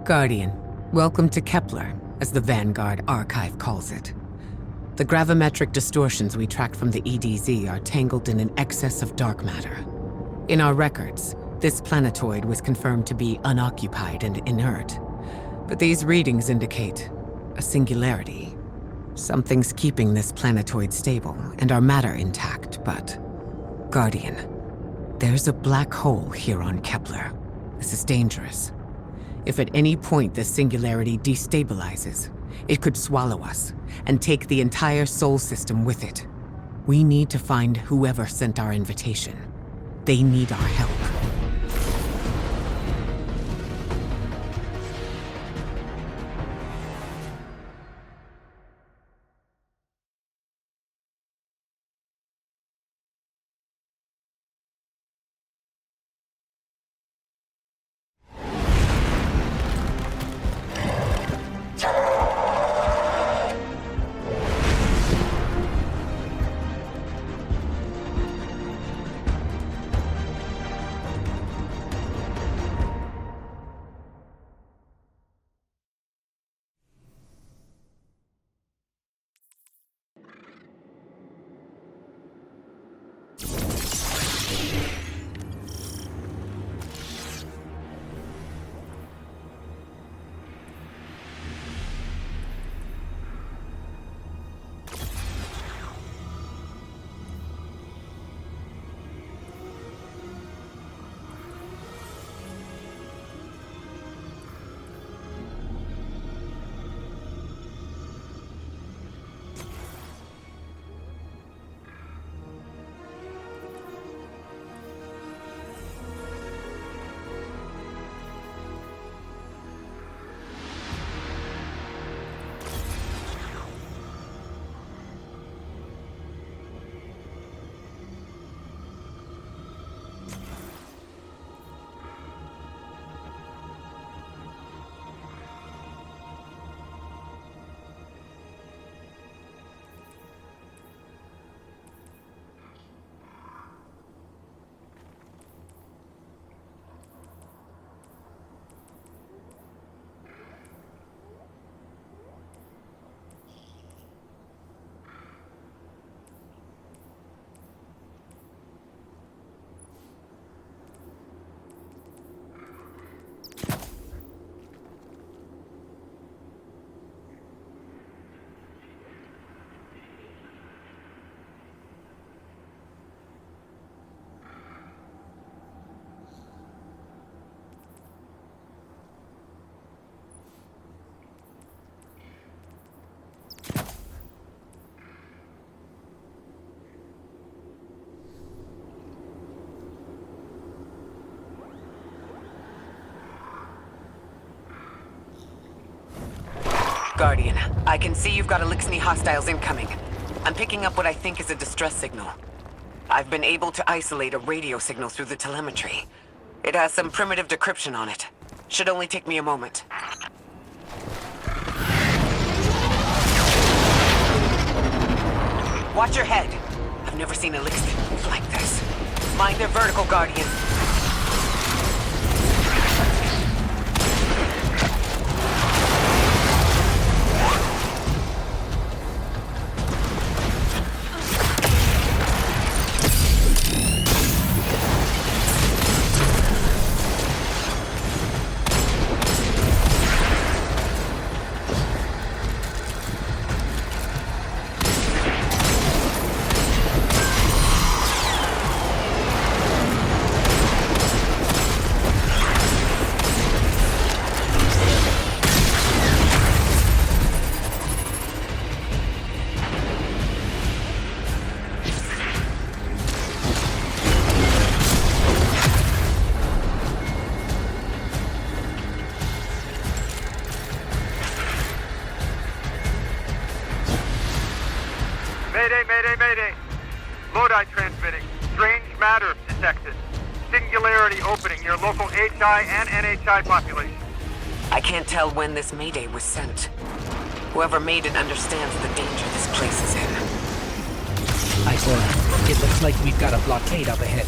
Guardian, welcome to Kepler, as the Vanguard Archive calls it. The gravimetric distortions we tracked from the EDZ are tangled in an excess of dark matter. In our records, this planetoid was confirmed to be unoccupied and inert. But these readings indicate a singularity. Something's keeping this planetoid stable and our matter intact, but... Guardian, there's a black hole here on Kepler. This is dangerous. If at any point this singularity destabilizes, it could swallow us and take the entire Sol system with it. We need to find whoever sent our invitation. They need our help. Guardian, I can see you've got Elixni hostiles incoming. I'm picking up what I think is a distress signal. I've been able to isolate a radio signal through the telemetry. It has some primitive decryption on it. Should only take me a moment. Watch your head. I've never seen Elixni move like this. Mind their vertical, Guardian. Mayday. Lodi transmitting. Strange matter detected. Singularity opening near local HI and NHI population. I can't tell when this Mayday was sent. Whoever made it understands the danger this place is in. Ikora, it looks like we've got a blockade up ahead.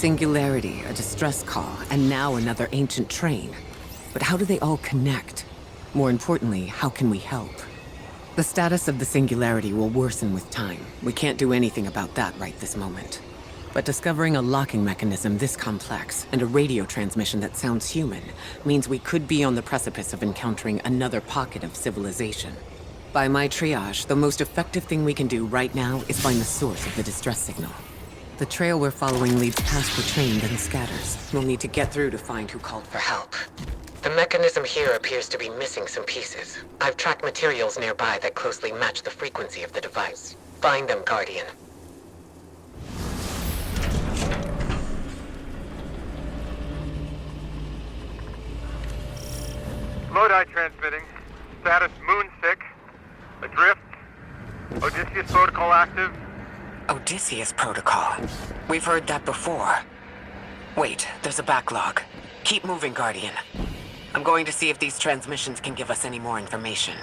singularity, a distress call, and now another ancient train. But how do they all connect? More importantly, how can we help? The status of the singularity will worsen with time. We can't do anything about that right this moment. But discovering a locking mechanism this complex and a radio transmission that sounds human means we could be on the precipice of encountering another pocket of civilization. By my triage, the most effective thing we can do right now is find the source of the distress signal. The trail we're following leads past the train, then scatters. We'll need to get through to find who called for help. The mechanism here appears to be missing some pieces. I've tracked materials nearby that closely match the frequency of the device. Find them, Guardian. Lodi transmitting. Status moonsick. Adrift. Odysseus protocol active. Odysseus Protocol. We've heard that before. Wait, there's a backlog. Keep moving, Guardian. I'm going to see if these transmissions can give us any more information.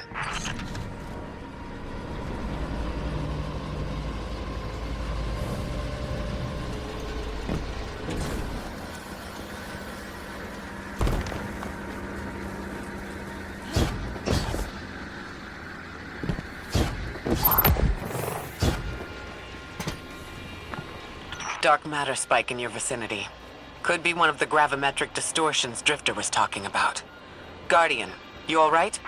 Dark matter spike in your vicinity. Could be one of the gravimetric distortions Drifter was talking about. Guardian, you all right?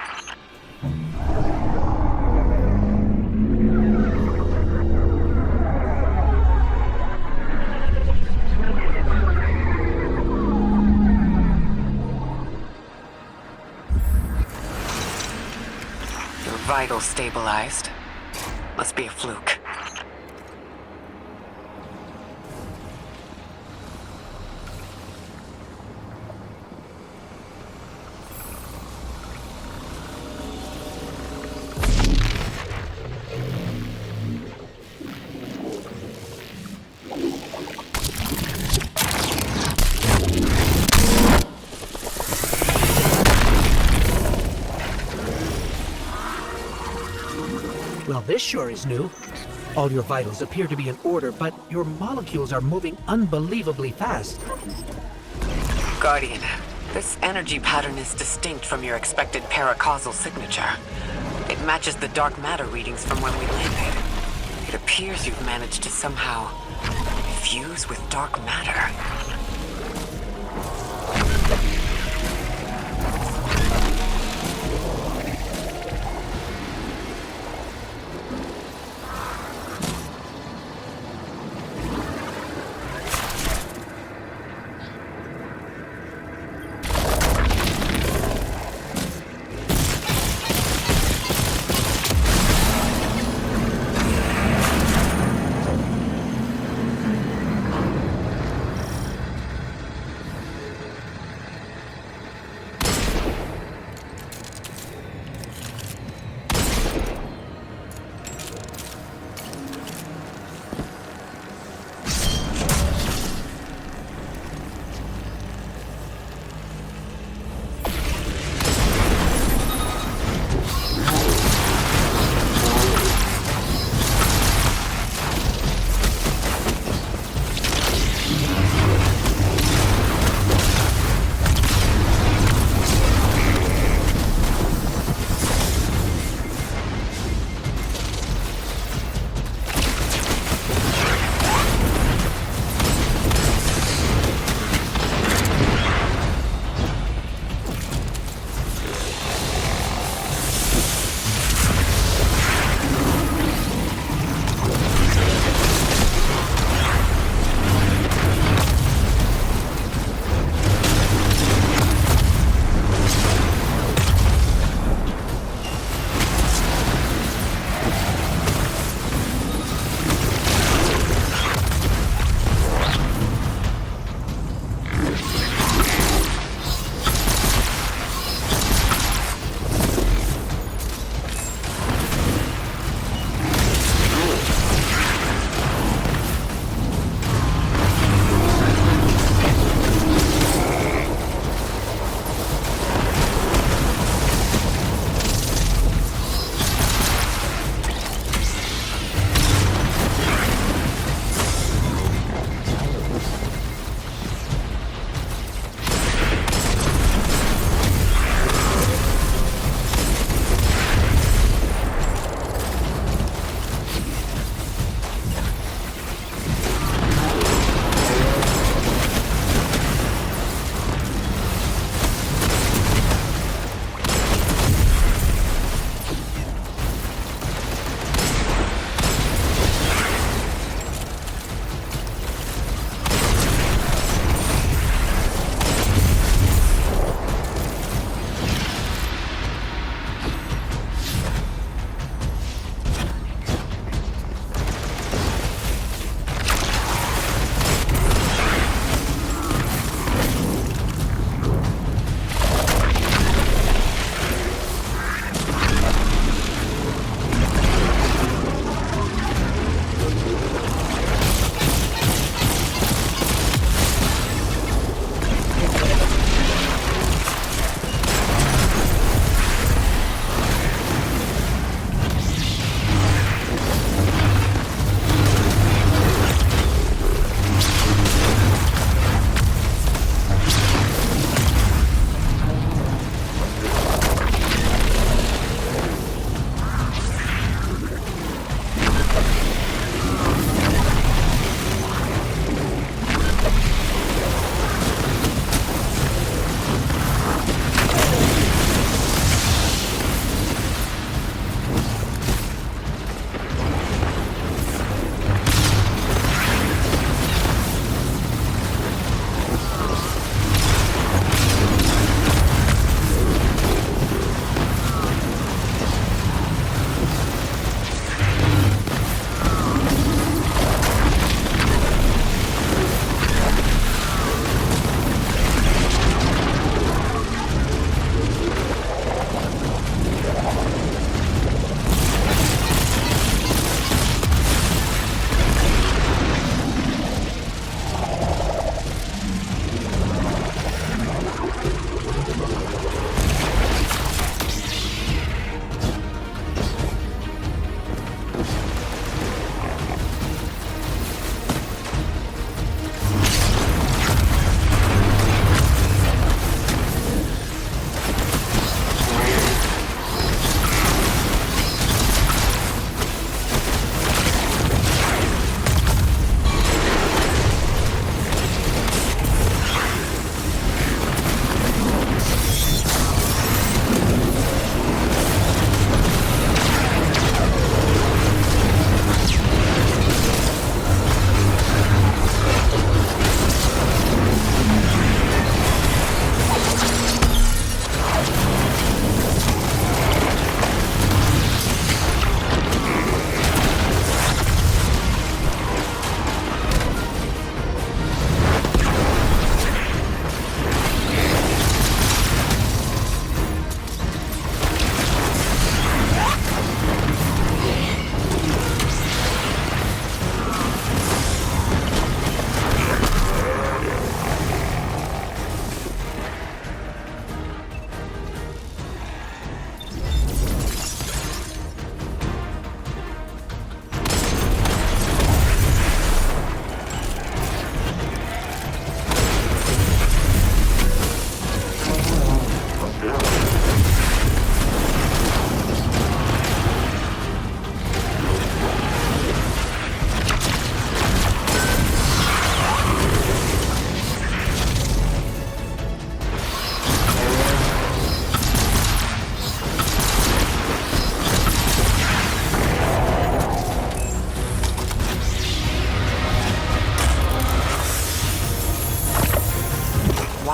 Your vitals stabilized. Must be a fluke. Well, this sure is new. All your vitals appear to be in order, but your molecules are moving unbelievably fast. Guardian, this energy pattern is distinct from your expected paracausal signature. It matches the dark matter readings from when we landed. It appears you've managed to somehow fuse with dark matter.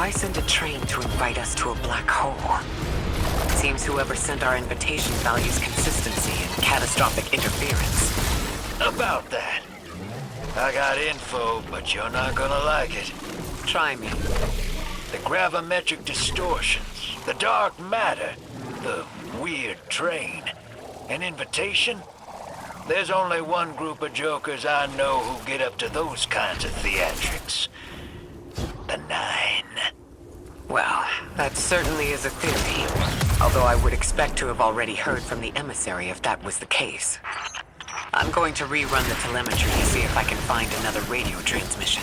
Why send a train to invite us to a black hole? Seems whoever sent our invitation values consistency and catastrophic interference. About that. I got info, but you're not gonna like it. Try me. The gravimetric distortions, the dark matter, the weird train. An invitation? There's only one group of jokers I know who get up to those kinds of theatrics. The Nine. Well, that certainly is a theory. Although I would expect to have already heard from the emissary if that was the case. I'm going to rerun the telemetry to see if I can find another radio transmission.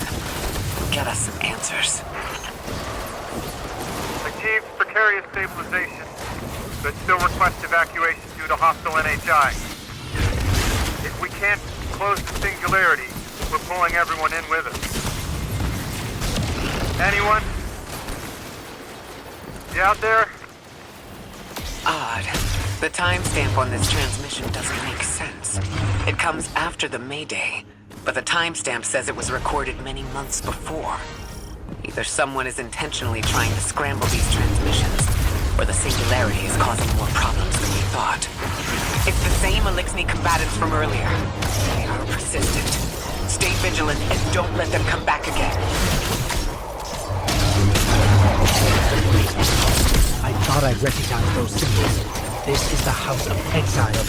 Get us some answers. Achieved precarious stabilization, but still request evacuation due to hostile NHI. If we can't close the singularity, we're pulling everyone in with us. Anyone? You out there? Odd. The timestamp on this transmission doesn't make sense. It comes after the Mayday, but the timestamp says it was recorded many months before. Either someone is intentionally trying to scramble these transmissions, or the singularity is causing more problems than we thought. It's the same Elixni combatants from earlier. They are persistent. Stay vigilant and don't let them come back again. I thought I'd recognize those symbols. This is the House of Exile.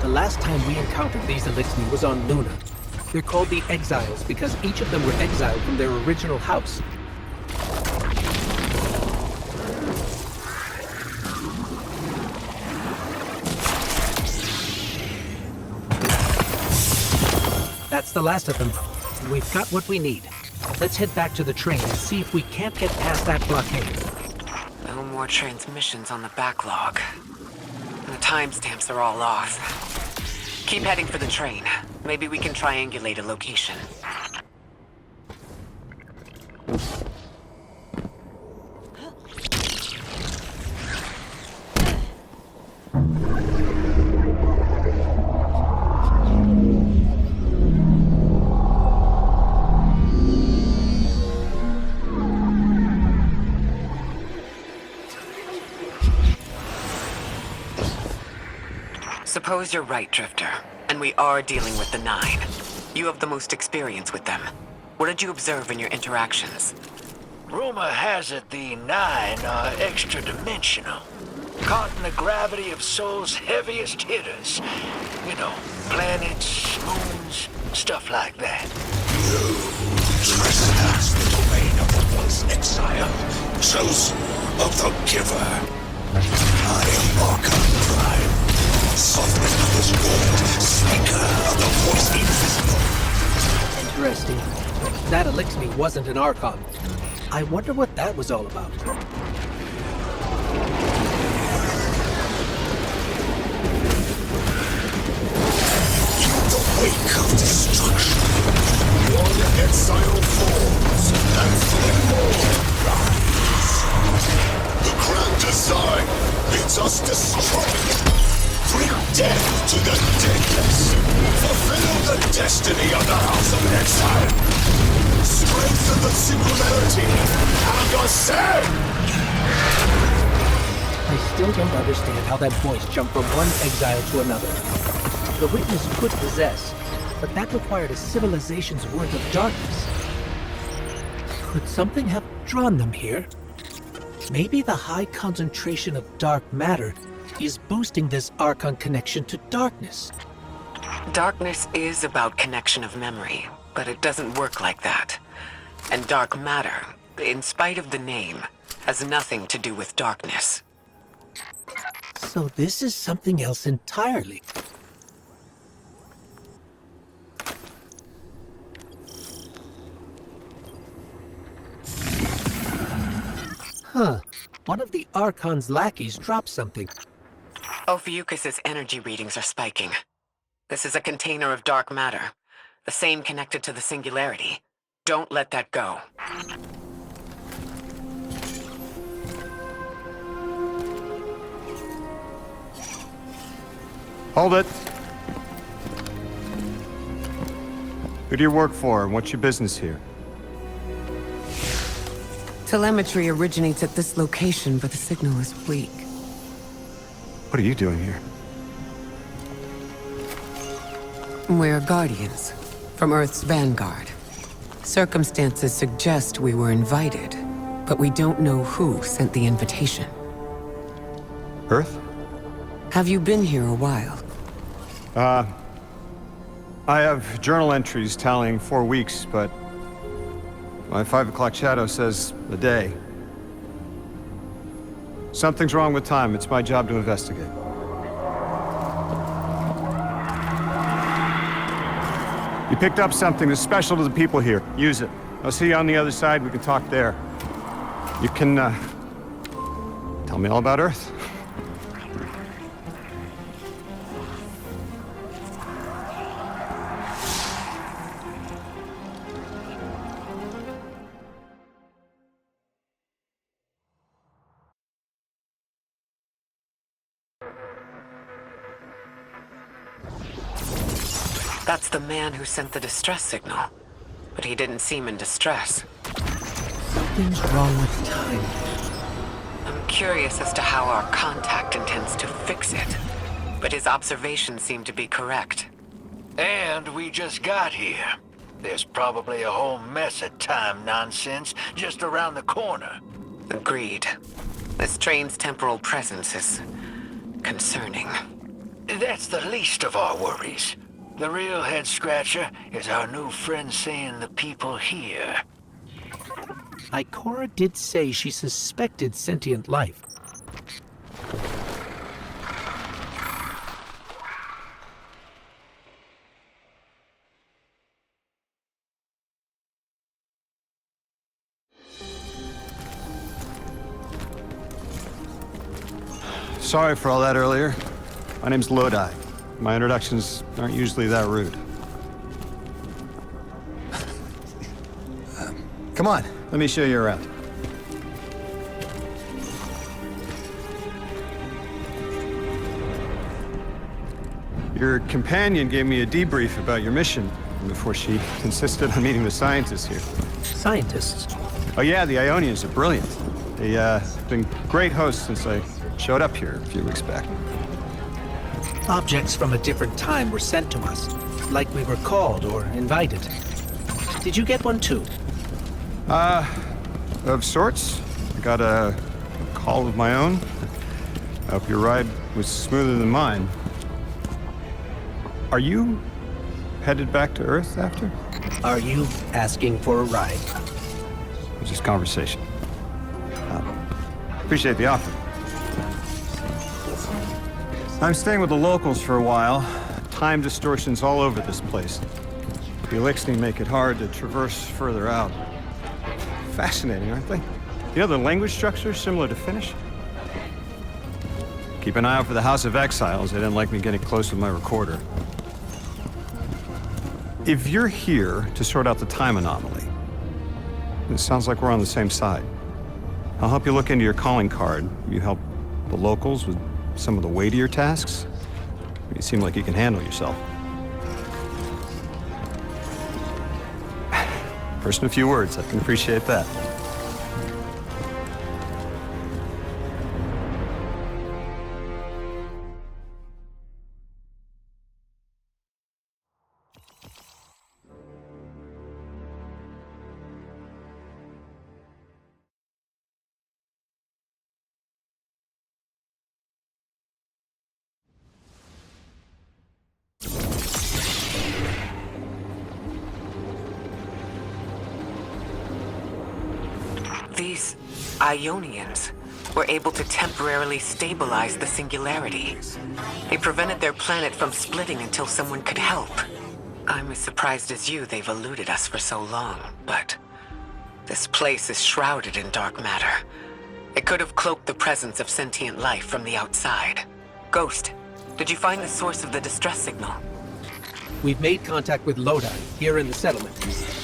Last time we encountered these Elixni was on Luna. They're called the Exiles because each of them were exiled from their original house. That's the last of them. We've got what we need. Let's head back to the train and see if we can't get past that blockade. No more transmissions on the backlog. And the timestamps are all off. Keep heading for the train. Maybe we can triangulate a location. Suppose you're right, Drifter, and we are dealing with the Nine. You have the most experience with them. What did you observe in your interactions? Rumor has it the Nine are extra-dimensional. Caught in the gravity of Sol's heaviest hitters. You know, planets, moons, stuff like that. You trespass the domain of the once exile, chosen of the Giver. I am Archon Prime, sovereign of this world, speaker of the voice invisible. Interesting. That Elixir wasn't an Archon. I wonder what that was all about. The wake of destruction. One exile falls, and three more rise. The grand design bids us destroy. Bring death to the deadless. Fulfill the destiny of the House of Exile. Strengthen the singularity and ascend! I still don't understand how that voice jumped from one exile to another. The Witness could possess, but that required a civilization's worth of darkness. Could something have drawn them here? Maybe the high concentration of dark matter is boosting this Archon connection to darkness. Darkness is about connection of memory, but it doesn't work like that. And dark matter, in spite of the name, has nothing to do with darkness. So this is something else entirely. Huh. One of the Archon's lackeys dropped something. Ophiuchus's energy readings are spiking. This is a container of dark matter, the same connected to the singularity. Don't let that go. Hold it. Who do you work for, and what's your business here? Telemetry originates at this location, but the signal is weak. What are you doing here? We're Guardians, from Earth's vanguard. Circumstances suggest we were invited, but we don't know who sent the invitation. Earth? Have you been here a while? I have journal entries tallying 4 weeks, but my 5 o'clock shadow says a day. Something's wrong with time. It's my job to investigate. You picked up something that's special to the people here. Use it. I'll see you on the other side. We can talk there. You can, tell me all about Earth. That's the man who sent the distress signal. But he didn't seem in distress. Something's wrong with time. I'm curious as to how our contact intends to fix it. But his observations seem to be correct. And we just got here. There's probably a whole mess of time nonsense just around the corner. Agreed. This train's temporal presence is concerning. That's the least of our worries. The real head-scratcher is our new friend seeing the people here. Ikora did say she suspected sentient life. Sorry for all that earlier. My name's Lodi. My introductions aren't usually that rude. Come on. Let me show you around. Your companion gave me a debrief about your mission before she insisted on meeting the scientists here. Scientists. Oh yeah, the Ionians are brilliant. They've been great hosts since I showed up here a few weeks back. Objects from a different time were sent to us, like we were called or invited. Did you get one too? Of sorts. I got a call of my own. I hope your ride was smoother than mine. Are you headed back to Earth after? Are you asking for a ride? It's just conversation. Appreciate the offer. I'm staying with the locals for a while. Time distortions all over this place. The Elixni make it hard to traverse further out. Fascinating, aren't they? You know, the language structure is similar to Finnish. Keep an eye out for the House of Exiles. They didn't like me getting close with my recorder. If you're here to sort out the time anomaly, it sounds like we're on the same side. I'll help you look into your calling card. You help the locals with some of the weightier tasks. You seem like you can handle yourself. First in a few words, I can appreciate that. These Ionians were able to temporarily stabilize the singularity. They prevented their planet from splitting until someone could help. I'm as surprised as you they've eluded us for so long, but this place is shrouded in dark matter. It could have cloaked the presence of sentient life from the outside. Ghost, did you find the source of the distress signal? We've made contact with Lodi, here in the settlement.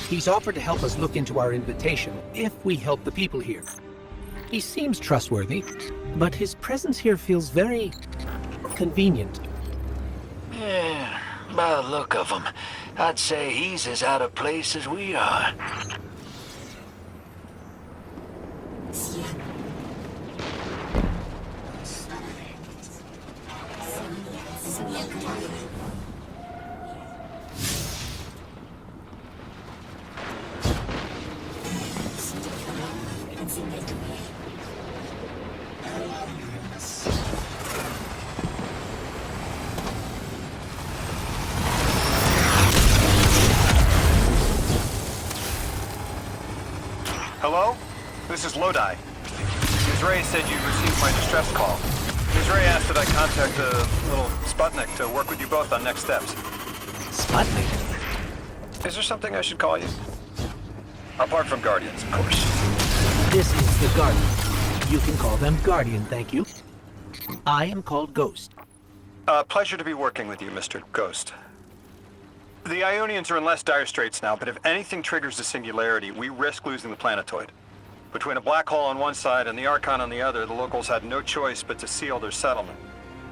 He's offered to help us look into our invitation, if we help the people here. He seems trustworthy, but his presence here feels very convenient. Yeah, by the look of him, I'd say he's as out of place as we are. Hello? This is Lodi. Ms. Ray said you received my distress call. Ms. Ray asked that I contact the little Sputnik to work with you both on next steps. Sputnik? Is there something I should call you? Apart from Guardians, of course. This is the Guardian. You can call them Guardian, thank you. I am called Ghost. Pleasure to be working with you, Mr. Ghost. The Ionians are in less dire straits now, but if anything triggers the singularity, we risk losing the planetoid. Between a black hole on one side and the Archon on the other, the locals had no choice but to seal their settlement.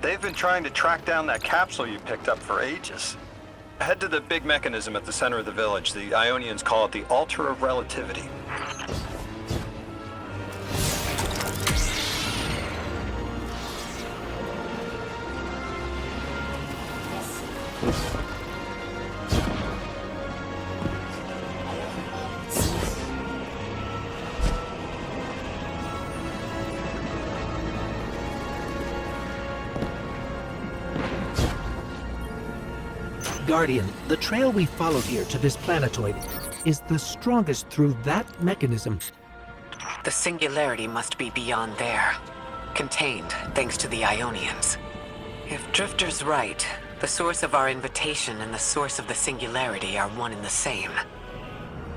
They've been trying to track down that capsule you picked up for ages. Head to the big mechanism at the center of the village. The Ionians call it the Altar of Relativity. Guardian, the trail we followed here to this planetoid is the strongest through that mechanism. The singularity must be beyond there, contained thanks to the Ionians. If Drifter's right, the source of our invitation and the source of the singularity are one and the same.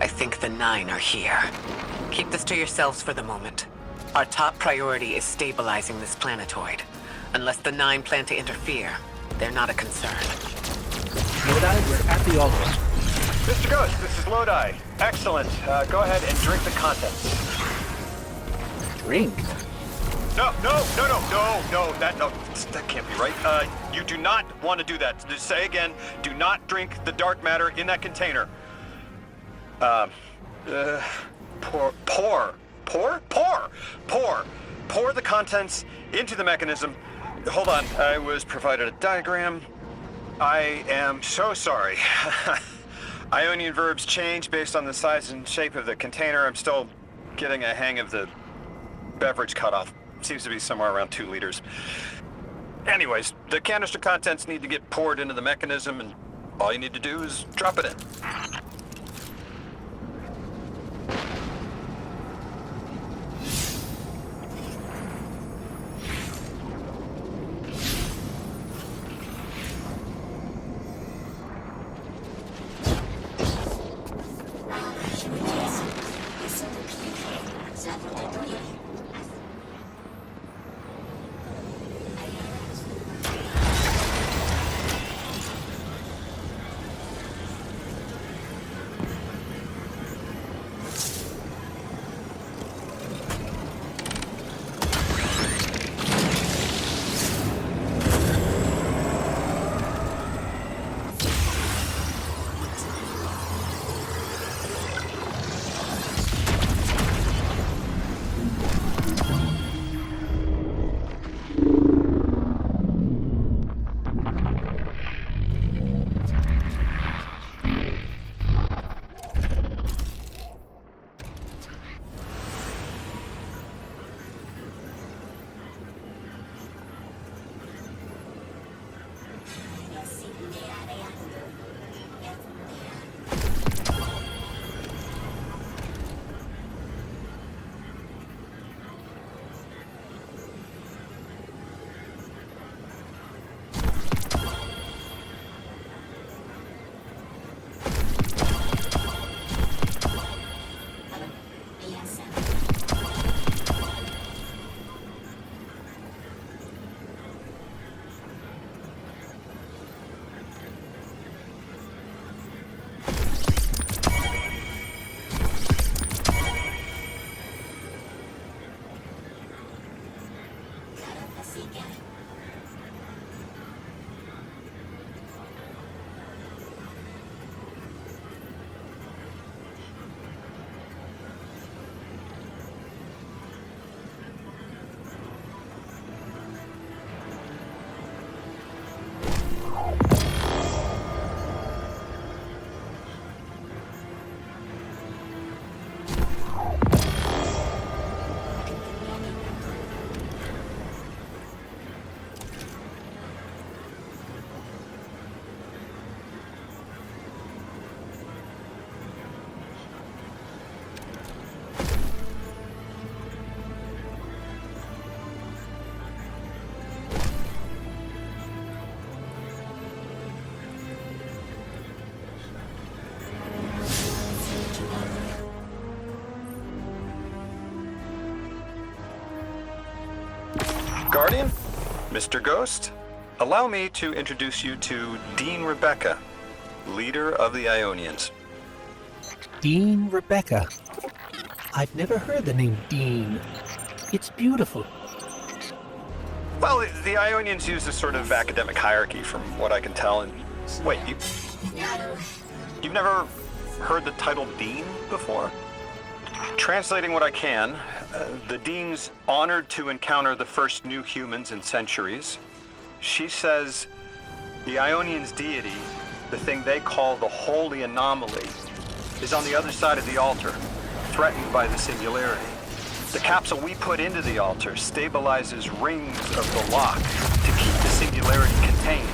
I think the Nine are here. Keep this to yourselves for the moment. Our top priority is stabilizing this planetoid. Unless the Nine plan to interfere, they're not a concern. Lodi, we're at the altar. Mr. Ghost, this is Lodi. Excellent. Go ahead and drink the contents. Drink? No, that can't be right. You do not want to do that. Just say again, do not drink the dark matter in that container. Pour the contents into the mechanism. Hold on, I was provided a diagram. I am so sorry. Ionian verbs change based on the size and shape of the container. I'm still getting a hang of the beverage cutoff. Seems to be somewhere around 2 liters. Anyways, the canister contents need to get poured into the mechanism, and all you need to do is drop it in. Guardian, Mr. Ghost, allow me to introduce you to Dean Rebecca, leader of the Ionians. Dean Rebecca. I've never heard the name Dean. It's beautiful. Well, the Ionians use a sort of academic hierarchy from what I can tell. And wait, you've never heard the title Dean before? Translating what I can, the Dean's honored to encounter the first new humans in centuries. She says the Ionians' deity, the thing they call the Holy Anomaly, is on the other side of the altar, threatened by the Singularity. The capsule we put into the altar stabilizes rings of the lock to keep the Singularity contained.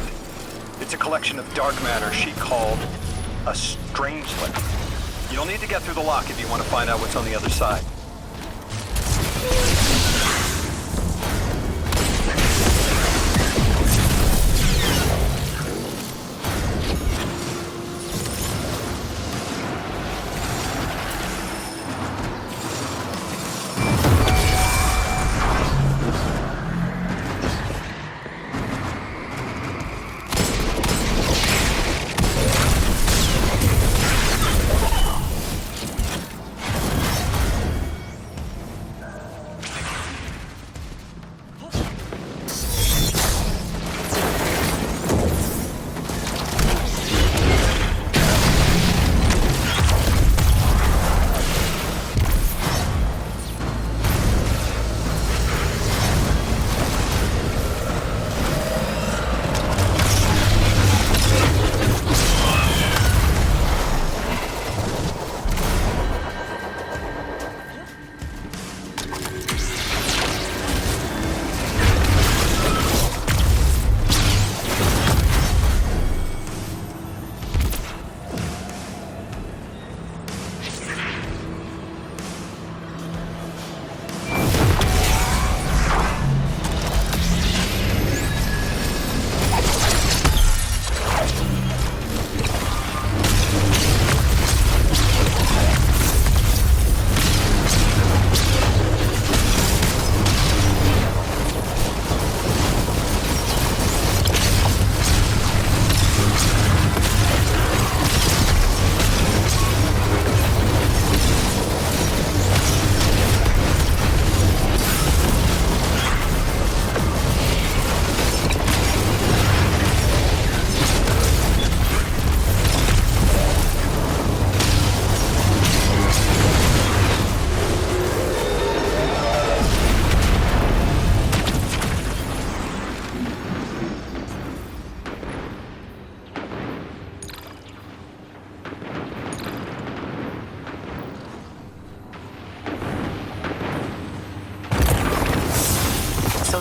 It's a collection of dark matter she called a Strangelet. You'll need to get through the lock if you want to find out what's on the other side.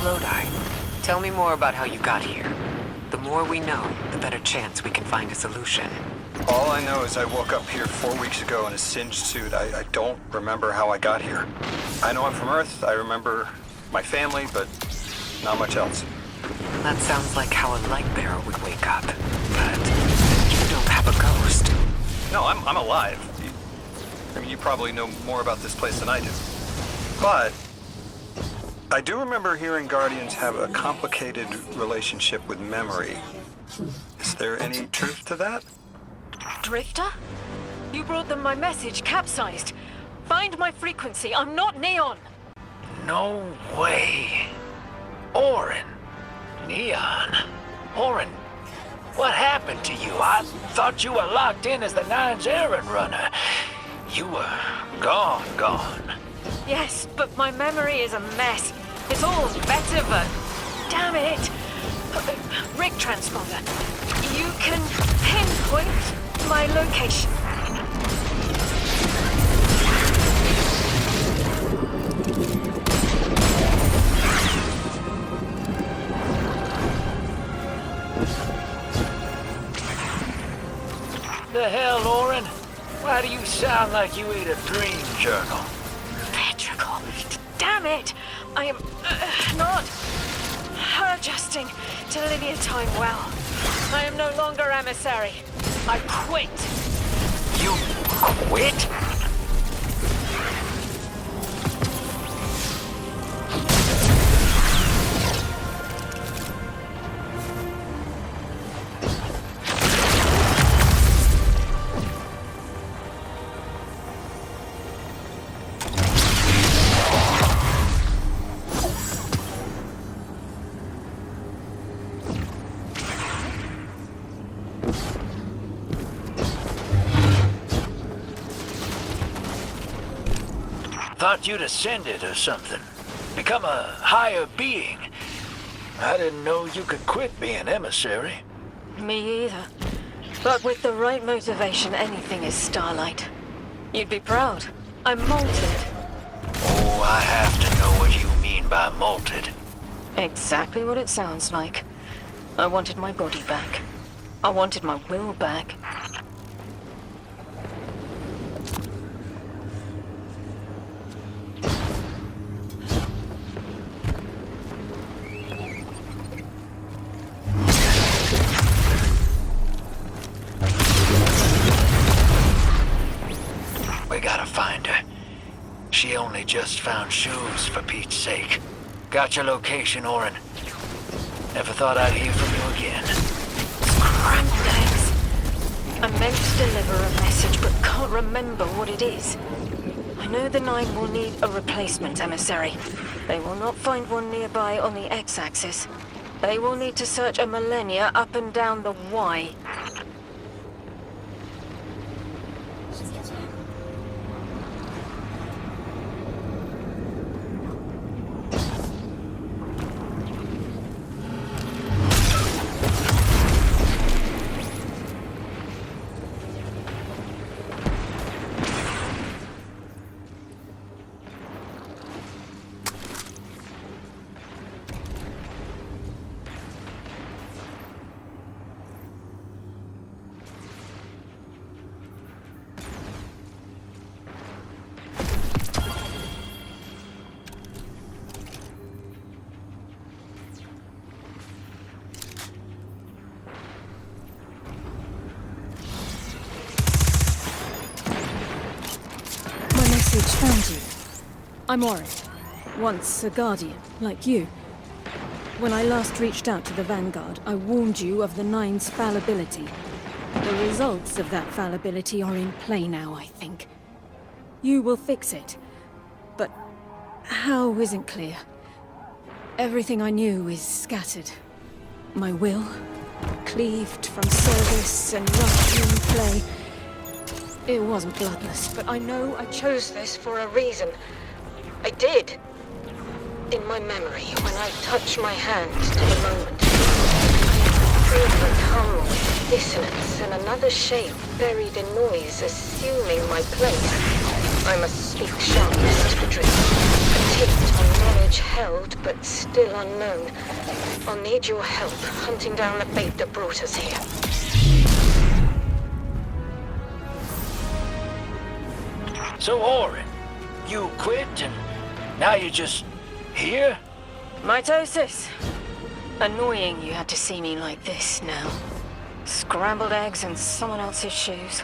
Lodi. Tell me more about how you got here. The more we know, the better chance we can find a solution. All I know is I woke up here 4 weeks ago in a singed suit. I don't remember how I got here. I know I'm from Earth. I remember my family, but not much else. That sounds like how a light bearer would wake up. But you don't have a ghost. No, I'm alive. You probably know more about this place than I do. But I do remember hearing Guardians have a complicated relationship with memory. Is there any truth to that? Drifter? You brought them my message, capsized. Find my frequency. I'm not Neon. No way. Orin. Neon. Orin, what happened to you? I thought you were locked in as the Nine's errand runner. You were gone. Yes, but my memory is a mess. It's all Vetiver. Damn it. Rig transponder. You can pinpoint my location. The hell, Orin? Why do you sound like you ate a dream journal? Petrichor. Damn it. I am not adjusting to linear time well. I am no longer emissary. I quit. You quit? Thought you'd ascended or something. Become a higher being. I didn't know you could quit being emissary. Me either. But with the right motivation, anything is Starlight. You'd be proud. I'm molted. Oh, I have to know what you mean by molted. Exactly what it sounds like. I wanted my body back. I wanted my will back. We gotta find her. She only just found shoes, for Pete's sake. Got your location, Orin. Never thought I'd hear from you again. Cramped eggs. I meant to deliver a message, but can't remember what it is. I know the Nine will need a replacement emissary. They will not find one nearby on the X-axis. They will need to search a millennia up and down the Y. Found you. I'm Orin, once a Guardian, like you. When I last reached out to the Vanguard, I warned you of the Nine's fallibility. The results of that fallibility are in play now, I think. You will fix it, but how isn't clear. Everything I knew is scattered. My will, cleaved from service and rough-hewn play. It wasn't bloodless, but I know I chose this for a reason. I did. In my memory, when I touched my hand to the moment, I feel the hum with dissonance and another shape buried in noise, assuming my place. I must speak sharpness to the drift, a ticked on knowledge held, but still unknown. I'll need your help hunting down the bait that brought us here. So, Orin, you quit and now you're just here? Mitosis. Annoying you had to see me like this now. Scrambled eggs in someone else's shoes.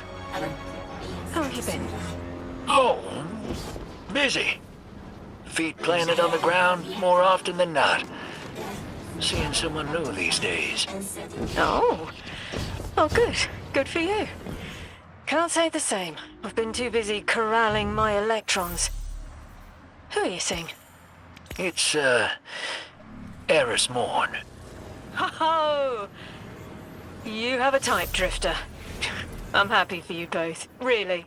How have you been? Oh, busy. Feet planted on the ground more often than not. Seeing someone new these days. Oh. Oh, good. Good for you. Can't say the same. I've been too busy corralling my electrons. Who are you seeing? It's, Eris Morn. Oh! You have a type, Drifter. I'm happy for you both. Really.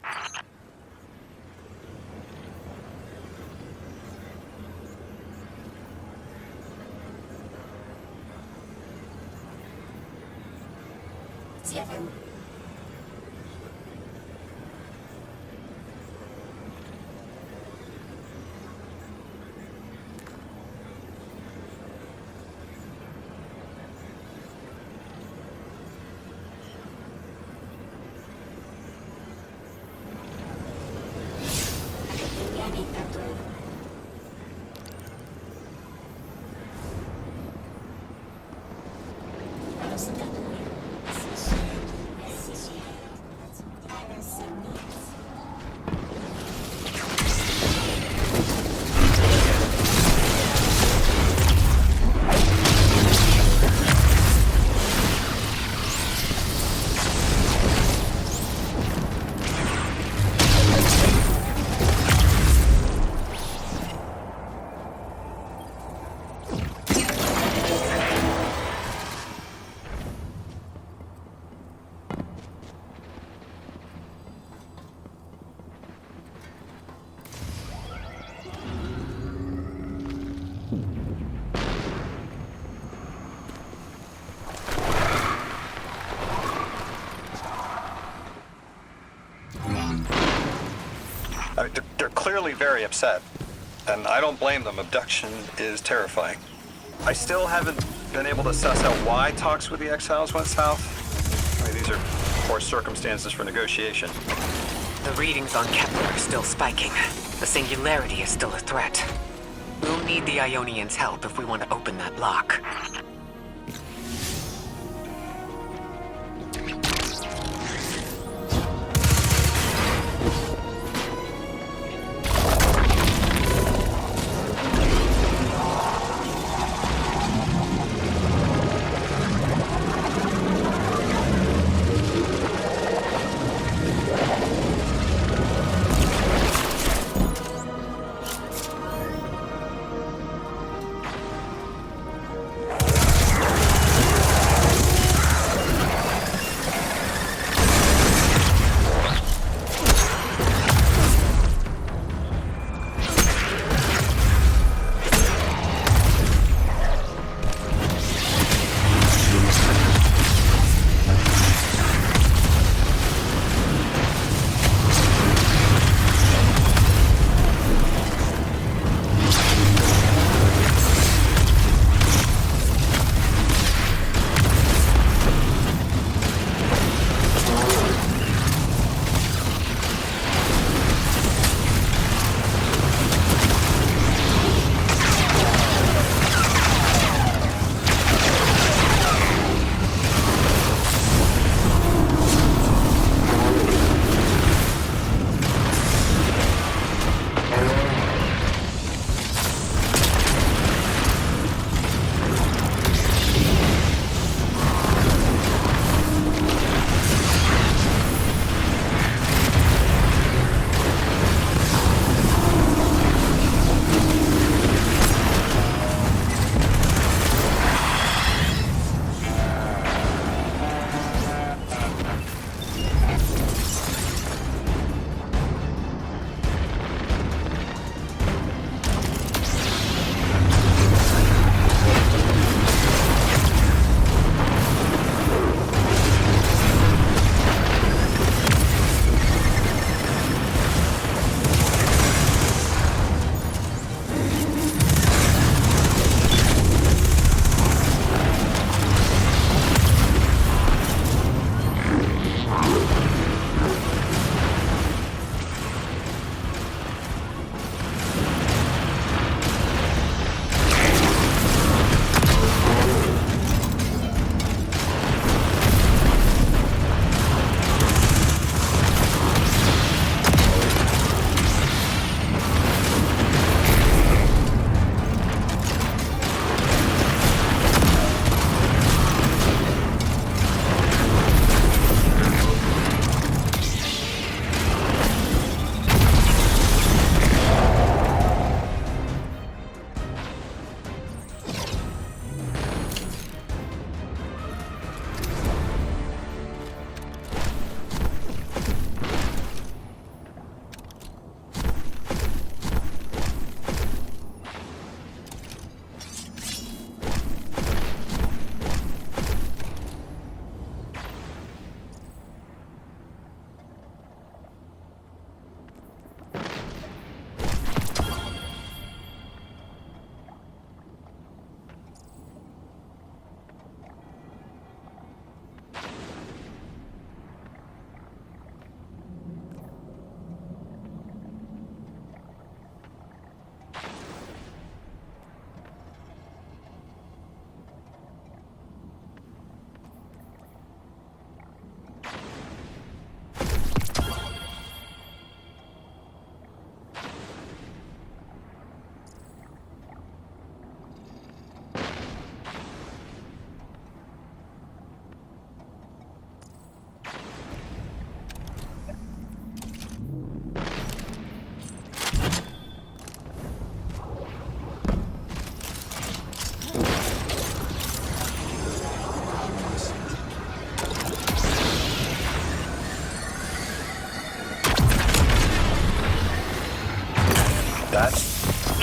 They're clearly very upset, and I don't blame them. Abduction is terrifying. I still haven't been able to suss out why talks with the Exiles went south. I mean, these are poor circumstances for negotiation. The readings on Kepler are still spiking. The singularity is still a threat. We'll need the Ionians' help if we want to open that lock.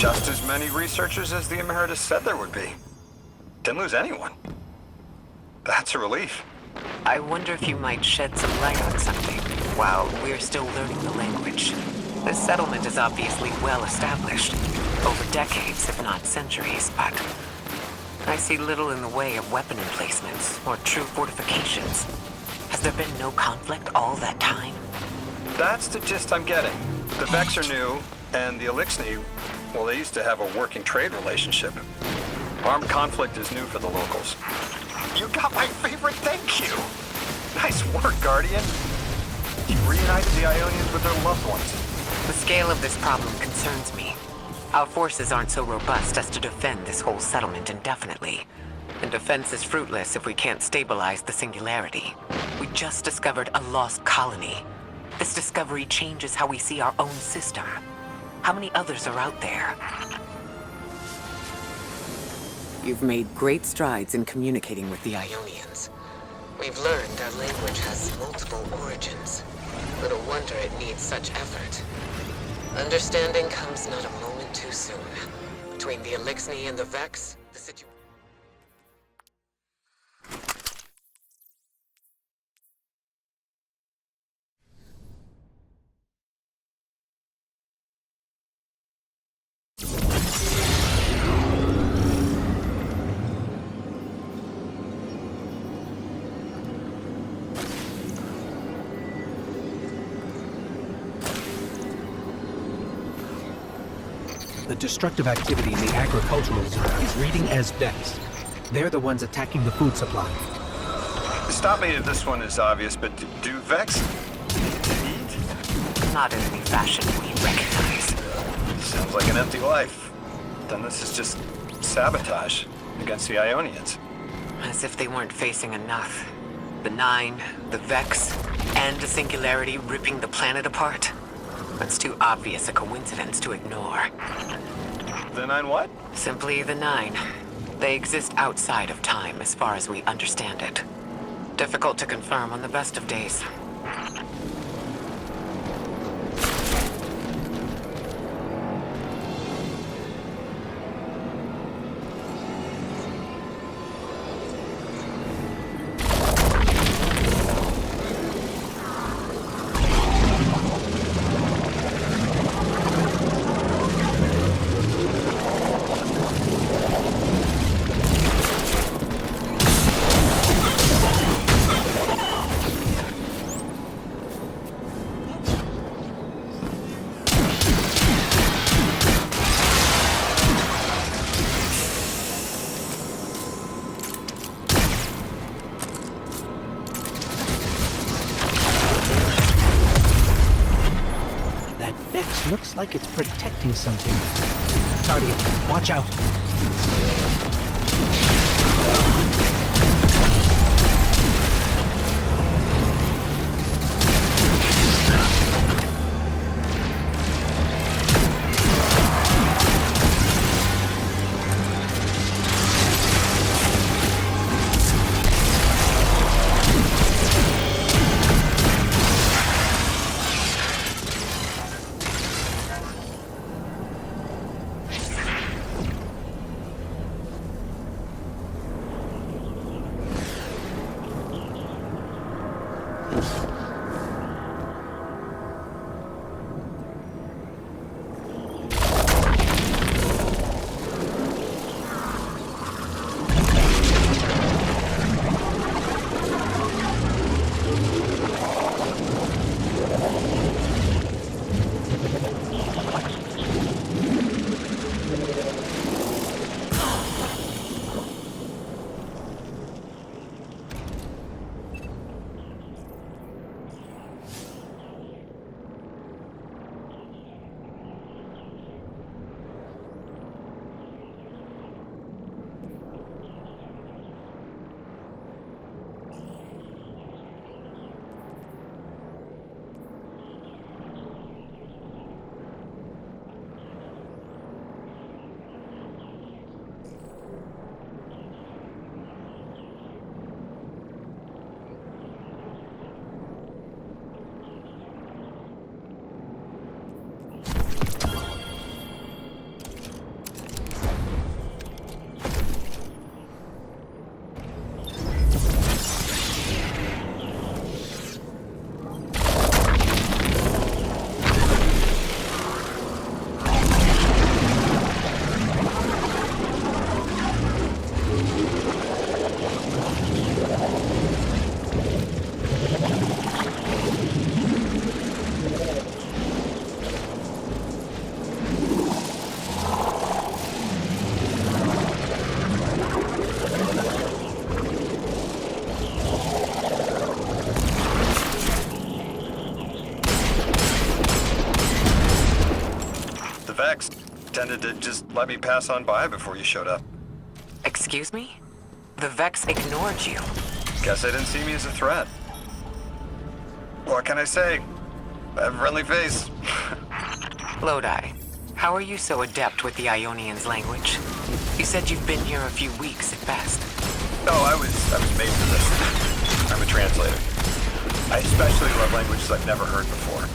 just as many researchers as the Emeritus said there would be. Didn't lose anyone. That's a relief. I wonder if you might shed some light on something while we're still learning the language. This settlement is obviously well established, over decades, if not centuries, but I see little in the way of weapon emplacements or true fortifications. Has there been no conflict all that time? That's the gist I'm getting. The Vex are new, and the Elixni, well, they used to have a working trade relationship. Armed conflict is new for the locals. You got my favorite thank you! Nice work, Guardian. You reunited the Ionians with their loved ones. The scale of this problem concerns me. Our forces aren't so robust as to defend this whole settlement indefinitely. And defense is fruitless if we can't stabilize the singularity. We just discovered a lost colony. This discovery changes how we see our own system. How many others are out there? You've made great strides in communicating with the Ionians. We've learned our language has multiple origins. Little wonder it needs such effort. Understanding comes not a moment too soon. Between the Elixni and the Vex, the situation... The destructive activity in the agricultural zone is reading as Vex. They're the ones attacking the food supply. Stop me if this one is obvious, but do Vex eat? Not in any fashion we recognize. Sounds like an empty life. Then this is just sabotage against the Ionians. As if they weren't facing enough. The Nine, the Vex, and the Singularity ripping the planet apart. That's too obvious a coincidence to ignore. The Nine what? Simply the Nine. They exist outside of time as far as we understand it. Difficult to confirm on the best of days. Looks like it's protecting something. Guardian, watch out. decided to just let me pass on by before you showed up. Excuse me? The Vex ignored you. Guess they didn't see me as a threat. What can I say? I have a friendly face. Lodi, how are you so adept with the Ionian's language? You said you've been here a few weeks at best. Oh, I was made for this. I'm a translator. I especially love languages I've never heard before.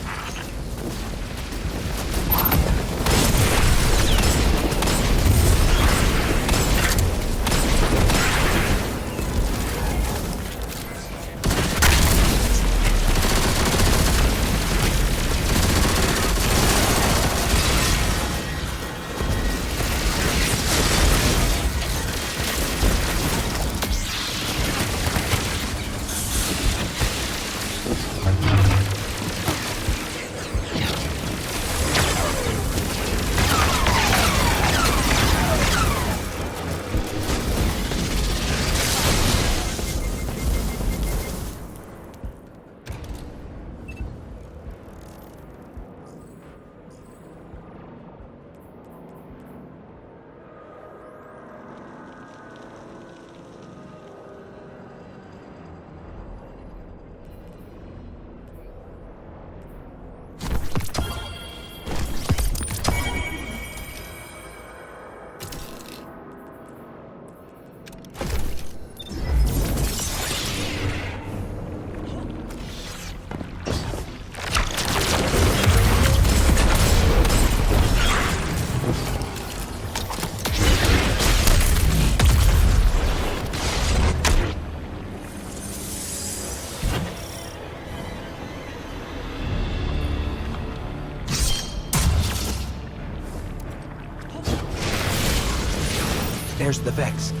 There's the Vex.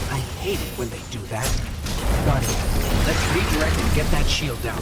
I hate it when they do that. Got it. Let's redirect and get that shield down.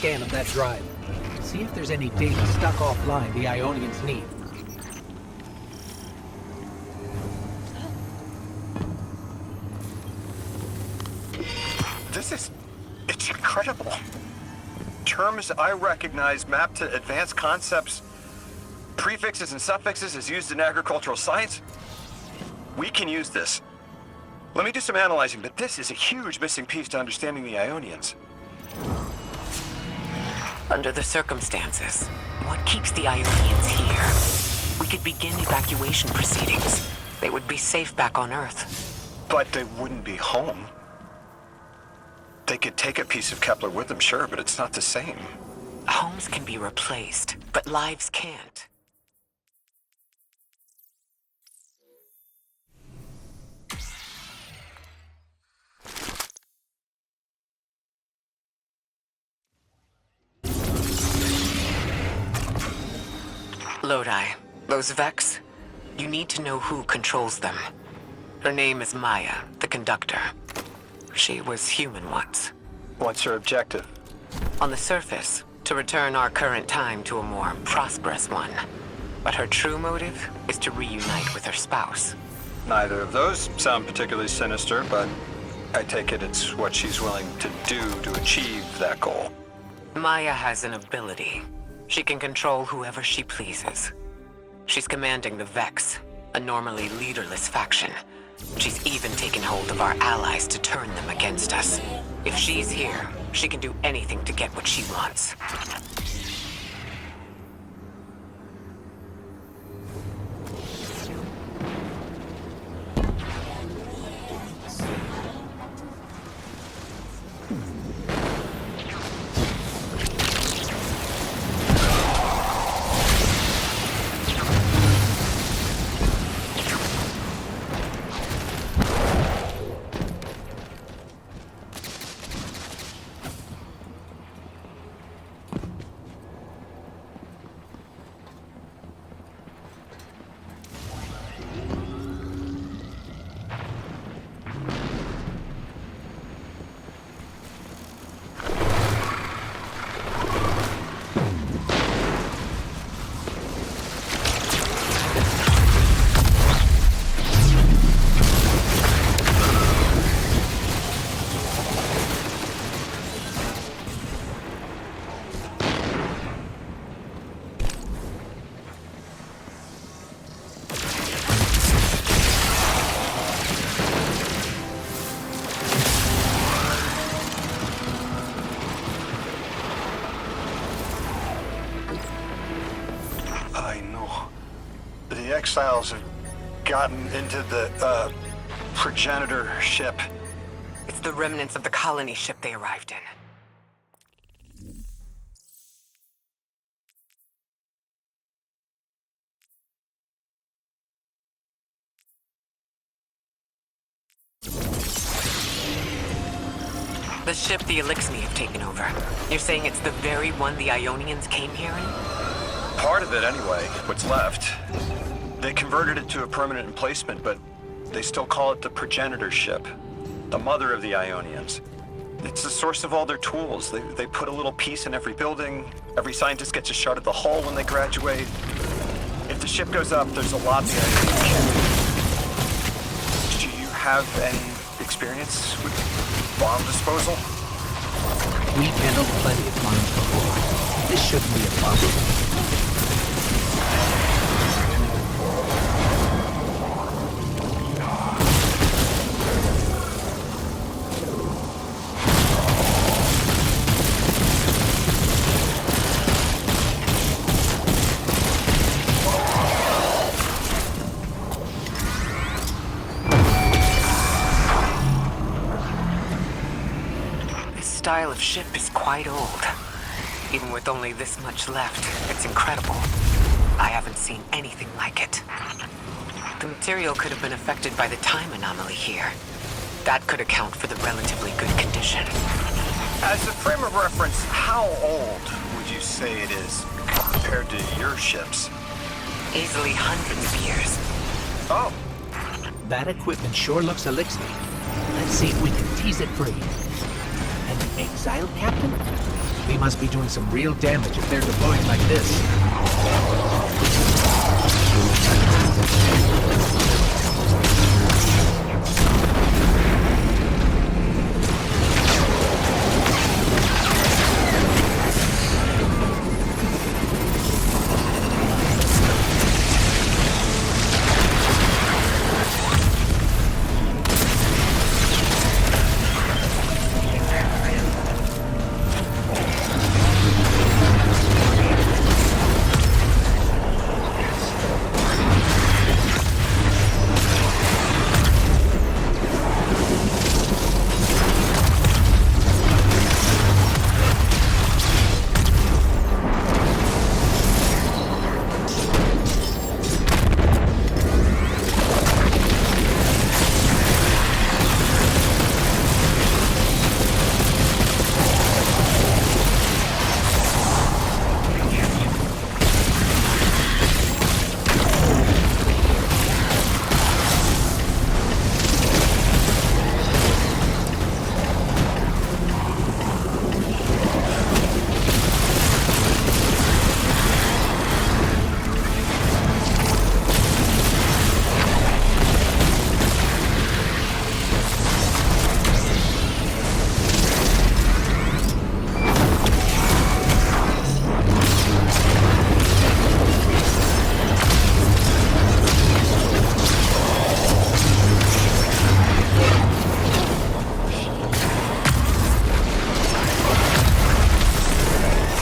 scan of that drive. See if there's any data stuck offline the Ionians need. It's incredible. Terms I recognize mapped to advanced concepts, prefixes and suffixes as used in agricultural science. We can use this. Let me do some analyzing, but this is a huge missing piece to understanding the Ionians. Under the circumstances, what keeps the Ionians here? We could begin evacuation proceedings. They would be safe back on Earth. But they wouldn't be home. They could take a piece of Kepler with them, sure, but it's not the same. Homes can be replaced, but lives can't. Lodi, those Vex, you need to know who controls them. Her name is Maya, the conductor. She was human once. What's her objective? On the surface, to return our current time to a more prosperous one. But her true motive is to reunite with her spouse. Neither of those sound particularly sinister, but I take it it's what she's willing to do to achieve that goal. Maya has an ability. She can control whoever she pleases. She's commanding the Vex, a normally leaderless faction. She's even taken hold of our allies to turn them against us. If she's here, she can do anything to get what she wants. The exiles have gotten into the, progenitor ship. It's the remnants of the colony ship they arrived in. The ship the Elixni have taken over. You're saying it's the very one the Ionians came here in? Part of it, anyway. What's left. They converted it to a permanent emplacement, but they still call it the progenitor ship. The mother of the Ionians. It's the source of all their tools. They put a little piece in every building. Every scientist gets a shot at the hull when they graduate. If the ship goes up, there's a lot the Ionians can't do. Do you have any experience with bomb disposal? We've handled plenty of mines before. This shouldn't be a problem. Style of ship is quite old. Even with only this much left, it's incredible. I haven't seen anything like it. The material could have been affected by the time anomaly here. That could account for the relatively good condition. As a frame of reference, how old would you say it is compared to your ships? Easily hundreds of years. Oh. That equipment sure looks Elixni. Let's see if we can tease it free. An exile captain? We must be doing some real damage if they're deploying like this.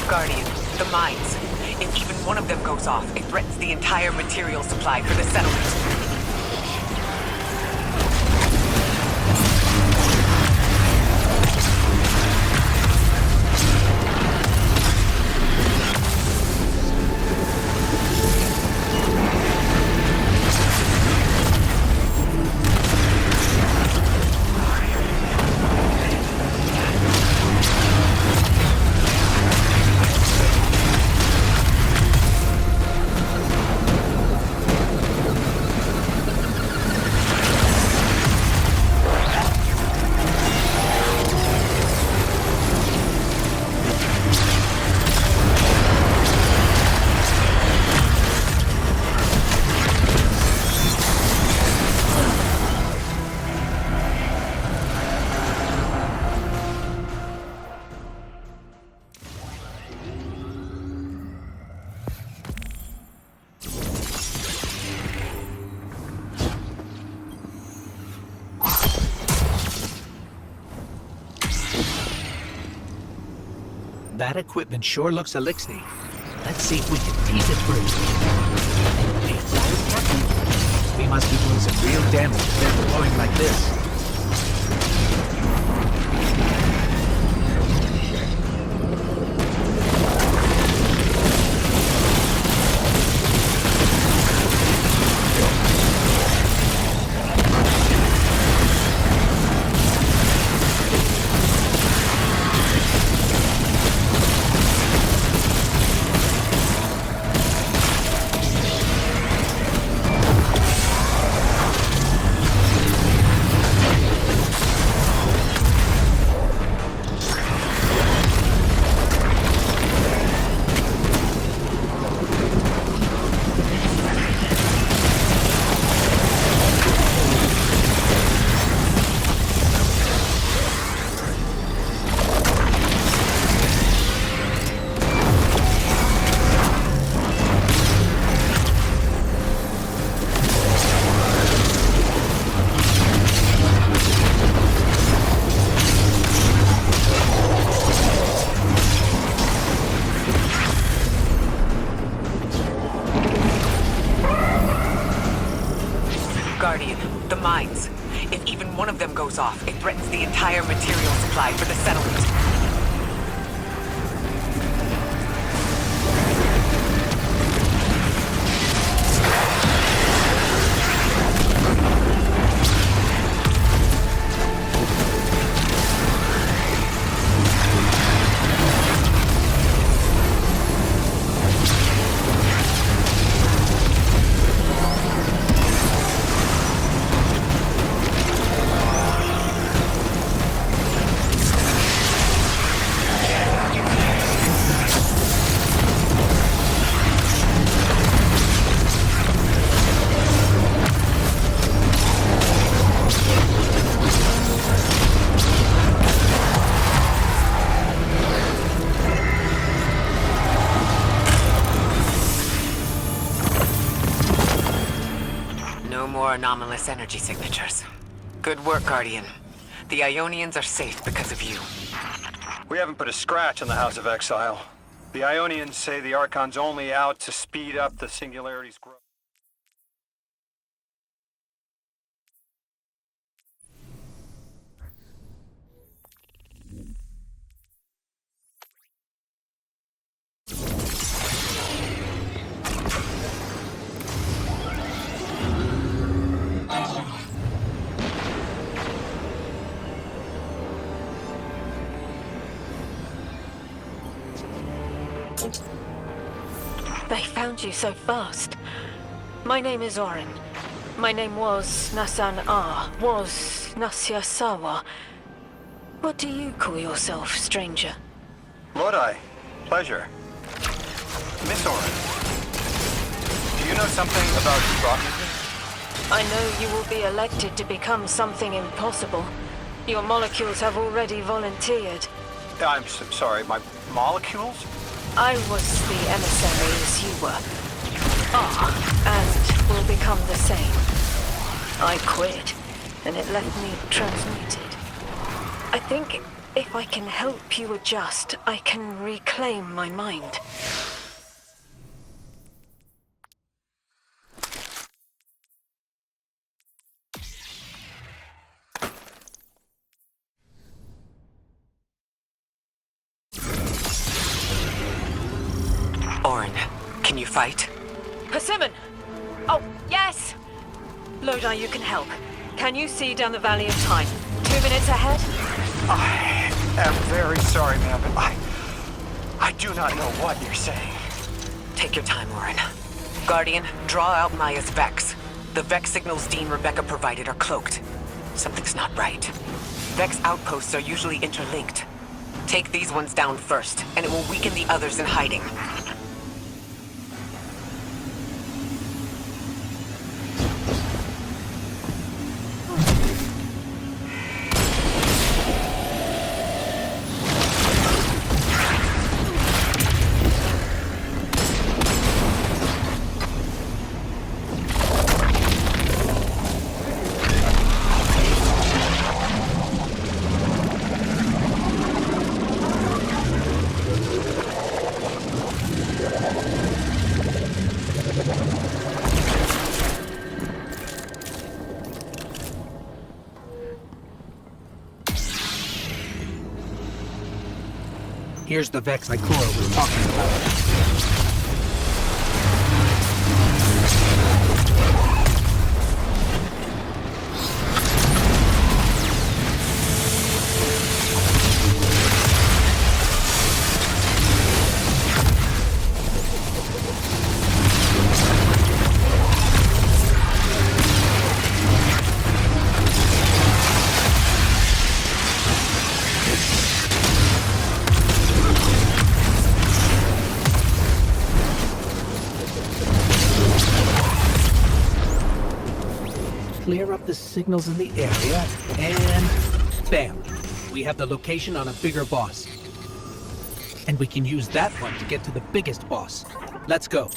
Guardian, the mines. If even one of them goes off, it threatens the entire material supply for the settlement. That equipment sure looks elixir. Let's see if we can tease it through. We must be doing some real damage if they're deploying like this. Guardian, the mines. If even one of them goes off, it threatens the entire material supply for the settlement. are anomalous energy signatures. Good work, Guardian. The Ionians are safe because of you. We haven't put a scratch on the House of Exile. The Ionians say the Archon's only out to speed up the Singularity's growth. They found you so fast. My name is Orin. My name was Nasan-A, was Nasya Sawa. What do you call yourself, stranger? Lodi, pleasure. Miss Orin, do you know something about who brought me here? I know you will be elected to become something impossible. Your molecules have already volunteered. I'm sorry, my molecules? I was the emissary as you were. And will become the same. I quit, and it left me transmuted. I think if I can help you adjust, I can reclaim my mind. Orin, can you fight? Persimmon! Oh, yes! Lodi, you can help. Can you see down the Valley of Time? 2 minutes ahead? I am very sorry, ma'am, but I do not know what you're saying. Take your time, Orin. Guardian, draw out Maya's Vex. The Vex signals Dean Rebecca provided are cloaked. Something's not right. Vex outposts are usually interlinked. Take these ones down first, and it will weaken the others in hiding. Here's the Vex Ikora was talking about. Clear up the signals in the area, and bam! We have the location on a bigger boss. And we can use that one to get to the biggest boss. Let's go.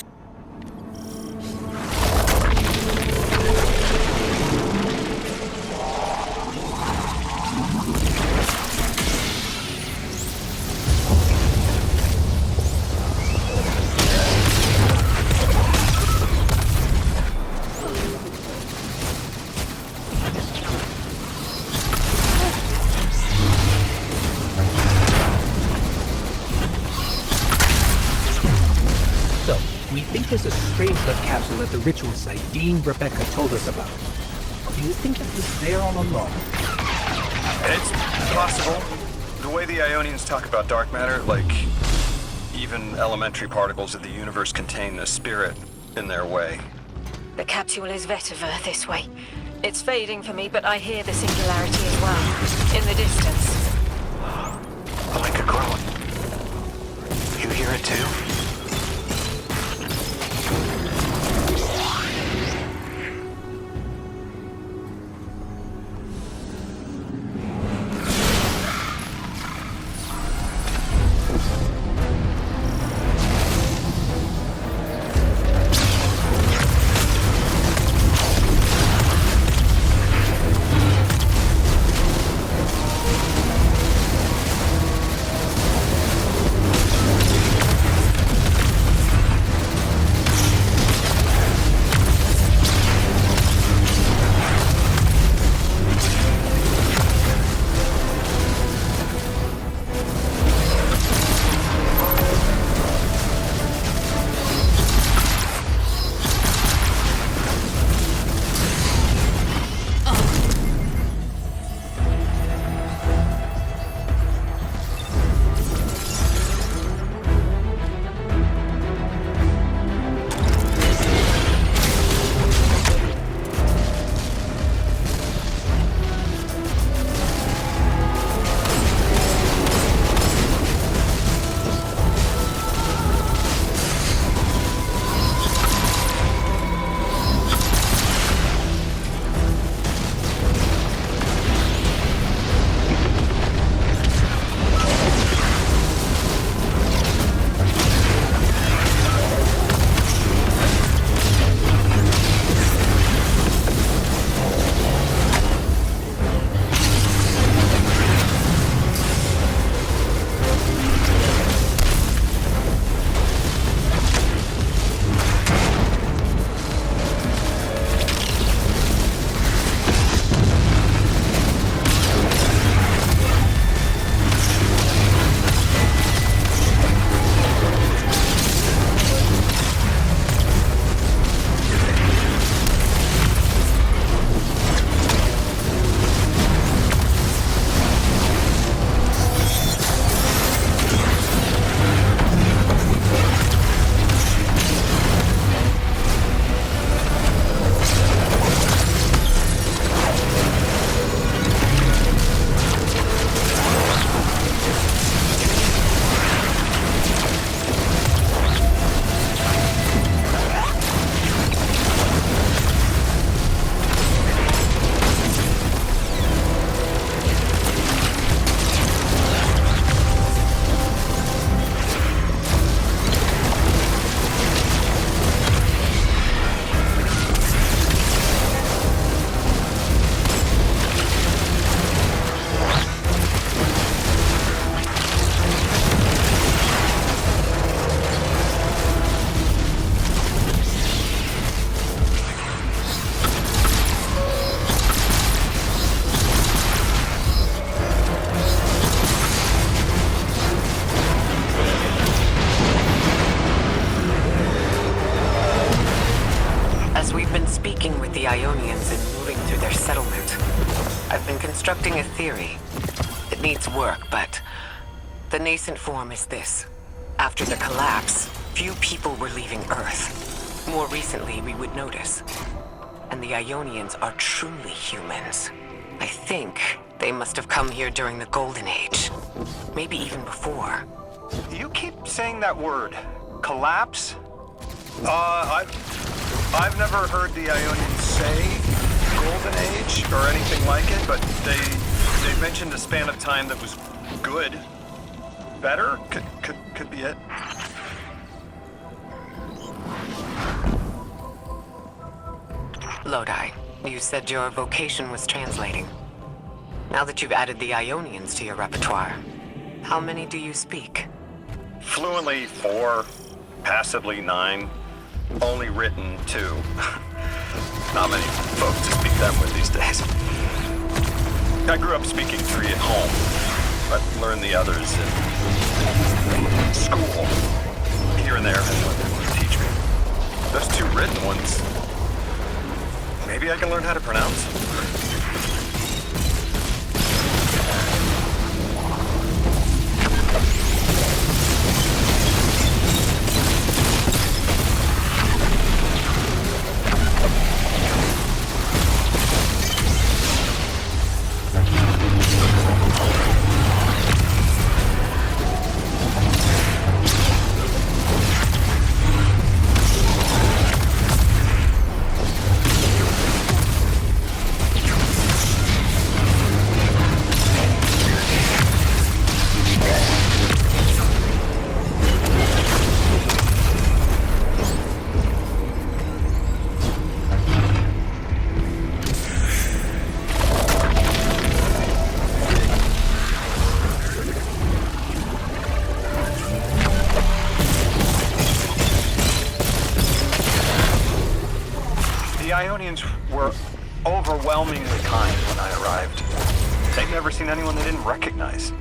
We think there's a Strangelove capsule at the ritual site Dean Rebecca told us about. Do you think it was there all along? It's possible. The way the Ionians talk about dark matter, like even elementary particles of the universe contain a spirit in their way. The capsule is Vetiver this way. It's fading for me, but I hear the singularity as well. In the distance. Like a groan. You hear it too? projecting a theory. It needs work, but the nascent form is this. After the collapse, few people were leaving Earth. More recently, we would notice. And the Ionians are truly humans. I think they must have come here during the Golden Age. Maybe even before. You keep saying that word. Collapse? I've never heard the Ionians say Golden Age or anything like it, but they mentioned a span of time that was good. Better? Could be it. Lodi, you said your vocation was translating. Now that you've added the Ionians to your repertoire, how many do you speak? Fluently 4, passively 9, only written 2. Not many folks to speak them with these days. I grew up speaking 3 at home, but learned the others in school. Here and there, and what they want to teach me. Those 2 written ones, maybe I can learn how to pronounce. The Ionians were overwhelmingly kind when I arrived. They'd never seen anyone they didn't recognize.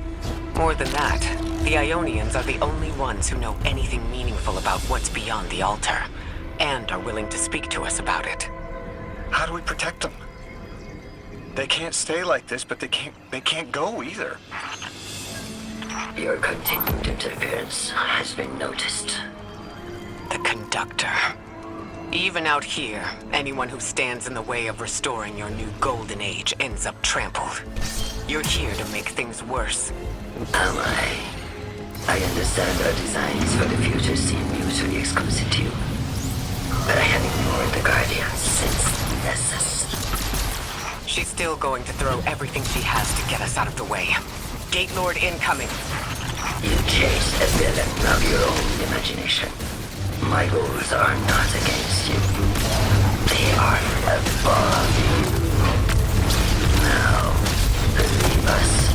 More than that, the Ionians are the only ones who know anything meaningful about what's beyond the altar, and are willing to speak to us about it. How do we protect them? They can't stay like this, but they can't go either. Your continued interference has been noticed. The conductor. Even out here, anyone who stands in the way of restoring your new Golden Age ends up trampled. You're here to make things worse. Am I? I understand our designs for the future seem mutually exclusive to you. But I have ignored the Guardians since Nessus. She's still going to throw everything she has to get us out of the way. Gate Lord incoming. You chase a villain of your own imagination. My goals are not against you. They are above you. Now, believe us.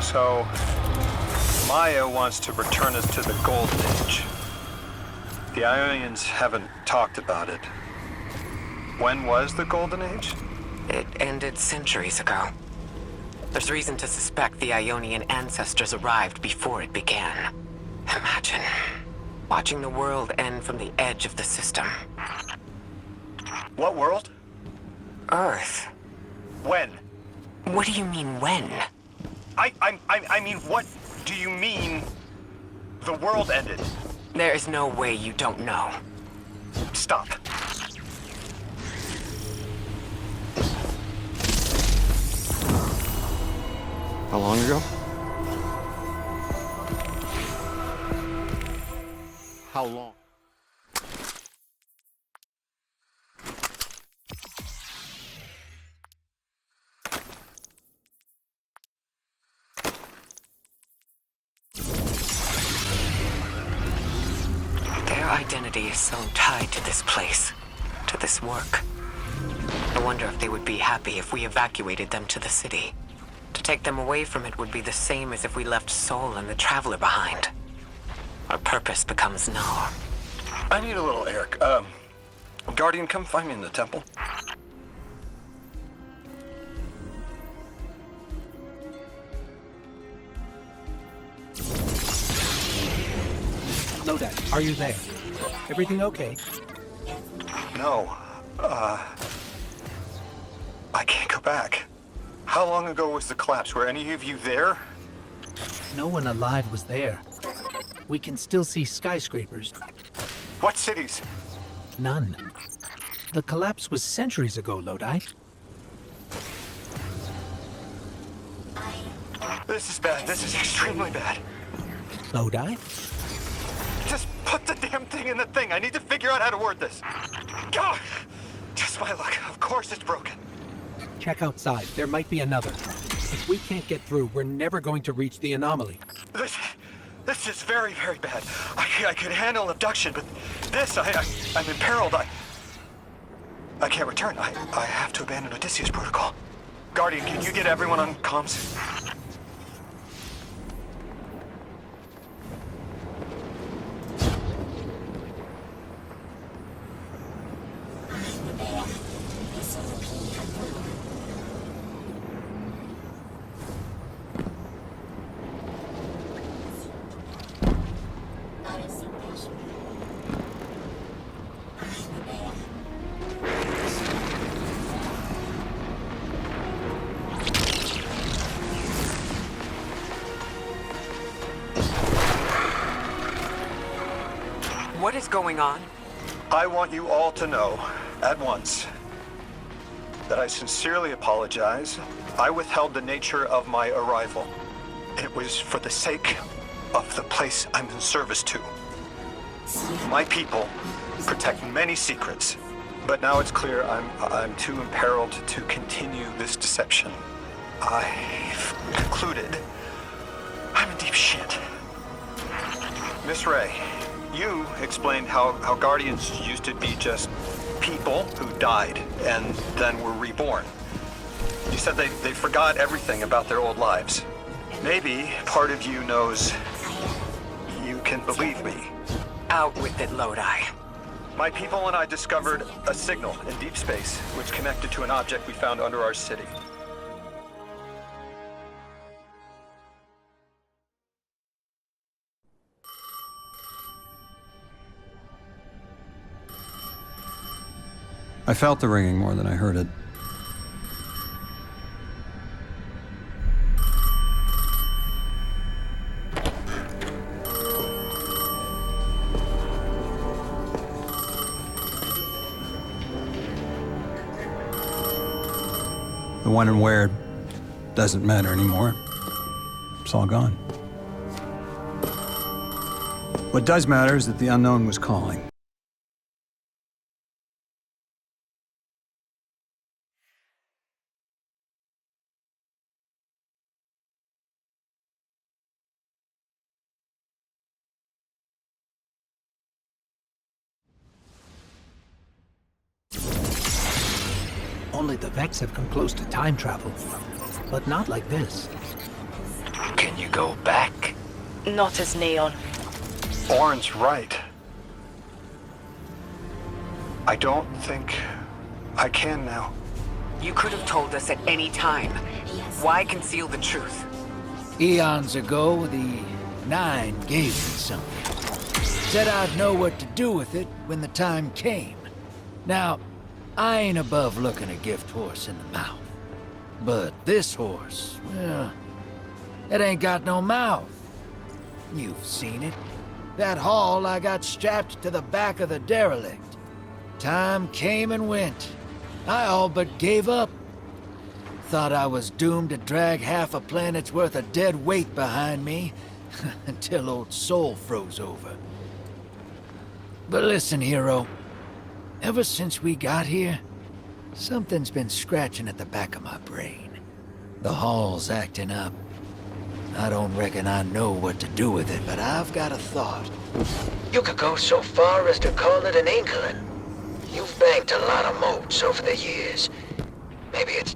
So, Maya wants to return us to the Golden Age. The Ionians haven't talked about it. When was the Golden Age? It ended centuries ago. There's reason to suspect the Ionian ancestors arrived before it began. Imagine watching the world end from the edge of the system. What world? Earth. When? What do you mean, when? I mean, what do you mean the world ended? There is no way you don't know. Stop. How long ago? How long? Their identity is so tied to this place, to this work. I wonder if they would be happy if we evacuated them to the city. To take them away from it would be the same as if we left Sol and the Traveler behind. Our purpose becomes null. I need a little air. Guardian, come find me in the temple. Lodi, are you there? Everything okay? No. I can't go back. How long ago was the collapse? Were any of you there? No one alive was there. We can still see skyscrapers. What cities? None. The collapse was centuries ago, Lodi. This is bad. This is extremely bad. Lodi? Just put the damn thing in the thing. I need to figure out how to word this. God! Just my luck. Of course it's broken. Check outside. There might be another. If we can't get through, we're never going to reach the anomaly. This is very, very bad. I could handle abduction, but this, I'm imperiled. I can't return. I have to abandon Odysseus protocol. Guardian, can you get everyone on comms? What is going on? I want you all to know, at once, that I sincerely apologize. I withheld the nature of my arrival. It was for the sake of the place I'm in service to. My people protect many secrets, but now it's clear I'm too imperiled to continue this deception. I've concluded I'm in deep shit. Miss Ray, you explained how Guardians used to be just people who died and then were reborn. You said they forgot everything about their old lives. Maybe part of you knows you can believe me. Out with it, Lodi. My people and I discovered a signal in deep space which connected to an object we found under our city. I felt the ringing more than I heard it. The when and where doesn't matter anymore. It's all gone. What does matter is that the unknown was calling. Only the Vex have come close to time travel, but not like this. go back? Not as Neon. Orin's right. I don't think I can now. You could have told us at any time. Why conceal the truth? Eons ago, the Nine gave me something. Said I'd know what to do with it when the time came. Now, I ain't above looking a gift horse in the mouth. But this horse, well, it ain't got no mouth. You've seen it. That haul I got strapped to the back of the derelict. Time came and went. I all but gave up. Thought I was doomed to drag half a planet's worth of dead weight behind me until old Soul froze over. But listen, hero. Ever since we got here, something's been scratching at the back of my brain. The hall's acting up. I don't reckon I know what to do with it, but I've got a thought. You could go so far as to call it an inkling. You've banked a lot of motes over the years. Maybe it's...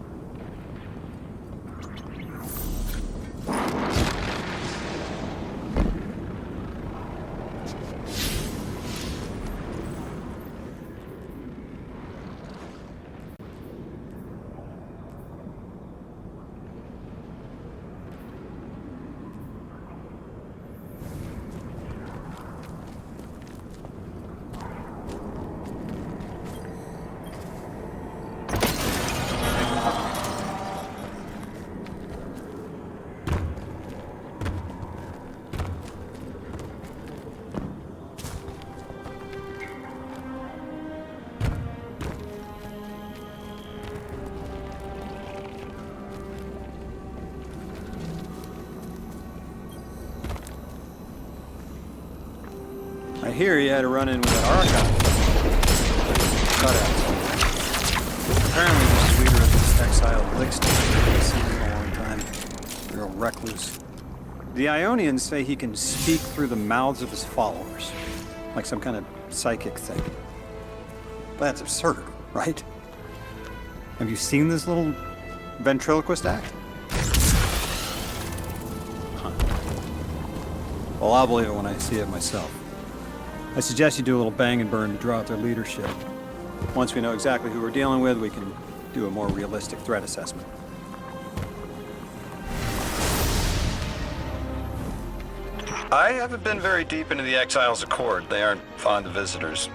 I hear you had a run-in with that archive. Cutout. Apparently this leader of this exiled Lixton. I've seen him a long time. Real recluse. The Ionians say he can speak through the mouths of his followers. Like some kind of psychic thing. But that's absurd, right? Have you seen this little ventriloquist act? Huh. Well, I'll believe it when I see it myself. I suggest you do a little bang and burn to draw out their leadership. Once we know exactly who we're dealing with, we can do a more realistic threat assessment. I haven't been very deep into the Exiles Accord. They aren't fond of visitors.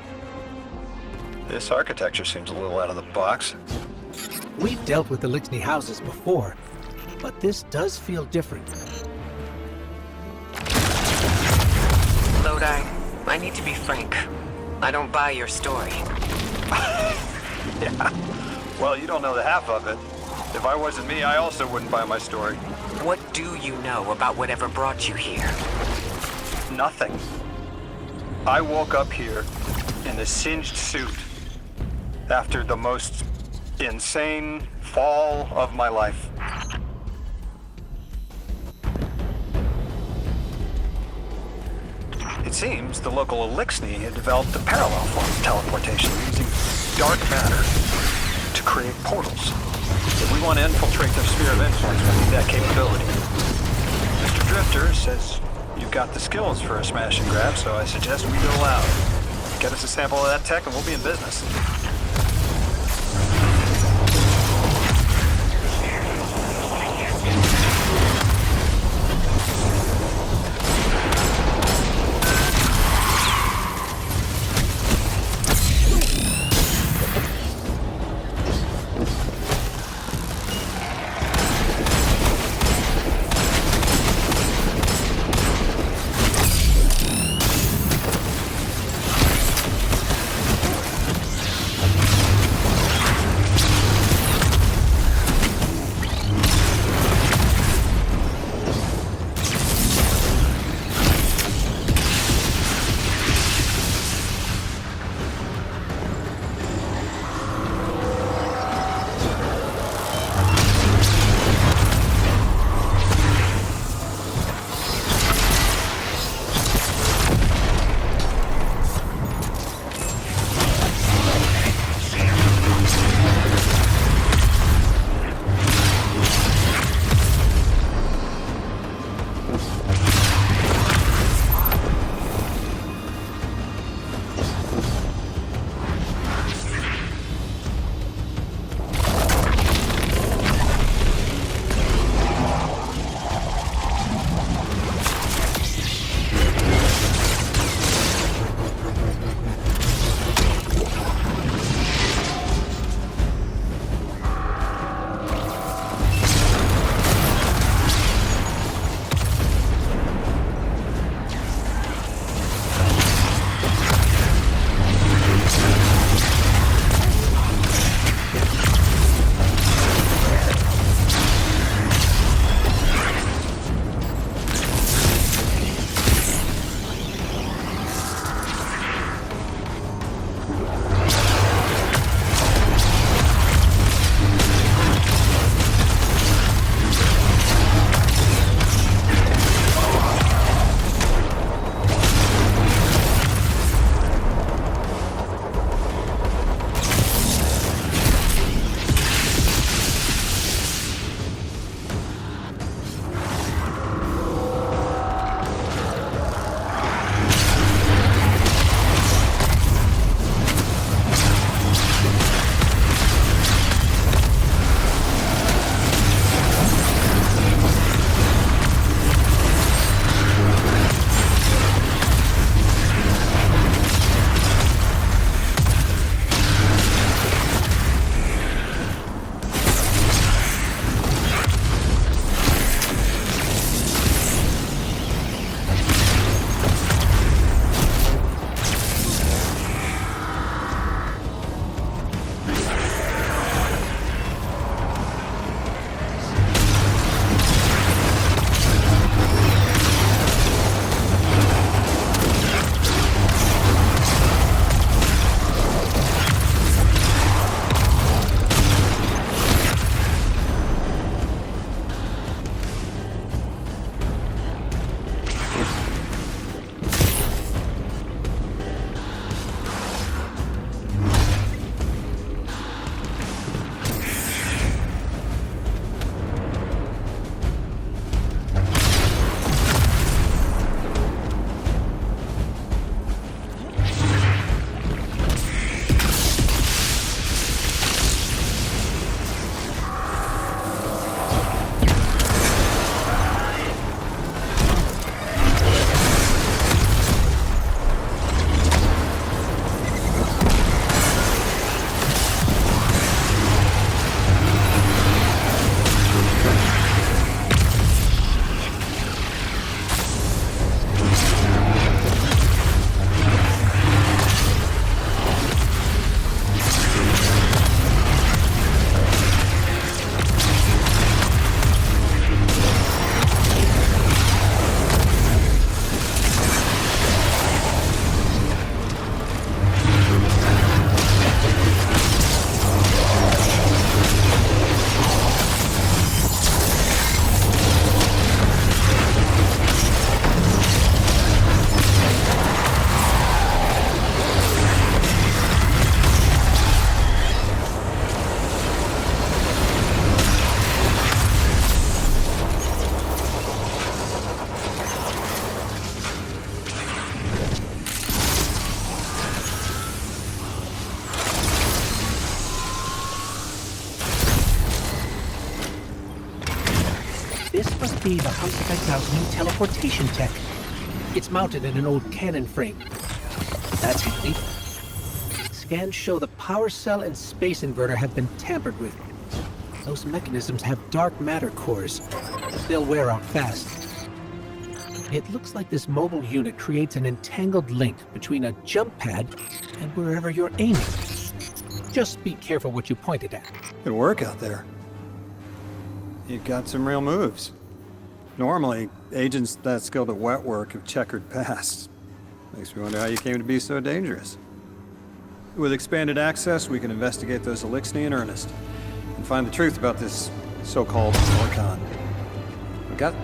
This architecture seems a little out of the box. We've dealt with the Lixney houses before, but this does feel different. Lodi, I need to be frank. I don't buy your story. Yeah. Well, you don't know the half of it. If I wasn't me, I also wouldn't buy my story. What do you know about whatever brought you here? Nothing. I woke up here in a singed suit after the most insane fall of my life. It seems the local Elixni had developed a parallel form of teleportation using dark matter to create portals. If we want to infiltrate their sphere of influence, we need that capability. Mr. Drifter says you've got the skills for a smash and grab, so I suggest we go loud. Get us a sample of that tech and we'll be in business. This must be the House of Exile's new teleportation tech. It's mounted in an old cannon frame. That's handy. Scans show the power cell and space inverter have been tampered with. Those mechanisms have dark matter cores. They'll wear out fast. It looks like this mobile unit creates an entangled link between a jump pad and wherever you're aiming. Just be careful what you pointed at. Good work out there. You've got some real moves. Normally, agents that skilled at wet work have checkered pasts. Makes me wonder how you came to be so dangerous. With expanded access, we can investigate those Elixni in earnest and find the truth about this so-called Archon. We got...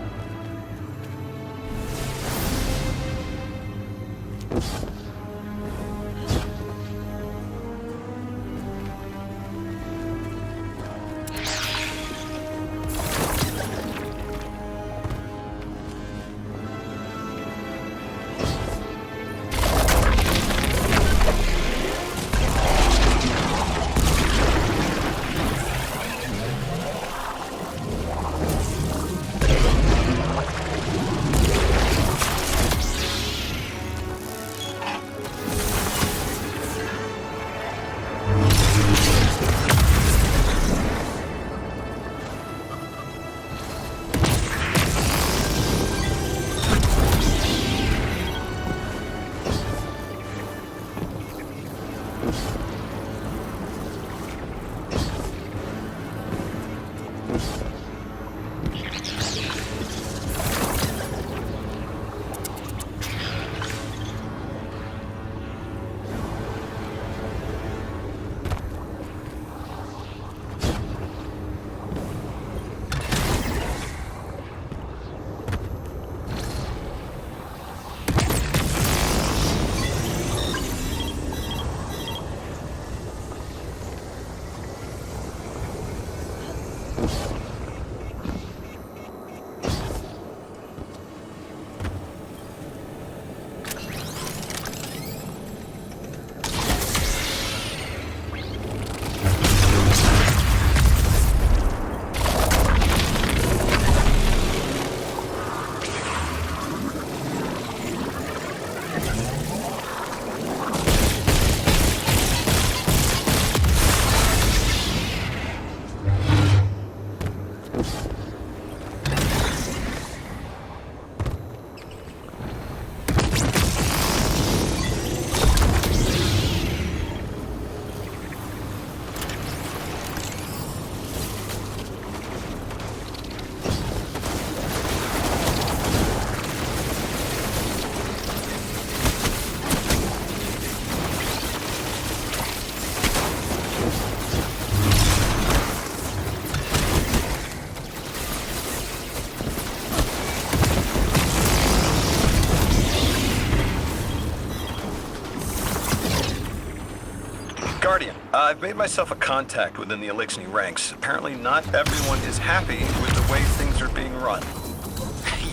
Guardian, I've made myself a contact within the Elixni ranks. Apparently not everyone is happy with the way things are being run.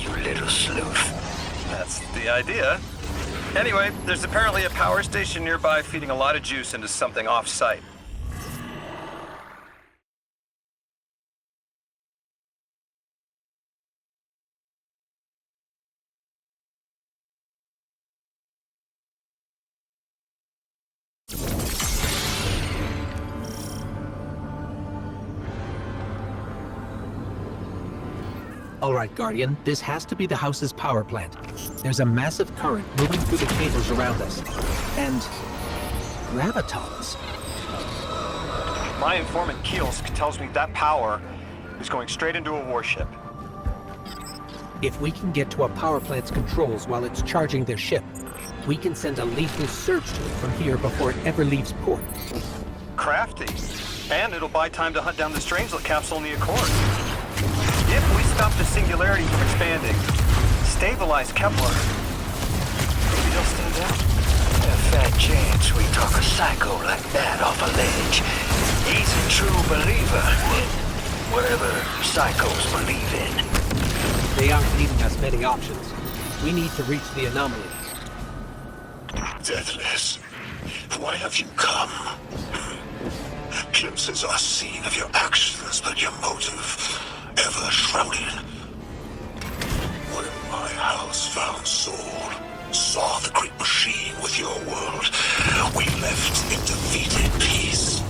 You little sleuth. That's the idea. Anyway, there's apparently a power station nearby feeding a lot of juice into something off-site. All right, Guardian, this has to be the house's power plant. There's a massive current moving through the cables around us. And gravitons. My informant Keels tells me that power is going straight into a warship. If we can get to a power plant's controls while it's charging their ship, we can send a lethal surge to it from here before it ever leaves port. Crafty. And it'll buy time to hunt down the Strangelet capsule in the Accord. If we stop the singularity from expanding, stabilize Kepler, maybe he'll stand out. A fat chance we talk a psycho like that off a ledge. He's a true believer in whatever psychos believe in. They aren't leaving us many options. We need to reach the anomaly. Deathless, why have you come? Glimpses are seen of your actions, but your motive ever shrouded. When my house found Saul, saw the great machine with your world, we left in defeated peace.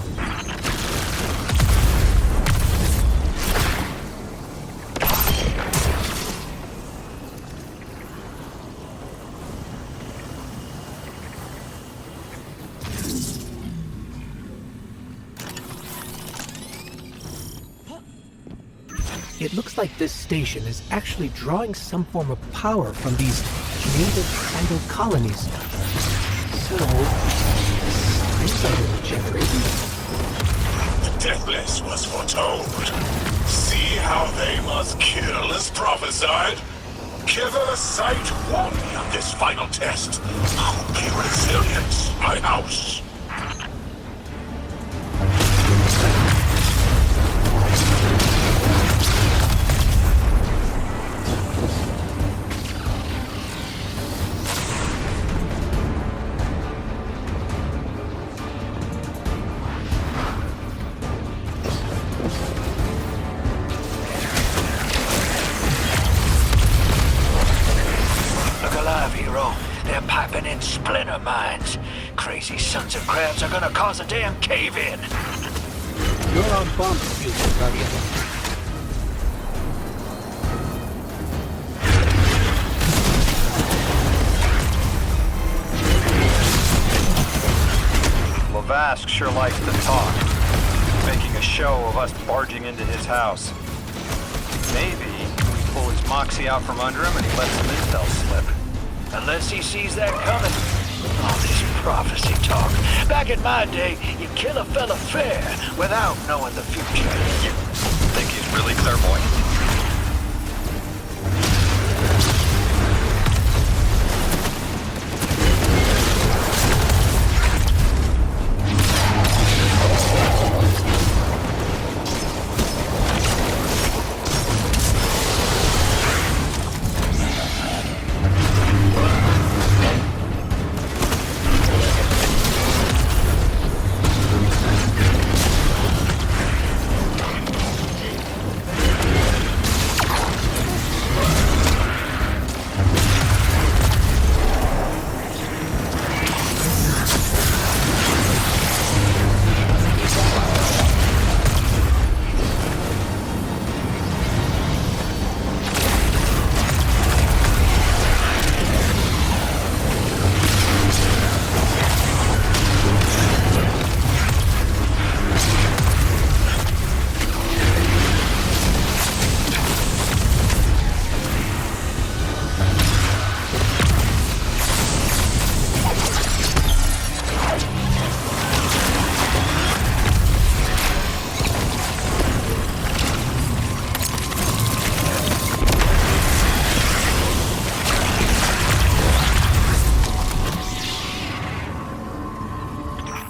It looks like this station is actually drawing some form of power from these native tidal colonies. So, this is a generator. The Deathless was foretold. See how they must kill as prophesied? Give her sight won on this final test. Be resilient, my house. They're piping in splinter mines. Crazy sons of crabs are gonna cause a damn cave-in. You're on bomb fuel, Guardian. Lavask sure likes to talk, making a show of us barging into his house. Maybe we pull his moxie out from under him and he lets some intel slip. Unless he sees that coming. All this prophecy talk. Back in my day, you kill a fella fair without knowing the future. You think he's really clairvoyant?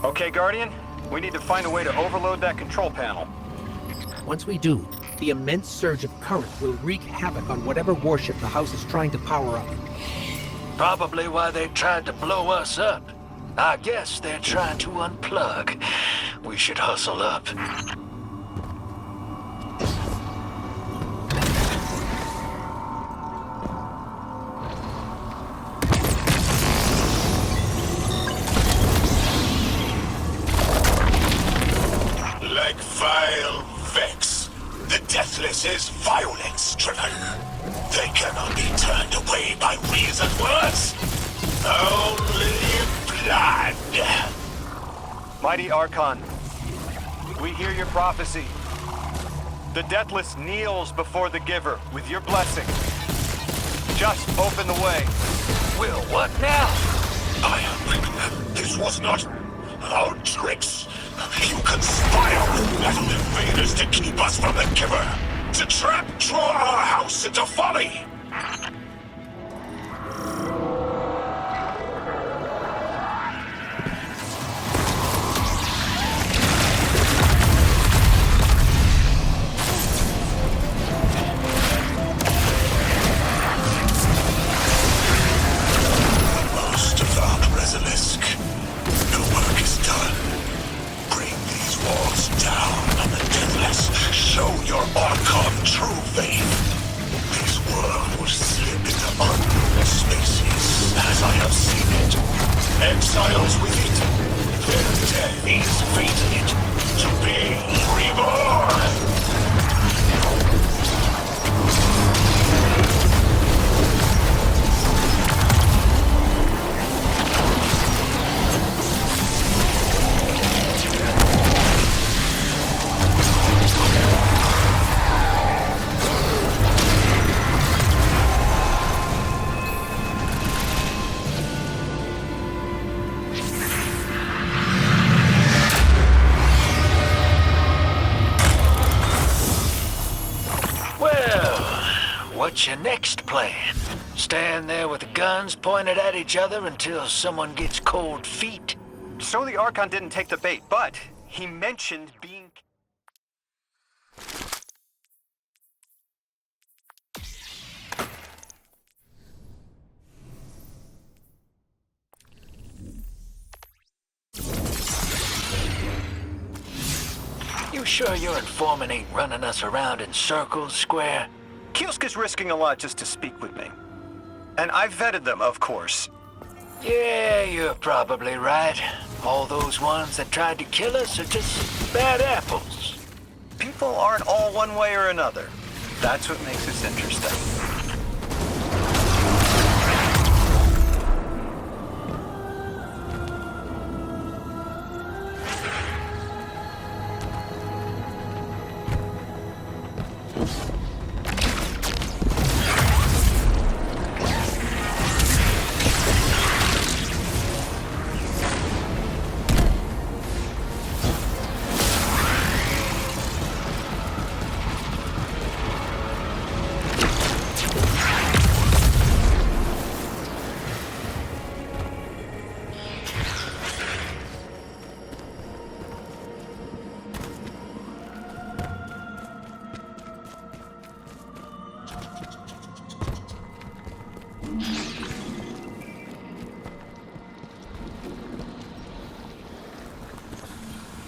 Okay, Guardian, We need to find a way to overload that control panel. Once we do, the immense surge of current will wreak havoc on whatever warship the house is trying to power up. Probably why they tried to blow us up. I guess they're trying to unplug. We should hustle up. Like vile Vex, the Deathless is violence-driven. They cannot be turned away by reasoned words. Only blood. Mighty Archon, we hear your prophecy. The Deathless kneels before the Giver with your blessing. Just open the way. Will, what now? This was not our tricks. You conspire with metal invaders to keep us from the Giver. To draw our house into folly. Most devout Resilisk, the work is done. Bring these walls down on the Deathless. Show your Archon true faith. This world will slip into unknown spaces, as I have seen it. Exiles with it. Their death is fated to be reborn. What's your next plan? Stand there with the guns pointed at each other until someone gets cold feet? So the Archon didn't take the bait, but he mentioned being... You sure your informant ain't running us around in circles, Square? Kielsk is risking a lot just to speak with me. And I vetted them, of course. Yeah, you're probably right. All those ones that tried to kill us are just bad apples. People aren't all one way or another. That's what makes this interesting.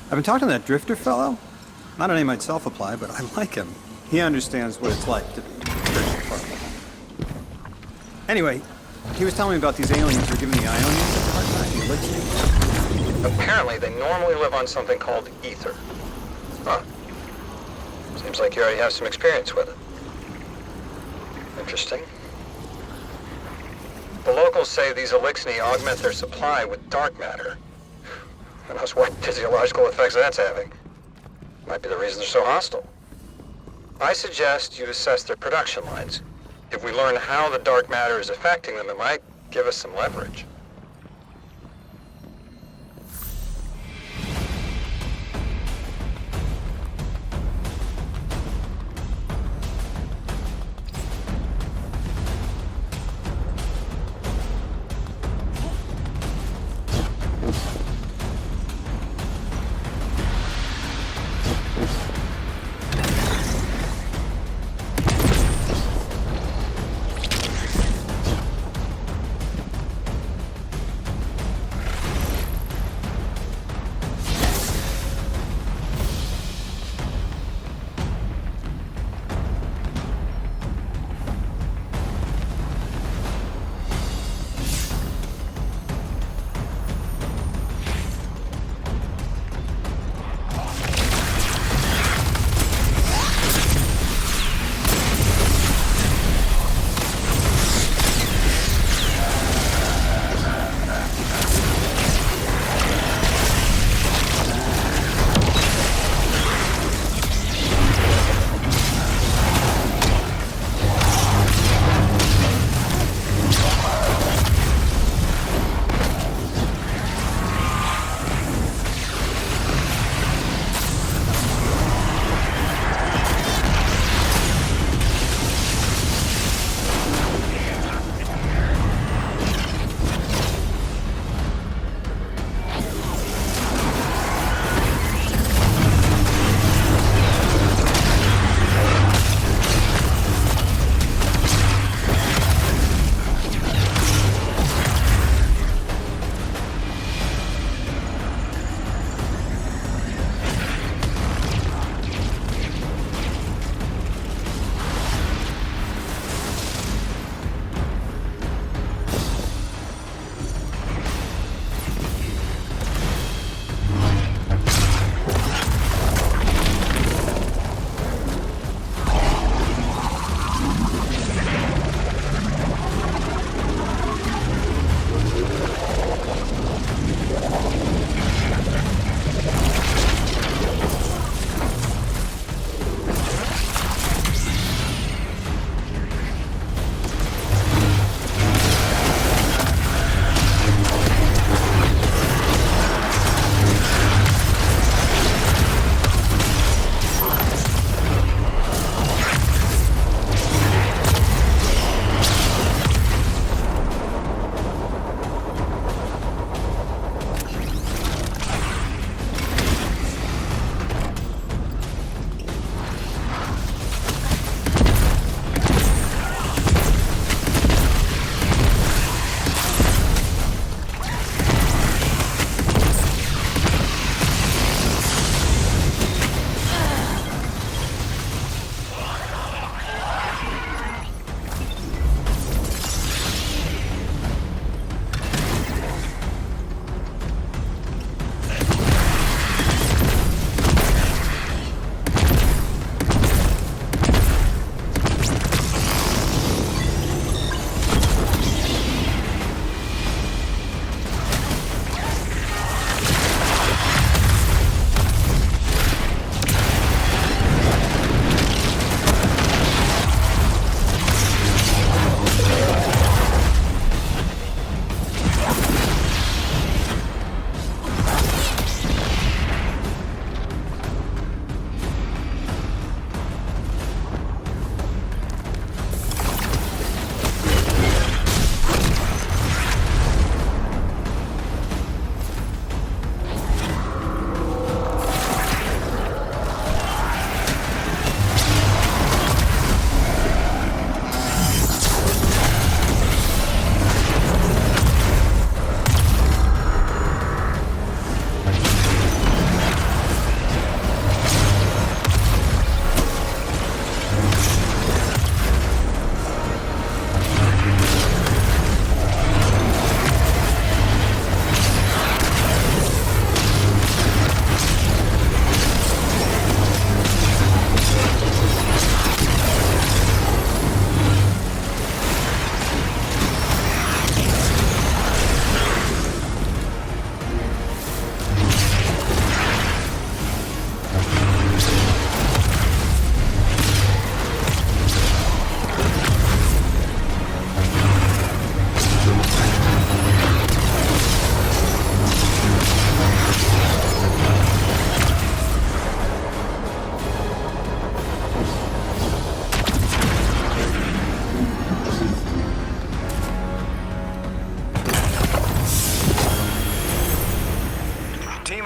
I've been talking to that Drifter fellow. Not a name I'd self-apply, but I like him. He understands what it's like to be Drifter Park. Anyway, he was telling me about these aliens who are giving the Ionians a hard time, the elixir. Apparently, they normally live on something called ether. Huh. Seems like you already have some experience with it. Interesting. The locals say these Elixni augment their supply with dark matter. Who knows what physiological effects that's having. Might be the reason they're so hostile. I suggest you assess their production lines. If we learn how the dark matter is affecting them, it might give us some leverage.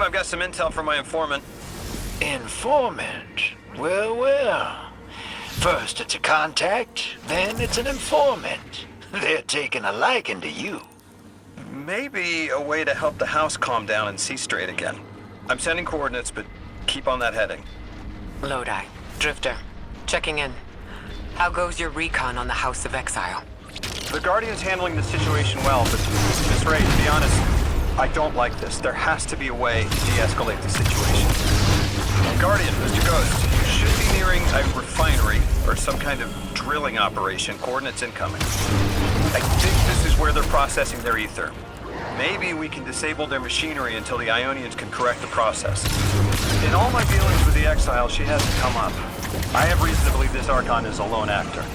I've got some intel from my informant. Informant? Well, well. First it's a contact, then it's an informant. They're taking a liking to you. Maybe a way to help the house calm down and see straight again. I'm sending coordinates, but keep on that heading. Lodi, Drifter, checking in. How goes your recon on the House of Exile? The Guardian's handling the situation well, but Miss Ray, to be honest, I don't like this. There has to be a way to de-escalate the situation. Guardian, Mr. Ghost, you should be nearing a refinery or some kind of drilling operation. Coordinates incoming. I think this is where they're processing their ether. Maybe we can disable their machinery until the Ionians can correct the process. In all my dealings with the Exile, she hasn't come up. I have reason to believe this Archon is a lone actor.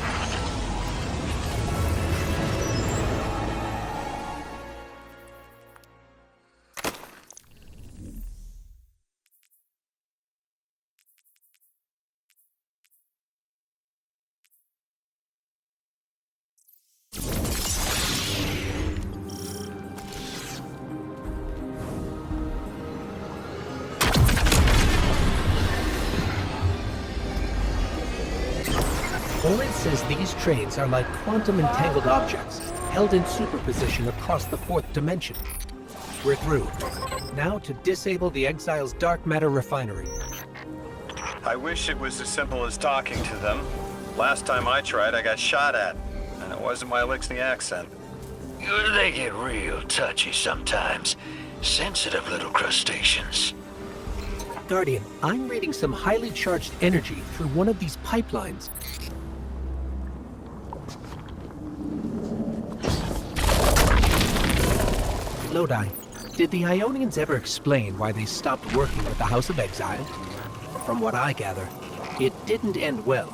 Orin says these trains are like quantum entangled objects, held in superposition across the fourth dimension. We're through. Now to disable the Exile's dark matter refinery. I wish it was as simple as talking to them. Last time I tried, I got shot at. And it wasn't my Lixney accent. They get real touchy sometimes. Sensitive little crustaceans. Guardian, I'm reading some highly charged energy through one of these pipelines. Lodi, did the Ionians ever explain why they stopped working with the House of Exile? From what I gather, it didn't end well.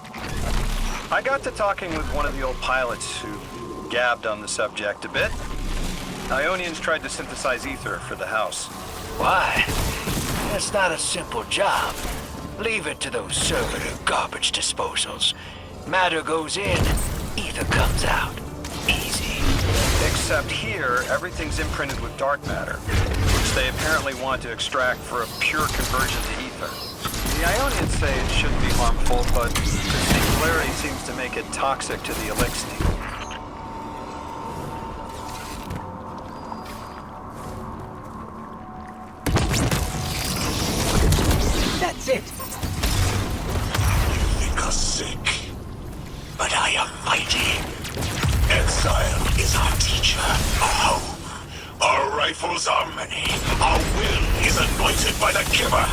I got to talking with one of the old pilots who gabbed on the subject a bit. Ionians tried to synthesize ether for the house. Why? That's not a simple job. Leave it to those servitor garbage disposals. Matter goes in, ether comes out. Easy. Except here, everything's imprinted with dark matter, which they apparently want to extract for a pure conversion to ether. The Ionians say it shouldn't be harmful, but the singularity seems to make it toxic to the Elixni. That's it! You think us sick, but I am mighty. Exile is our teacher, our home. Our rifles are many. Our will is anointed by the Giver.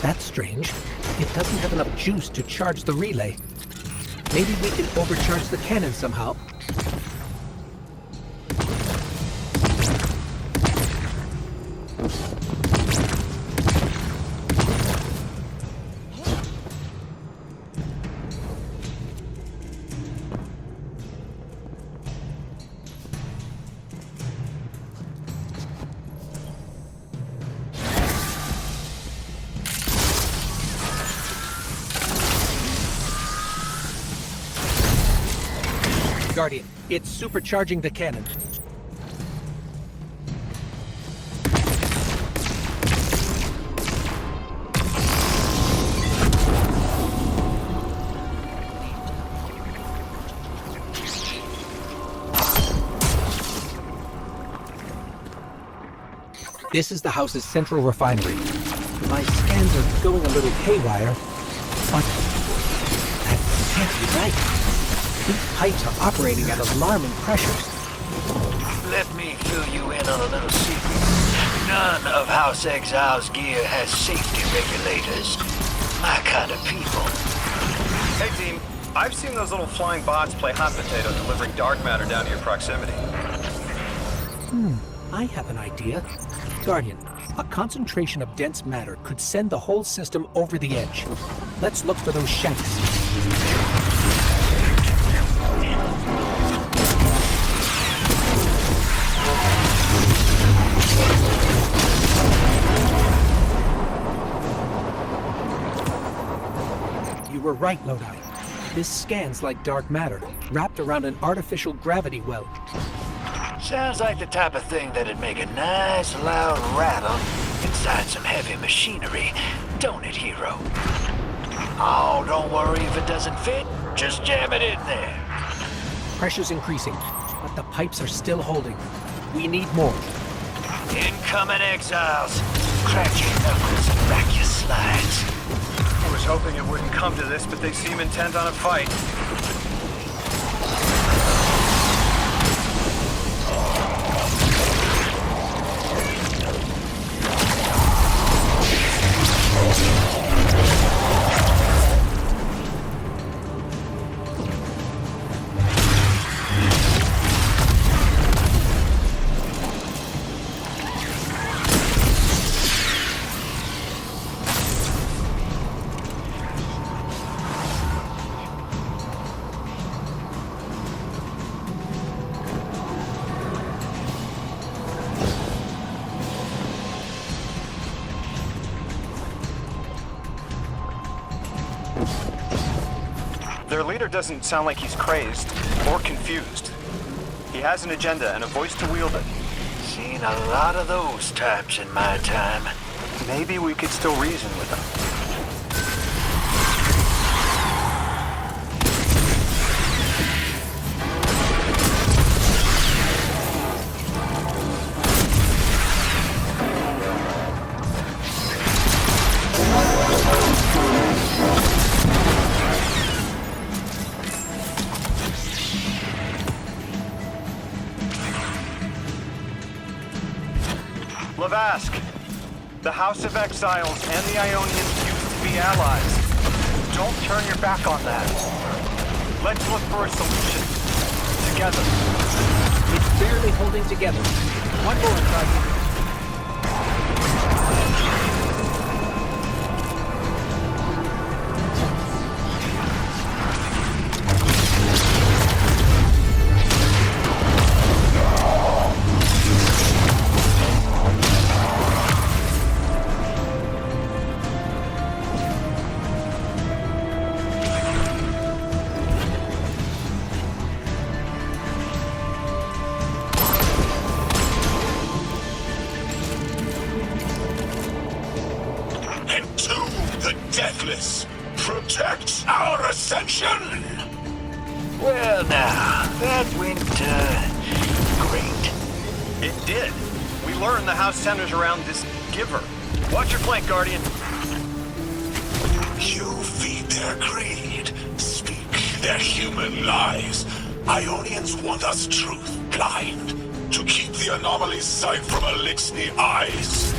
That's strange. It doesn't have enough juice to charge the relay. Maybe we can overcharge the cannon somehow. Guardian, it's supercharging the cannon. This is the house's central refinery. My scans are going a little haywire, but that can't be right. These pipes are operating at alarming pressures. Let me fill you in on a little secret. None of House Exile's gear has safety regulators. My kind of people. Hey team, I've seen those little flying bots play hot potato delivering dark matter down to your proximity. I have an idea. Guardian, a concentration of dense matter could send the whole system over the edge. Let's look for those shanks. You were right, Lodi. This scans like dark matter, wrapped around an artificial gravity well. Sounds like the type of thing that'd make a nice loud rattle inside some heavy machinery, don't it, Hero? Oh, don't worry if it doesn't fit. Just jam it in there. Pressure's increasing, but the pipes are still holding. We need more. Incoming exiles. Crack your knuckles and back your slides. I was hoping it wouldn't come to this, but they seem intent on a fight. Their leader doesn't sound like he's crazed or confused. He has an agenda and a voice to wield it. Seen a lot of those types in my time. Maybe we could still reason with him. Lavask, the House of Exiles and the Ionians used to be allies. Don't turn your back on that. Let's look for a solution. Together. It's barely holding together. One more, Guardian. Protect our ascension! Well now, that went, great. It did. We learned the house centers around this giver. Watch your flank, Guardian. You feed their greed, speak their human lies. Ionians want us truth blind, to keep the anomaly's sight from Elixni eyes.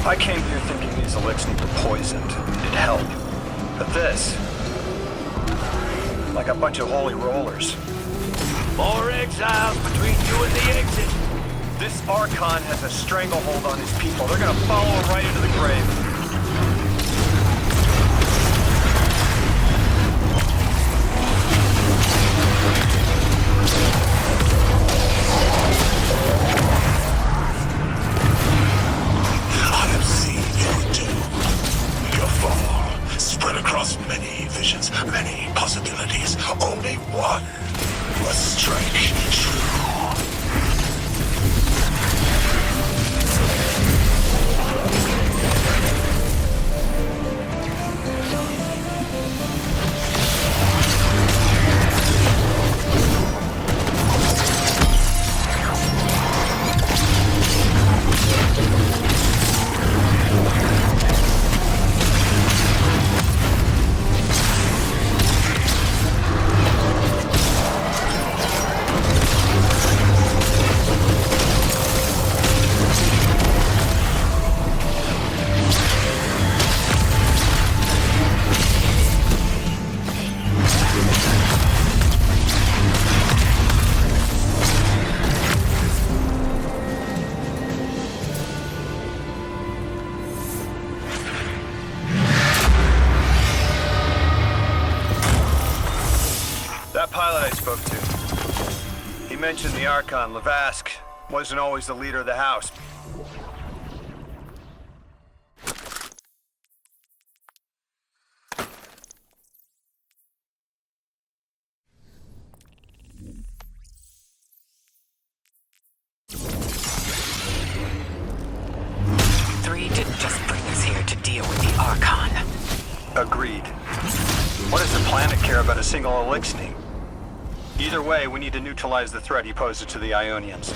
I came here thinking these Elixni were poisoned. It'd help. But this... like a bunch of holy rollers. More exiles between you and the exit. This Archon has a stranglehold on his people. They're gonna follow him right into the grave. Many possibilities, only one must strike true. That pilot I spoke to, he mentioned the Archon, Lavask, wasn't always the leader of the house. Three didn't just bring us here to deal with the Archon. Agreed. What does the planet care about a single Elixni? Either way, we need to neutralize the threat he poses to the Ionians.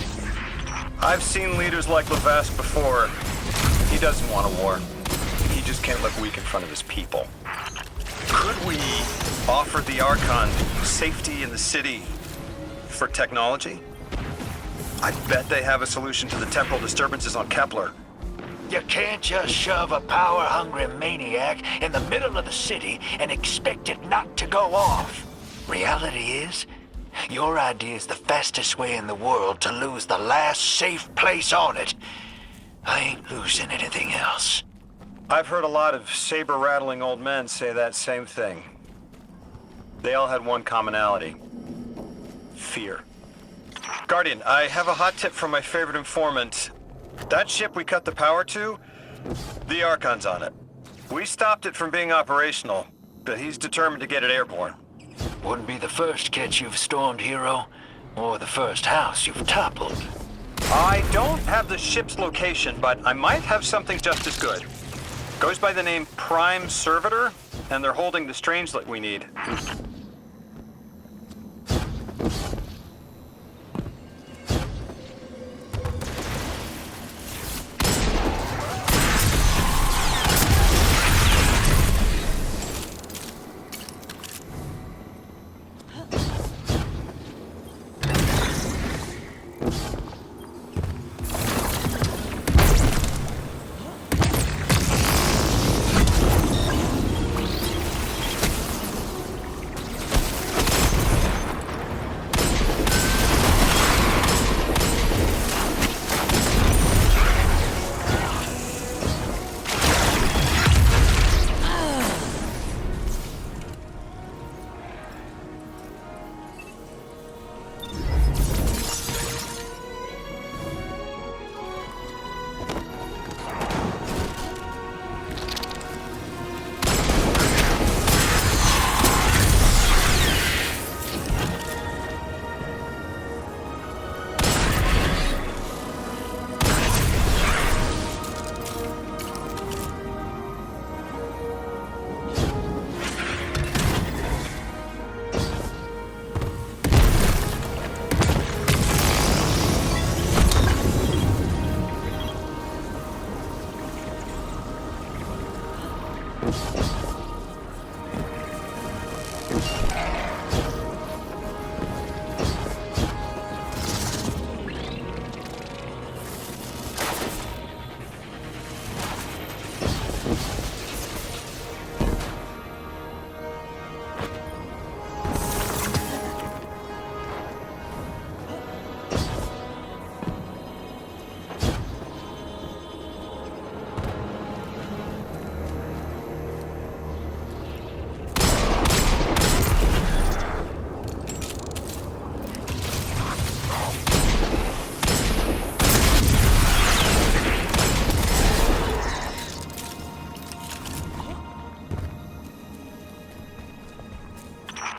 I've seen leaders like Lavask before. He doesn't want a war. He just can't look weak in front of his people. Could we offer the Archon safety in the city for technology? I bet they have a solution to the temporal disturbances on Kepler. You can't just shove a power-hungry maniac in the middle of the city and expect it not to go off. Reality is, your idea is the fastest way in the world to lose the last safe place on it. I ain't losing anything else. I've heard a lot of saber-rattling old men say that same thing. They all had one commonality. Fear. Guardian, I have a hot tip from my favorite informant. That ship we cut the power to, the Archon's on it. We stopped it from being operational, but he's determined to get it airborne. Wouldn't be the first catch you've stormed, Hero, or the first house you've toppled. I don't have the ship's location, but I might have something just as good. Goes by the name Prime Servitor, and they're holding the Strangelet we need.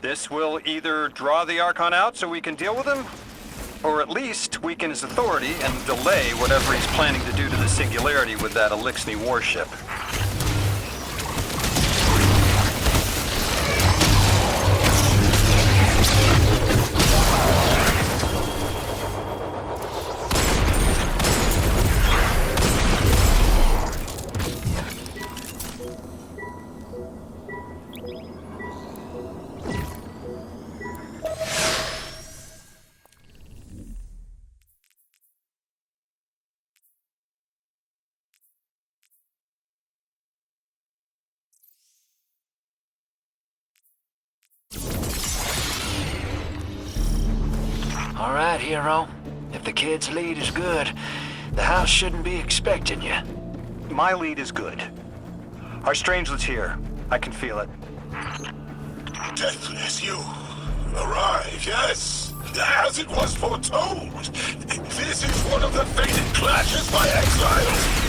This will either draw the Archon out so we can deal with him, or at least weaken his authority and delay whatever he's planning to do to the Singularity with that Elixni warship. All right, Hero. If the kid's lead is good, the house shouldn't be expecting you. My lead is good. Our Strangelet's here. I can feel it. Deathless, you. Arrive. Yes, as it was foretold. This is one of the fated clashes by exiles.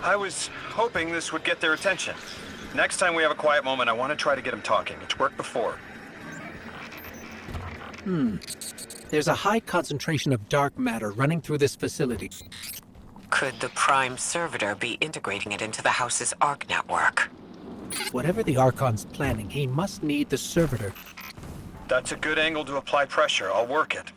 I was hoping this would get their attention. Next time we have a quiet moment, I want to try to get them talking. It's worked before. There's a high concentration of dark matter running through this facility. Could the Prime Servitor be integrating it into the house's Arc network? Whatever the Archon's planning, he must need the Servitor. That's a good angle to apply pressure. I'll work it.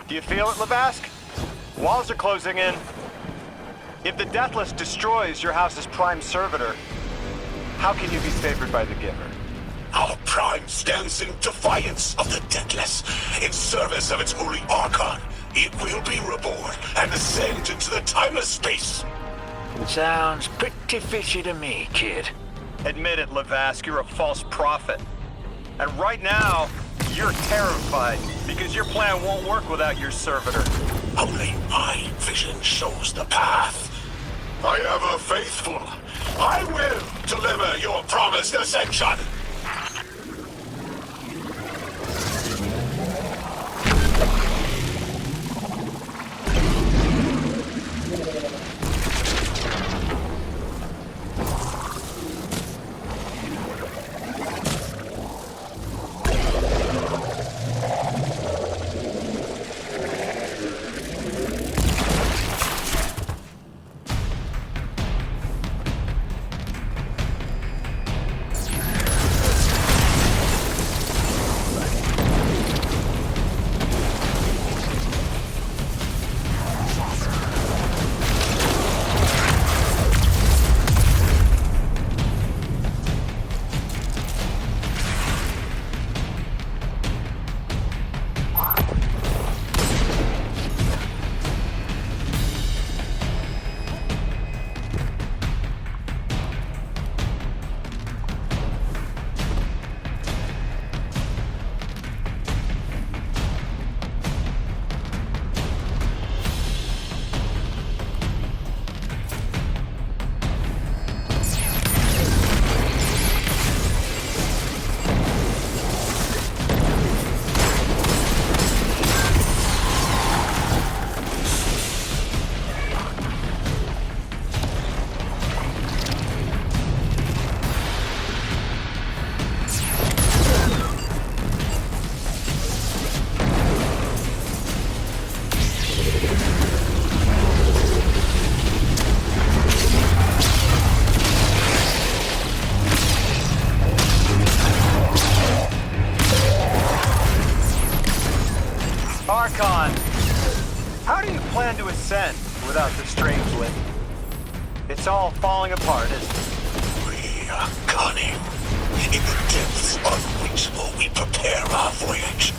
Do you feel it, Lavask? Walls are closing in. If the Deathless destroys your house's Prime Servitor, how can you be favored by the Giver? Our Prime stands in defiance of the Deathless. In service of its holy Archon, it will be reborn and ascend into the timeless space. Sounds pretty fishy to me, kid. Admit it, Lavask, you're a false prophet. And right now, you're terrified because your plan won't work without your servitor. Only my vision shows the path. I am a faithful. I will deliver your promised ascension. Archon, how do you plan to ascend without the Strangeling? It's all falling apart, isn't it? We are cunning. In the depths of which will we prepare our voyage.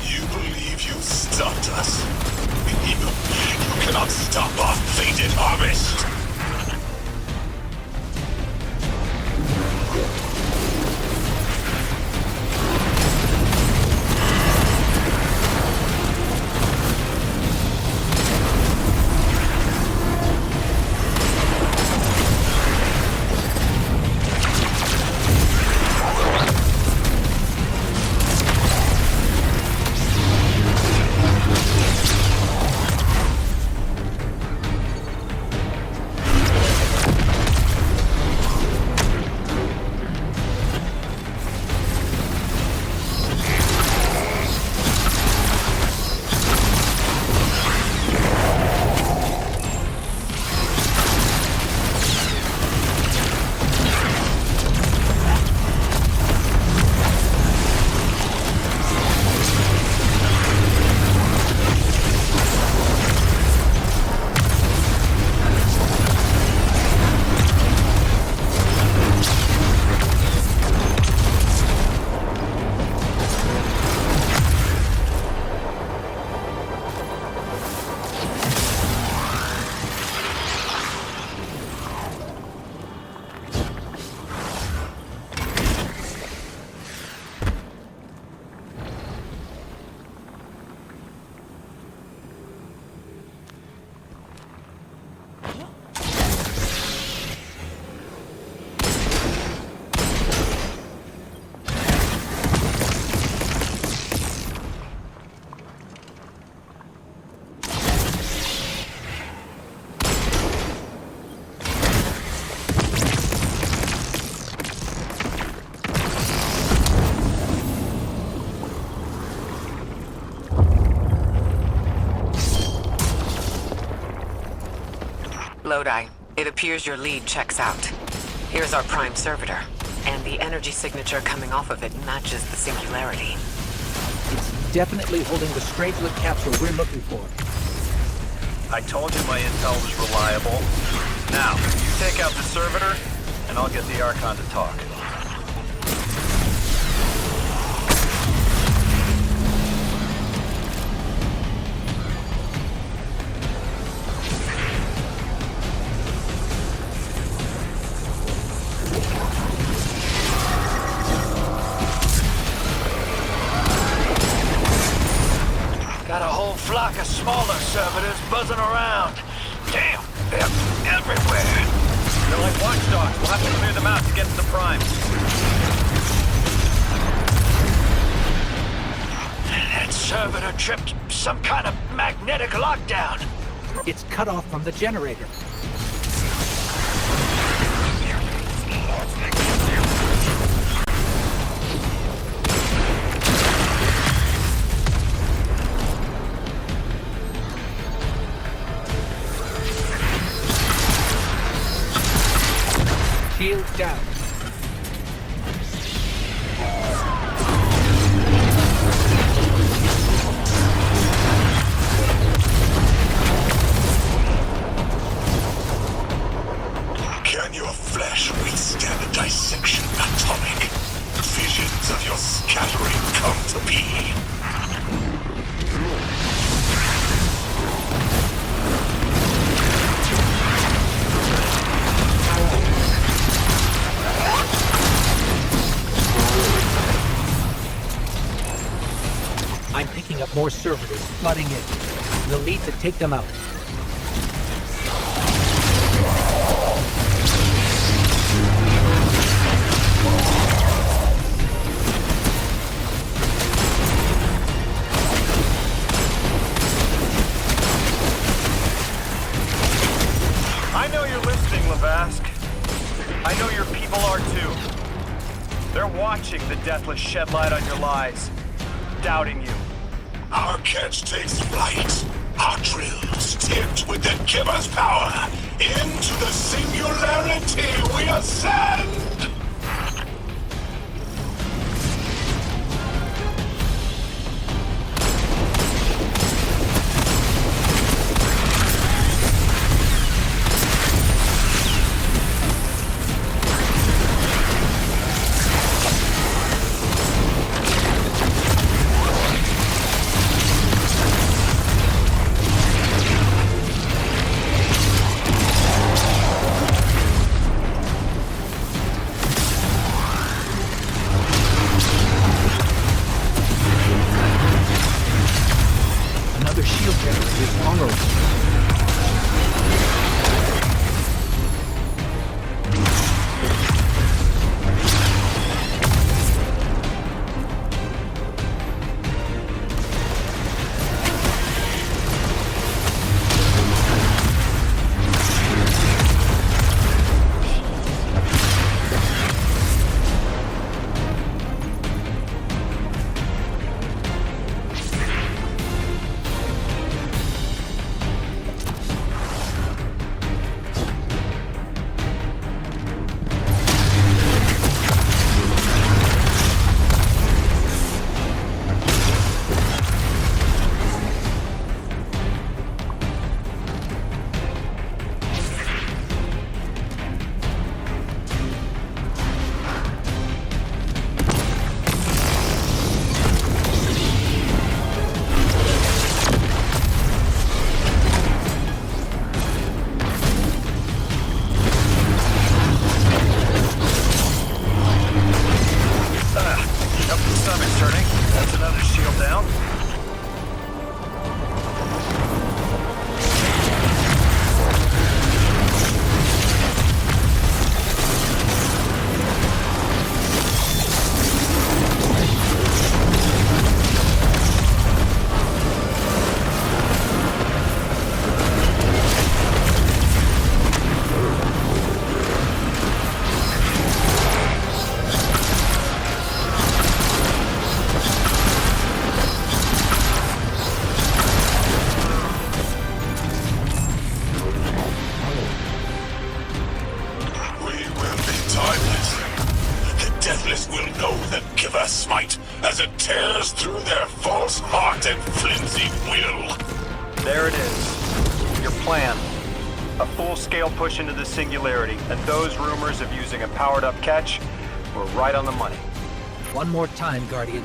You believe you stopped us? You cannot stop our fated harvest. It appears your lead checks out. Here's our prime servitor, and the energy signature coming off of it matches the singularity. It's definitely holding the Strangelet capsule we're looking for. I told you my intel was reliable. Now, you take out the servitor, and I'll get the Archon to talk. Got a whole flock of smaller servitors buzzing around. Damn, they're everywhere. They're like watchdogs. We'll have to clear them out to get to the prime. That servitor tripped some kind of magnetic lockdown. It's cut off from the generator. Shield down. Can your flesh withstand a dissection atomic? Visions of your scattering come to be. I'm picking up more servitors flooding in. We'll need to take them out. I know you're listening, Lavask. I know your people are too. They're watching the Deathless shed light on your lies, doubting you. Our catch takes flight. Our drills tipped with the giver's power. Into the singularity we ascend! will know that Kiva smite as it tears through their false heart and flimsy will. There it is. Your plan. A full-scale push into the singularity, and those rumors of using a powered-up catch were right on the money. One more time, Guardian.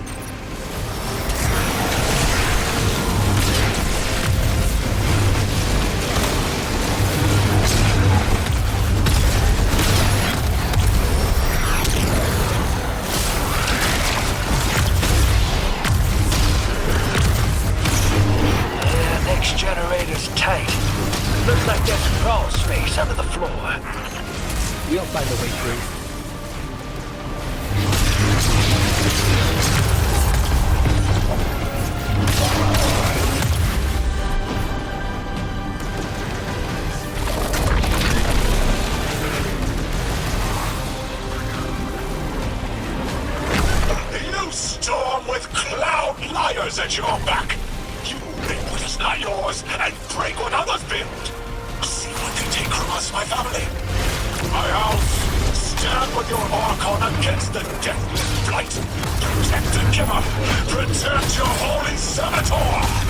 Next generator's tight. Looks like there's crawl space under the floor. We'll find a way through. You storm with cloud liars at your back. You make what is not yours and break what others build. See what they take from us, my family. My house, stand with your Archon against the deathless flight. Protect the Giver. Protect your holy Senator.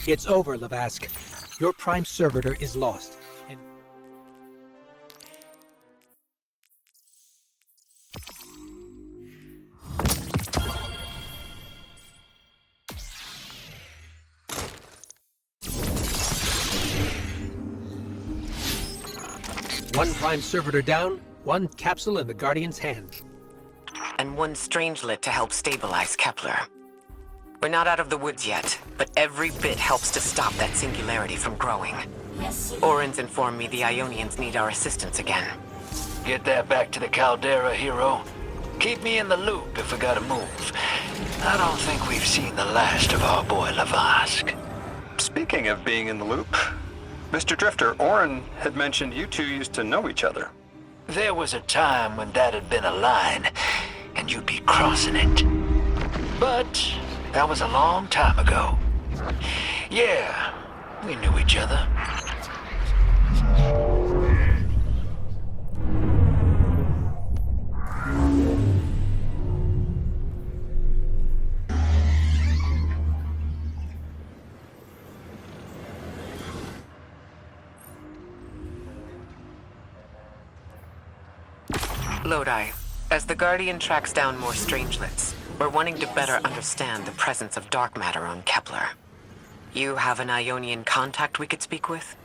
It's over, Lavask. Your Prime Servitor is lost. And one Prime Servitor down, one capsule in the Guardian's hand. And one Strangelet to help stabilize Kepler. We're not out of the woods yet, but every bit helps to stop that singularity from growing. Orin's informed me the Ionians need our assistance again. Get that back to the Caldera, hero. Keep me in the loop if we gotta move. I don't think we've seen the last of our boy Lavask. Speaking of being in the loop, Mr. Drifter, Orin had mentioned you two used to know each other. There was a time when that had been a line, and you'd be crossing it. But that was a long time ago. Yeah, we knew each other. Lodi, as the Guardian tracks down more Strangelets, we're wanting to better understand the presence of dark matter on Kepler. You have an Ionian contact we could speak with?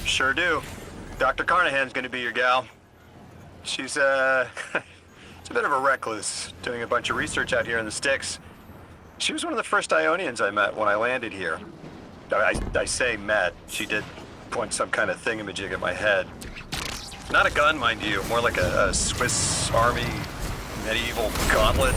Sure do. Dr. Carnahan's gonna be your gal. She's, she's a bit of a recluse, doing a bunch of research out here in the sticks. She was one of the first Ionians I met when I landed here. I say met. She did point some kind of thingamajig at my head. Not a gun, mind you, more like a Swiss Army medieval gauntlet.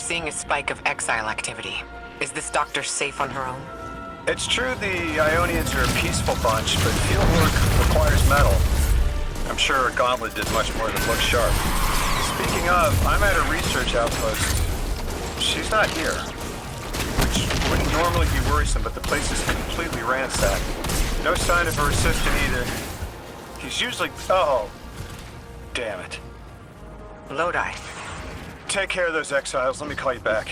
seeing a spike of exile activity. Is this doctor safe on her own? It's true the Ionians are a peaceful bunch, but fieldwork requires metal. I'm sure Gauntlet did much more than look sharp. Speaking of, I'm at a research outpost. She's not here. Which wouldn't normally be worrisome, but the place is completely ransacked. No sign of her assistant either. He's usually... Oh. Damn it. Lodi. Take care of those exiles. Let me call you back.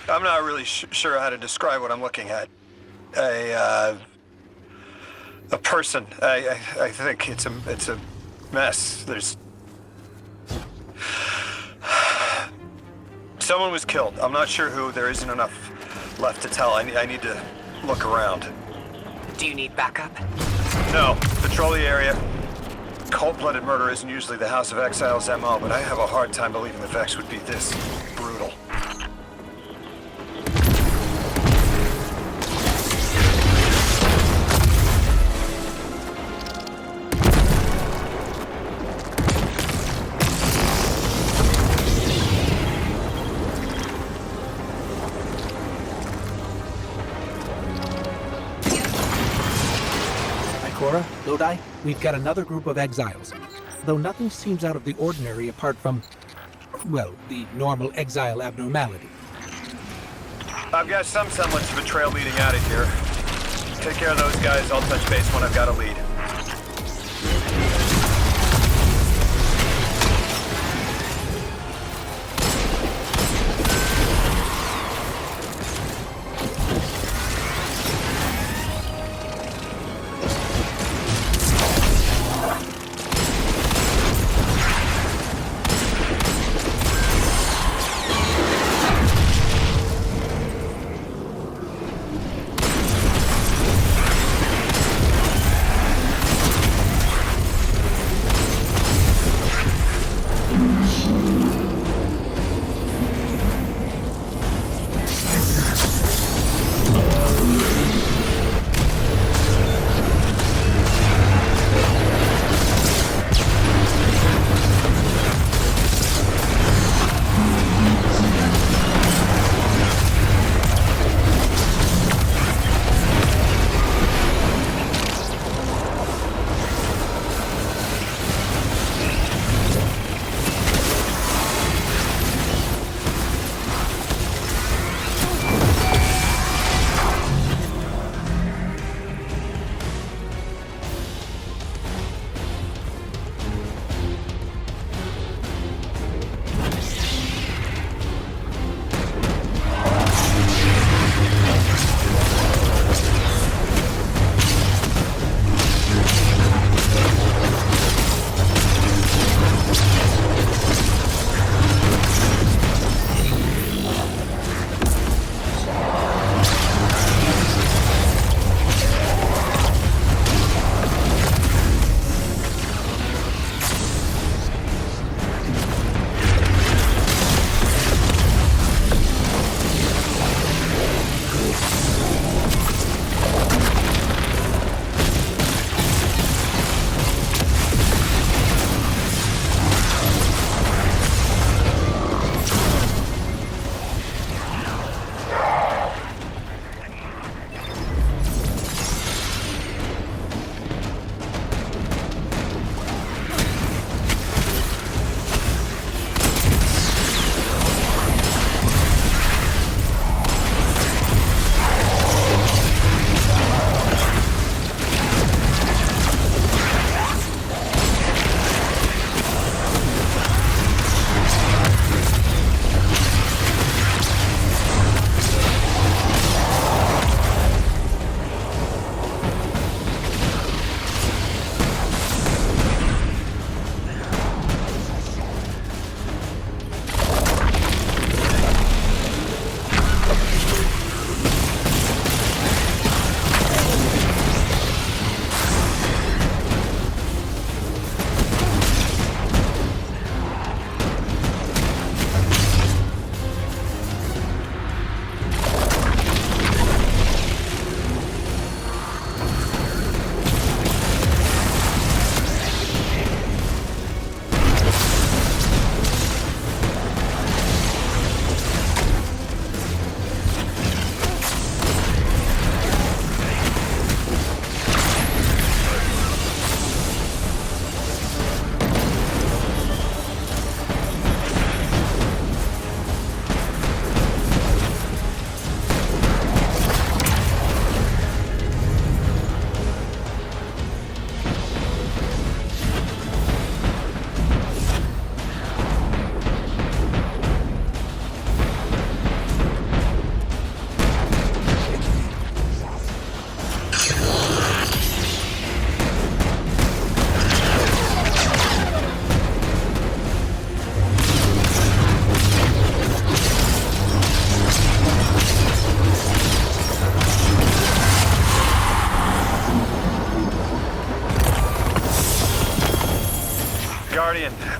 I'm not really sure how to describe what I'm looking at. A person. I think it's a mess. There's... Someone was killed. I'm not sure who. There isn't enough left to tell. I need to look around. Do you need backup? No. Patrol the area. Cold-blooded murder isn't usually the House of Exiles' MO, but I have a hard time believing the Vex would be this brutal. Lodi, we've got another group of exiles. Though nothing seems out of the ordinary apart from, well, the normal exile abnormality. I've got some semblance of a trail leading out of here. Take care of those guys. I'll touch base when I've got a lead.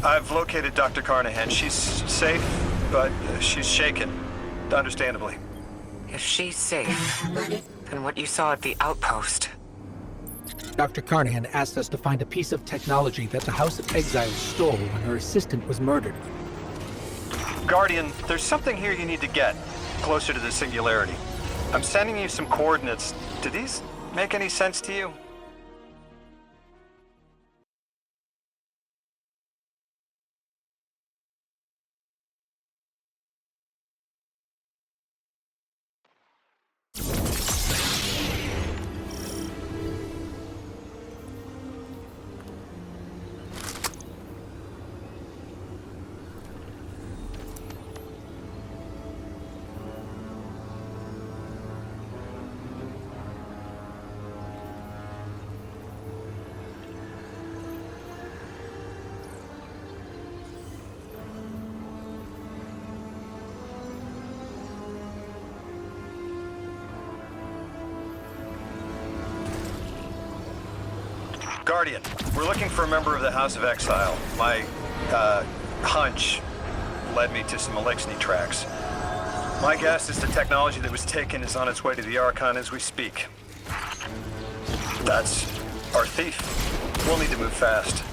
I've located Dr. Carnahan. She's safe, but she's shaken, understandably. If she's safe, then what you saw at the outpost... Dr. Carnahan asked us to find a piece of technology that the House of Exiles stole when her assistant was murdered. Guardian, there's something here you need to get, closer to the Singularity. I'm sending you some coordinates. Do these make any sense to you? Guardian, we're looking for a member of the House of Exile. My, hunch led me to some Elixni tracks. My guess is the technology that was taken is on its way to the Archon as we speak. That's our thief. We'll need to move fast.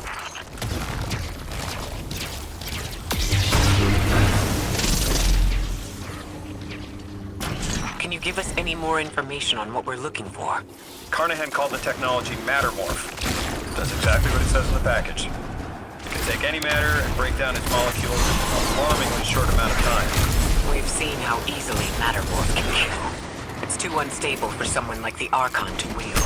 Can you give us any more information on what we're looking for? Carnahan called the technology Mattermorph. Does exactly what it says in the package. It can take any matter and break down its molecules in an alarmingly short amount of time. We've seen how easily Mattermorph can kill. It's too unstable for someone like the Archon to wield.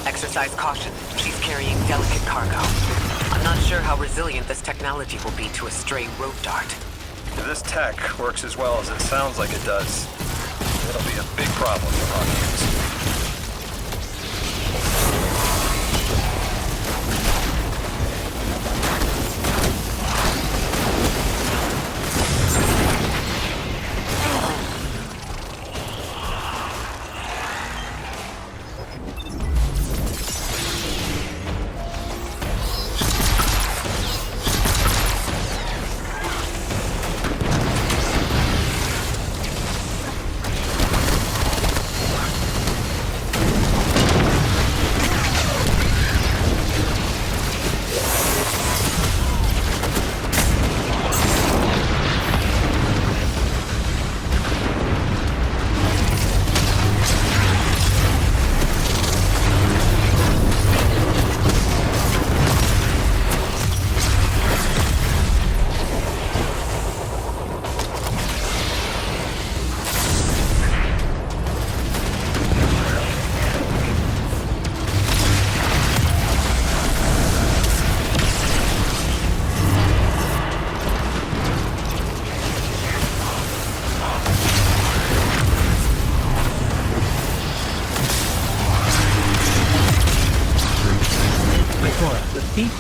Exercise caution. She's carrying delicate cargo. I'm not sure how resilient this technology will be to a stray rope dart. If this tech works as well as it sounds like it does, it'll be a big problem for Hawkins.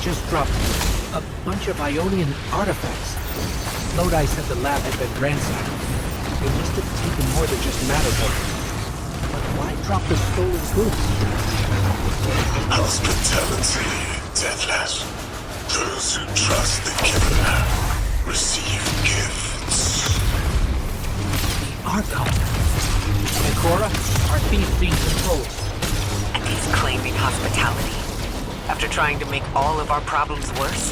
Just dropped a bunch of Ionian artifacts. Lodi said the lab had been ransacked. They must have taken more than just Mattermorph. But why drop the stolen goods? Hospitality, Deathless. Those who trust the killer receive gifts. Archon. Ikora, our thief being controlled. And he's claiming hospitality. After trying to make all of our problems worse?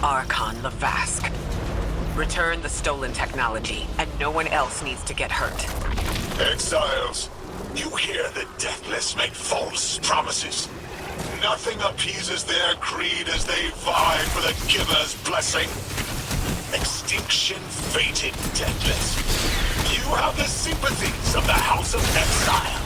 Archon Lavask. Return the stolen technology, and no one else needs to get hurt. Exiles, you hear the Deathless make false promises. Nothing appeases their greed as they vie for the Giver's blessing. Extinction fated, Deathless. You have the sympathies of the House of Exile.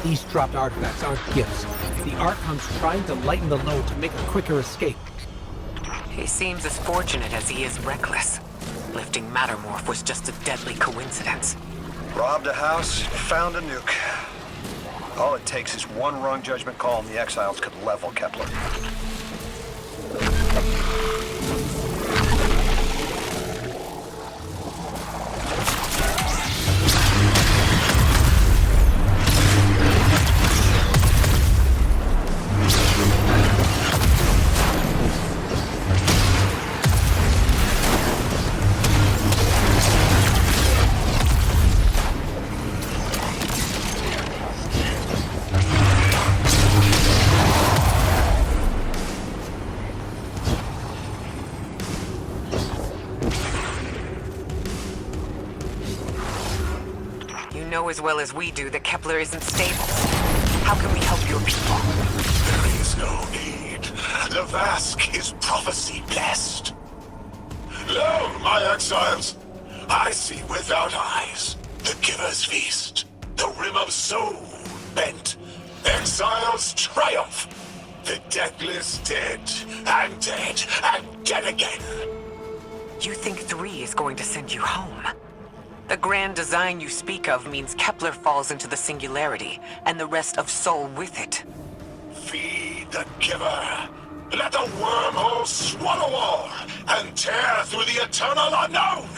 These dropped artifacts aren't gifts. The Archon's trying to lighten the load to make a quicker escape. He seems as fortunate as he is reckless. Lifting Mattermorph was just a deadly coincidence. Robbed a house, found a nuke. All it takes is one wrong judgment call and the Exiles could level Kepler. You know as well as we do that Kepler isn't stable. How can we help your people? There is no need. The Vask is prophecy blessed. Lo, my exiles, I see without eyes the Giver's feast, the Rim of Soul bent, Exiles triumph, the Deathless dead, and dead, and dead again. You think 3 is going to send you home? The grand design you speak of means Kepler falls into the Singularity, and the rest of Soul with it. Feed the Giver. Let the wormhole swallow all, and tear through the eternal unknown!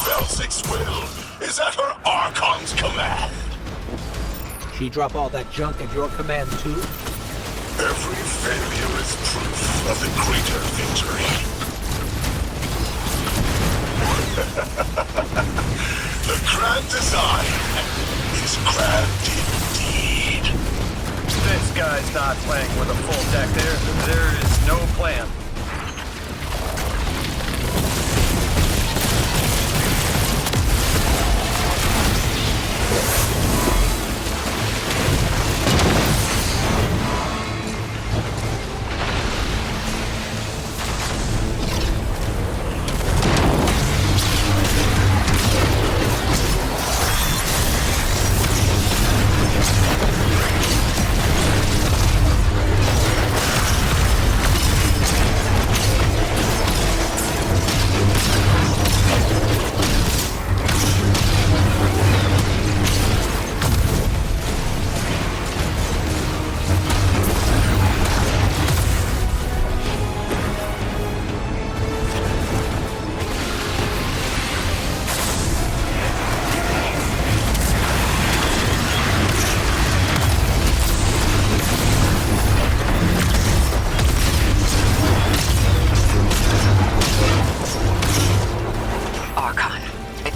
Velsic's will is at her Archon's command. She drop all that junk at your command too? Every failure is proof of the greater victory. The grand design is grand indeed. This guy's not playing with a full deck. There is no plan.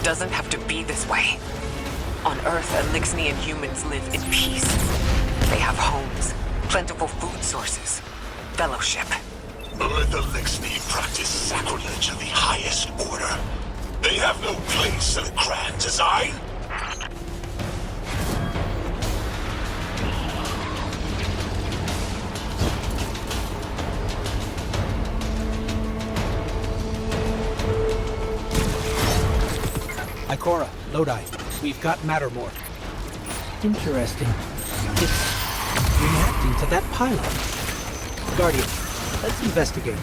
doesn't have to be this way. On Earth, Elixnian humans live in peace. They have homes, plentiful food sources, fellowship. Earth Elixni practice sacrilege of the highest order. They have no place in the grand design. Ikora, Lodi, we've got Mattermore. Interesting. It's reacting to that pylon. Guardian, let's investigate.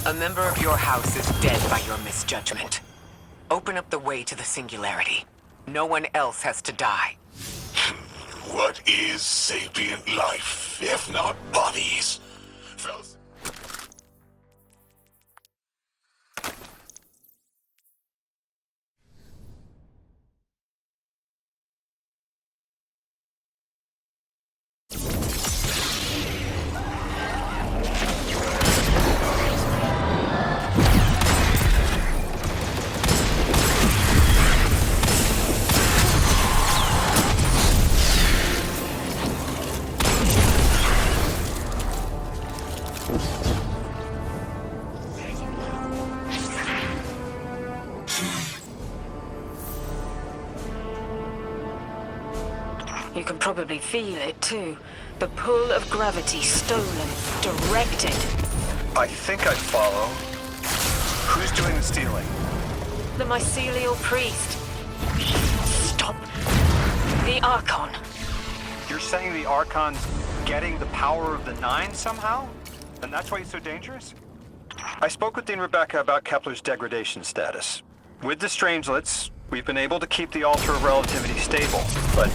A member of your house is dead by your misjudgment. Open up the way to the Singularity. No one else has to die. What is sapient life, if not bodies? Fellas? You can probably feel it too. The pull of gravity stolen, directed. I think I follow. Who's doing the stealing? The mycelial priest. Stop. The Archon. You're saying the Archon's getting the power of the Nine somehow? And that's why he's so dangerous? I spoke with Dean Rebecca about Kepler's degradation status. With the Strangelets, we've been able to keep the Altar of Relativity stable, but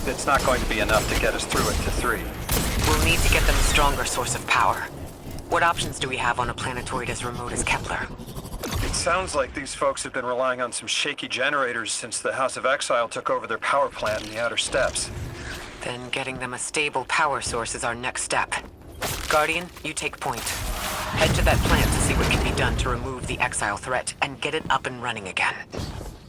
it's not going to be enough to get us through it to 3. We'll need to get them a stronger source of power. What options do we have on a planetoid as remote as Kepler? It sounds like these folks have been relying on some shaky generators since the House of Exile took over their power plant in the Outer Steppes. Then getting them a stable power source is our next step. Guardian, you take point. Head to that plant to see what can be done to remove the Exile threat and get it up and running again.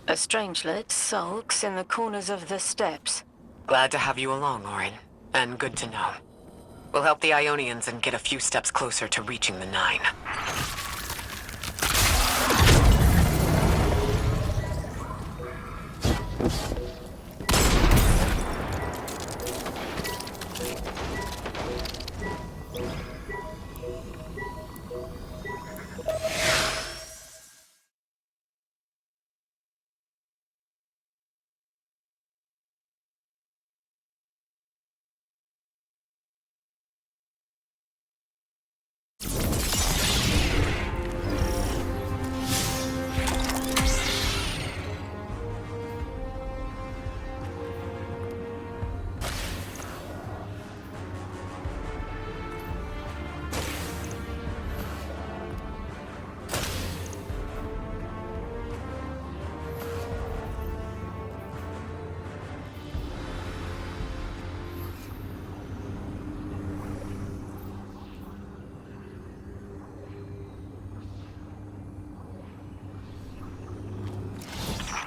A strangelet sulks in the corners of the steps. Glad to have you along, Orin. And good to know. We'll help the Ionians and get a few steps closer to reaching the Nine.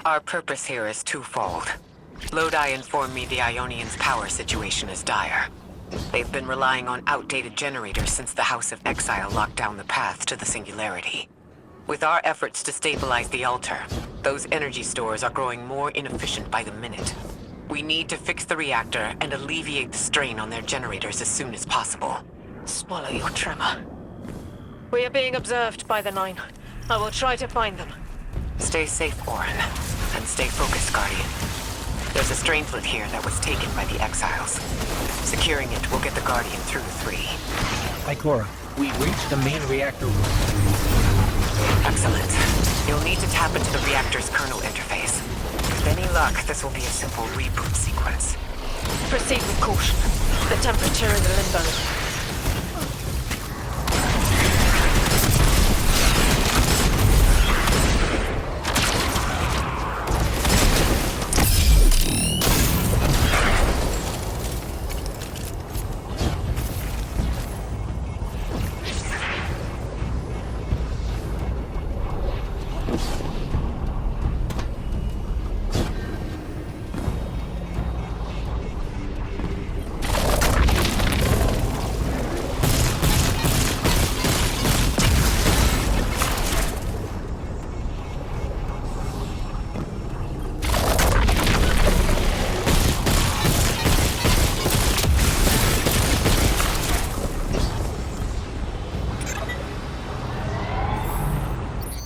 Our purpose here is twofold. Lodi informed me the Ionians' power situation is dire. They've been relying on outdated generators since the House of Exile locked down the path to the Singularity. With our efforts to stabilize the altar, those energy stores are growing more inefficient by the minute. We need to fix the reactor and alleviate the strain on their generators as soon as possible. Swallow your tremor. We are being observed by the Nine. I will try to find them. Stay safe, Orin. And stay focused, Guardian. There's a strangelet here that was taken by the Exiles. Securing it will get the Guardian through 3. Ikora, we've reached the main reactor room. Excellent. You'll need to tap into the reactor's kernel interface. With any luck, this will be a simple reboot sequence. Proceed with caution. The temperature is a limbo.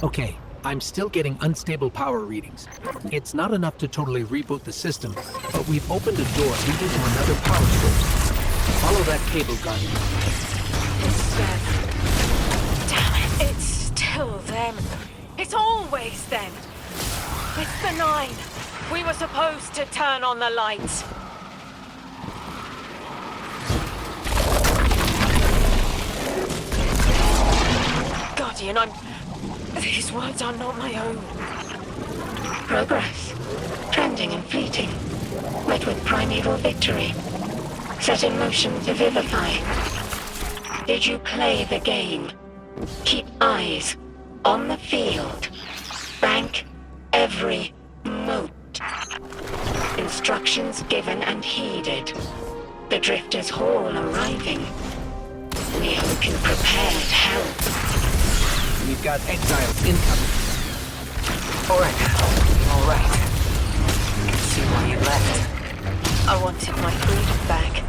Okay, I'm still getting unstable power readings. It's not enough to totally reboot the system, but we've opened a door leading to another power source. Follow that cable, Guardian. It's them. Damn it, it's still them. It's always them. It's the Nine. We were supposed to turn on the lights. Guardian, these words are not my own. Progress. Trending and fleeting. Met with primeval victory. Set in motion to vivify. Did you play the game? Keep eyes on the field. Bank every mote. Instructions given and heeded. The Drifters' Hall arriving. We hope you prepared help. We've got exiles incoming. All right. I can see why you left. I wanted my freedom back.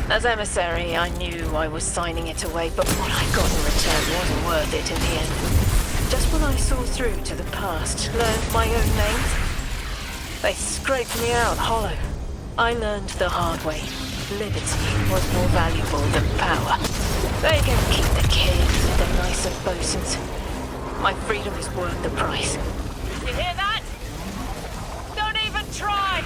As emissary, I knew I was signing it away, but what I got in return wasn't worth it in the end. Just when I saw through to the past, learned my own names, they scraped me out hollow. I learned the hard way. Liberty was more valuable than power. They can keep the kids with the nicer bosuns. My freedom is worth the price. You hear that? Don't even try!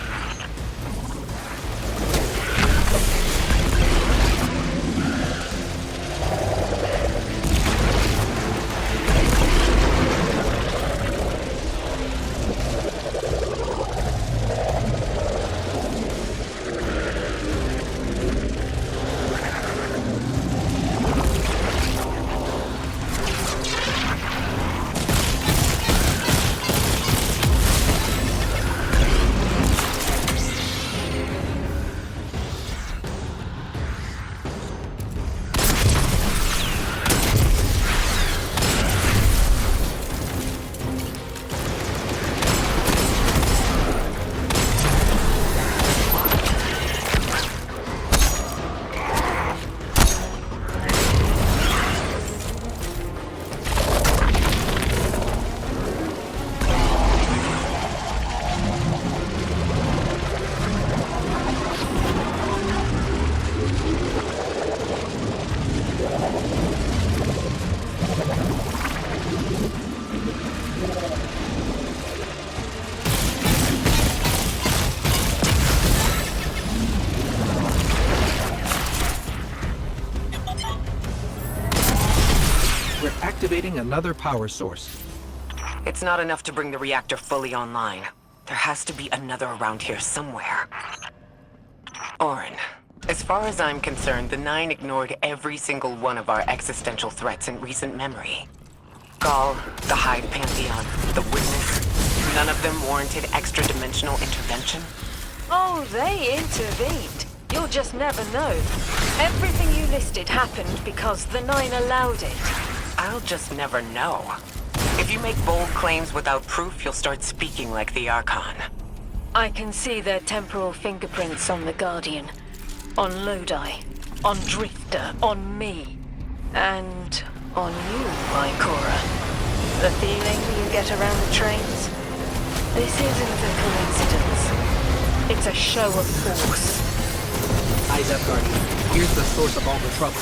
activating another power source. It's not enough to bring the reactor fully online. There has to be another around here somewhere. Orin, as far as I'm concerned, the Nine ignored every single one of our existential threats in recent memory. Gaul, the Hive Pantheon, the Witness, none of them warranted extra-dimensional intervention? Oh, they intervened. You'll just never know. Everything you listed happened because the Nine allowed it. I'll just never know. If you make bold claims without proof, you'll start speaking like the Archon. I can see their temporal fingerprints on the Guardian. On Lodi. On Drifter. On me. And on you, Ikora. The feeling you get around the trains? This isn't a coincidence. It's a show of force. Eyes up, Guardian. Here's the source of all the trouble.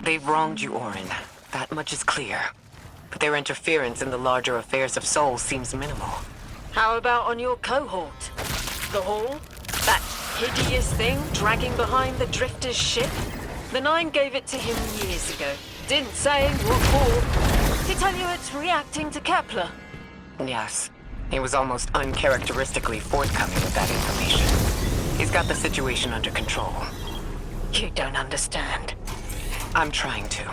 They've wronged you, Orin. That much is clear. But their interference in the larger affairs of Sol seems minimal. How about on your cohort? The Hall? That hideous thing dragging behind the Drifter's ship? The Nine gave it to him years ago. Didn't say what for. Did he tell you it's reacting to Kepler? Yes. He was almost uncharacteristically forthcoming with that information. He's got the situation under control. You don't understand. I'm trying to.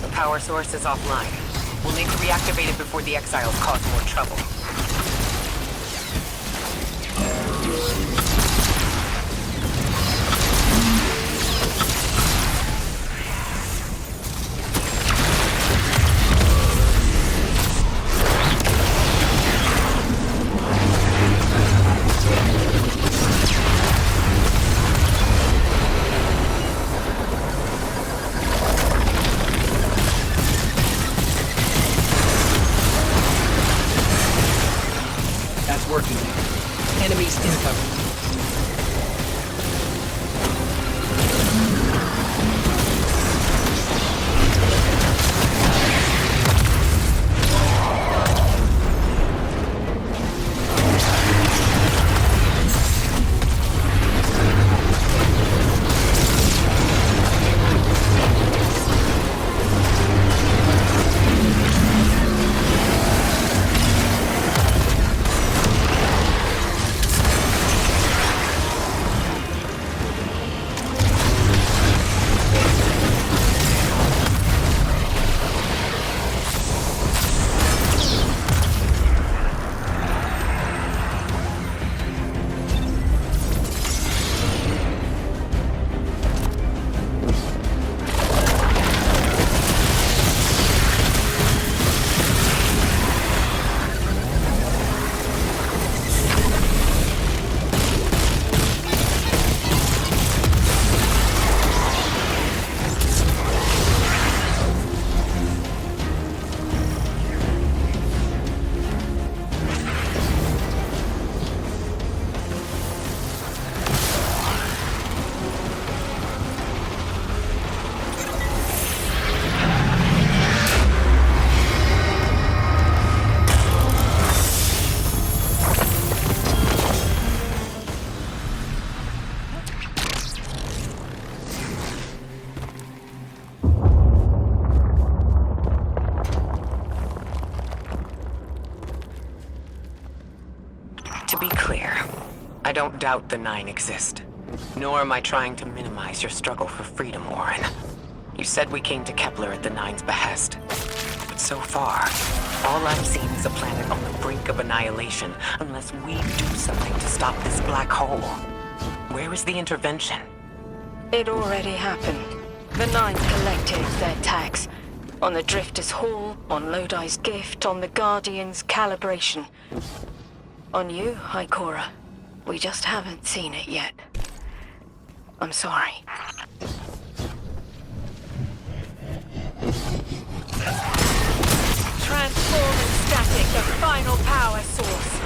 The power source is offline. We'll need to reactivate it before the exiles cause more trouble. Working. Enemies incoming. To be clear, I don't doubt the Nine exist. Nor am I trying to minimize your struggle for freedom, Orin. You said we came to Kepler at the Nine's behest. But so far, all I've seen is a planet on the brink of annihilation unless we do something to stop this black hole. Where is the intervention? It already happened. The Nine collected their tax. On the Drifter's Hall, on Lodi's gift, on the Guardian's calibration. On you, Ikora. We just haven't seen it yet. I'm sorry. Transform and static the final power source.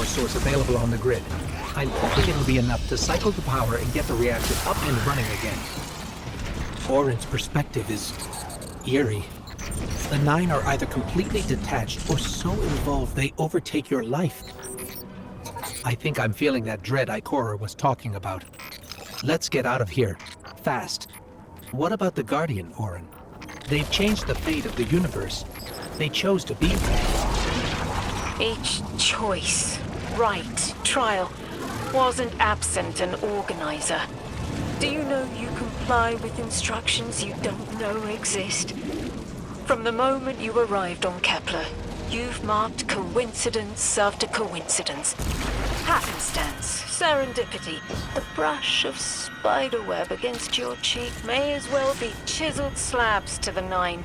Source available on the grid. I'm hoping it'll be enough to cycle the power and get the reactor up and running again. Orin's perspective is eerie. The Nine are either completely detached or so involved they overtake your life. I think I'm feeling that dread Ikora was talking about. Let's get out of here. Fast. What about the Guardian, Orin? They've changed the fate of the universe. They chose to be there. Each choice, right, trial, wasn't absent an organizer. Do you know you comply with instructions you don't know exist? From the moment you arrived on Kepler, you've marked coincidence after coincidence. Happenstance, serendipity, the brush of spiderweb against your cheek may as well be chiseled slabs to the Nine.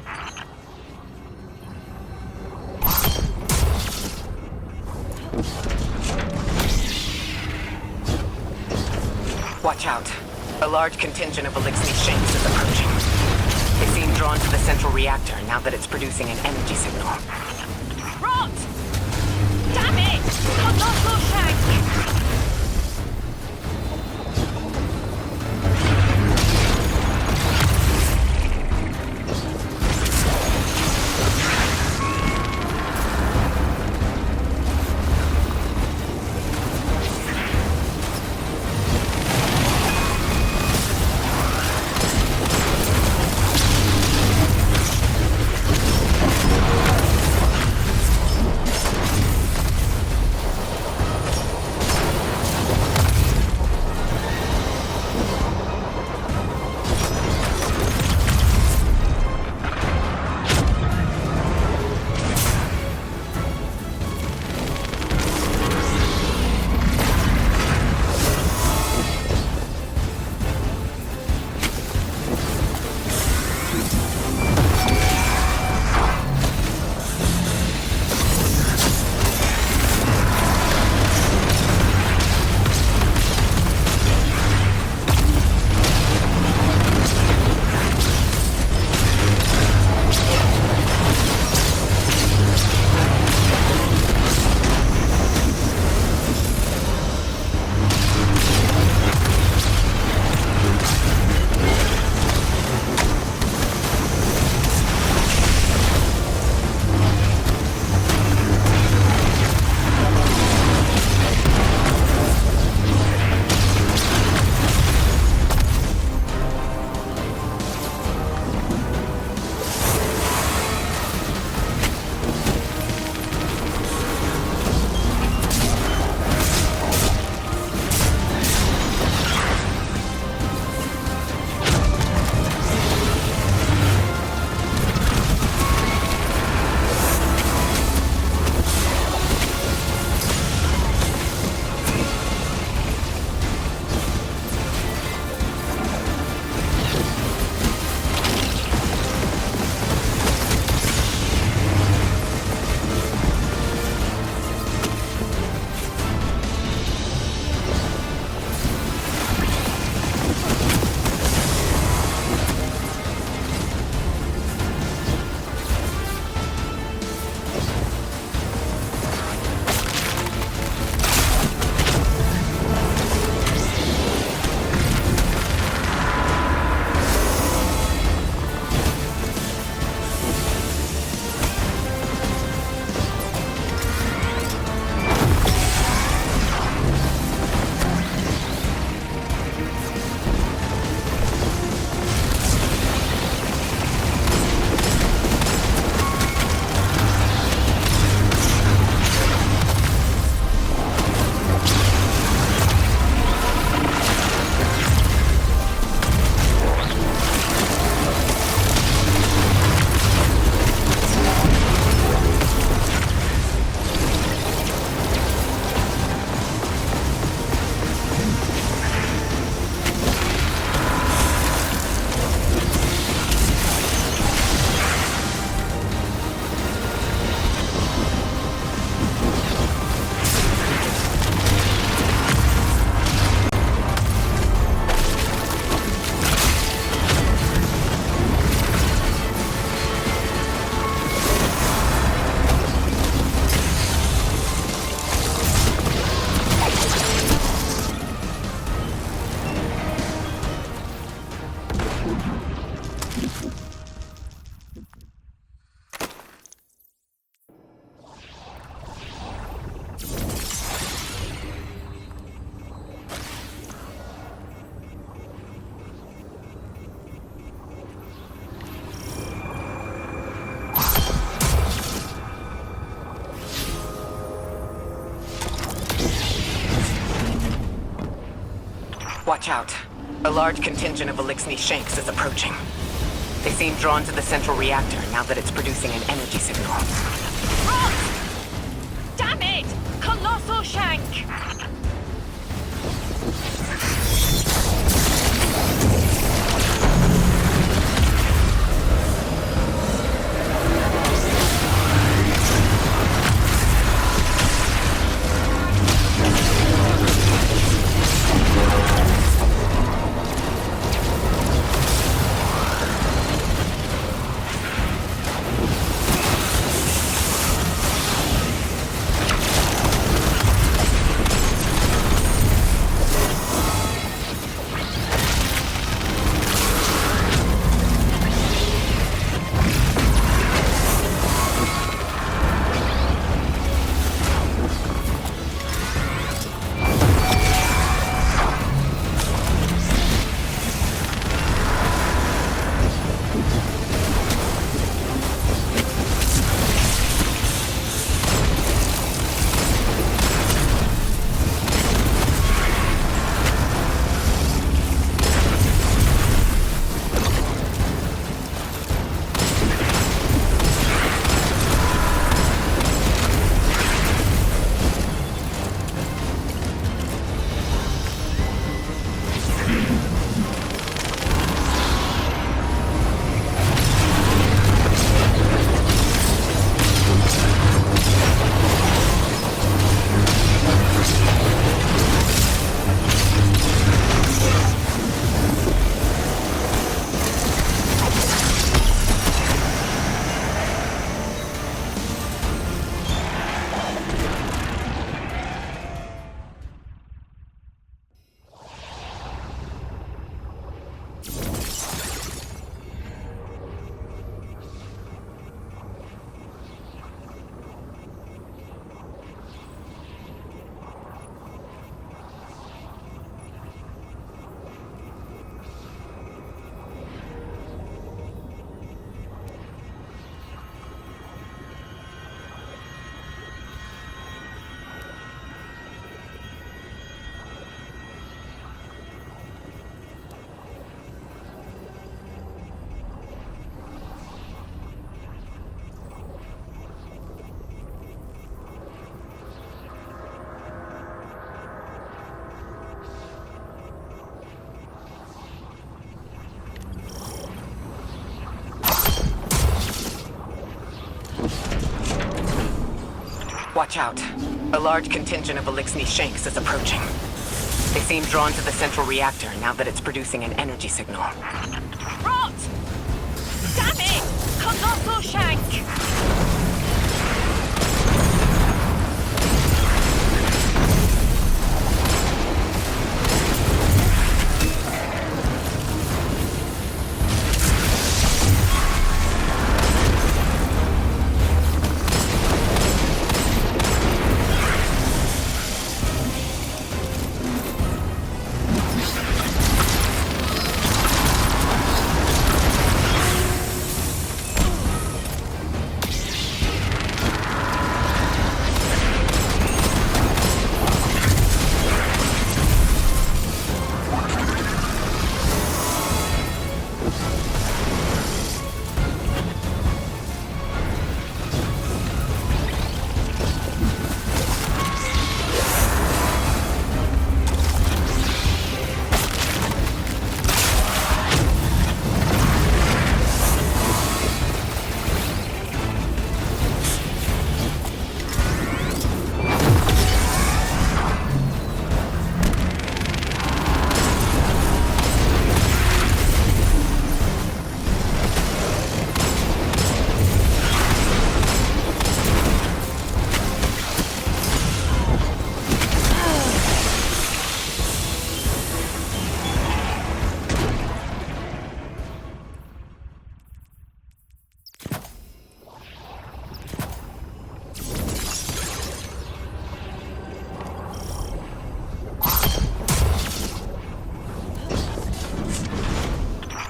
Watch out. A large contingent of Elixni Shanks is approaching. They seem drawn to the central reactor now that it's producing an energy signal. Rot! Damn it! Not your shank! Watch out. A large contingent of Elixni Shanks is approaching. They seem drawn to the central reactor now that it's producing an energy signal. Rot! Damn it! Colossal Shank! Watch out. A large contingent of Elixni Shanks is approaching. They seem drawn to the central reactor now that it's producing an energy signal. Rot! Damn it! Colossal Shank!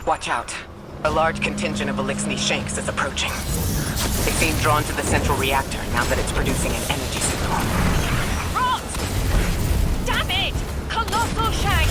Watch out. A large contingent of Elixni Shanks is approaching. They seem drawn to the central reactor now that it's producing an energy signal. Rot! Damn it! Colossal Shank!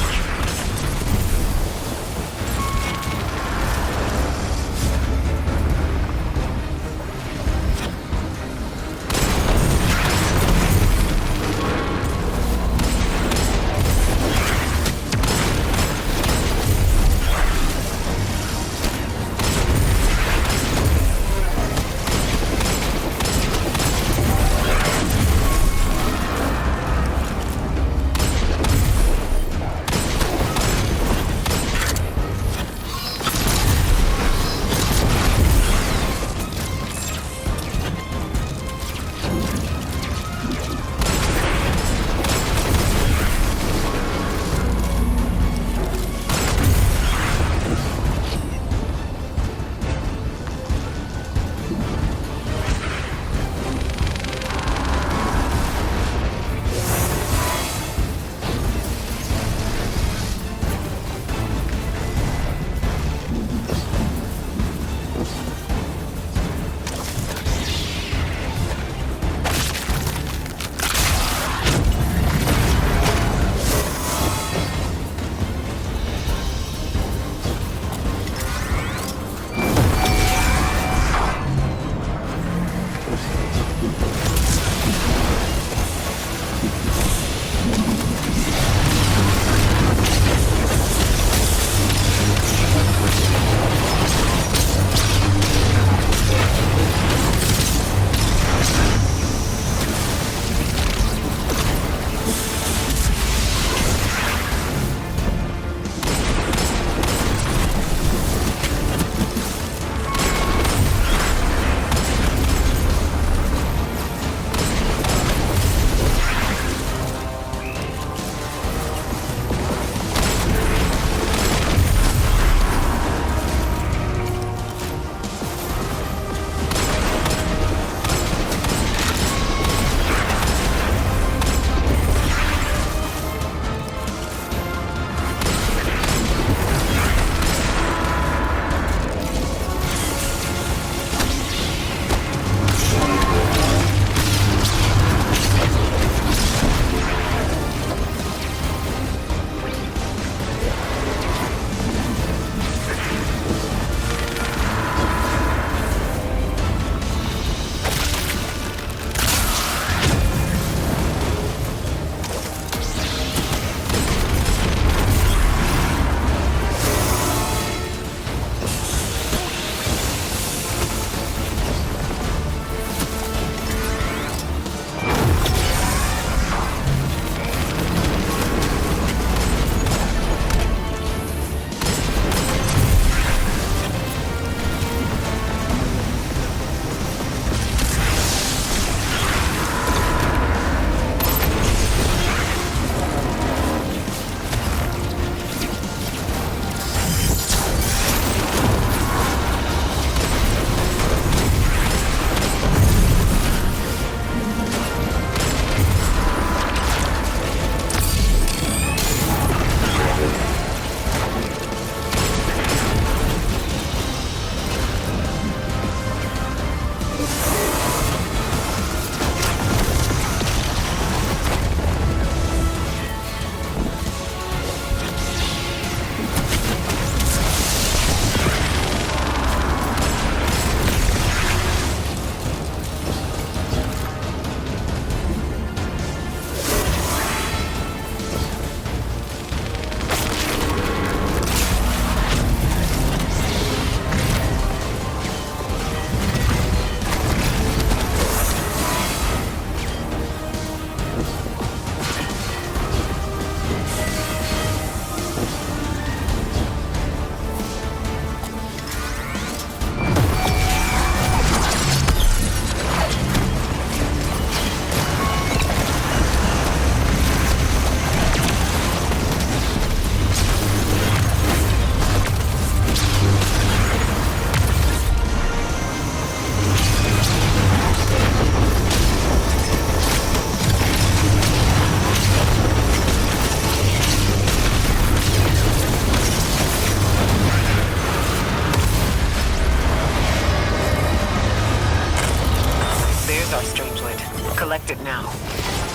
our Strangelet. Collect it now.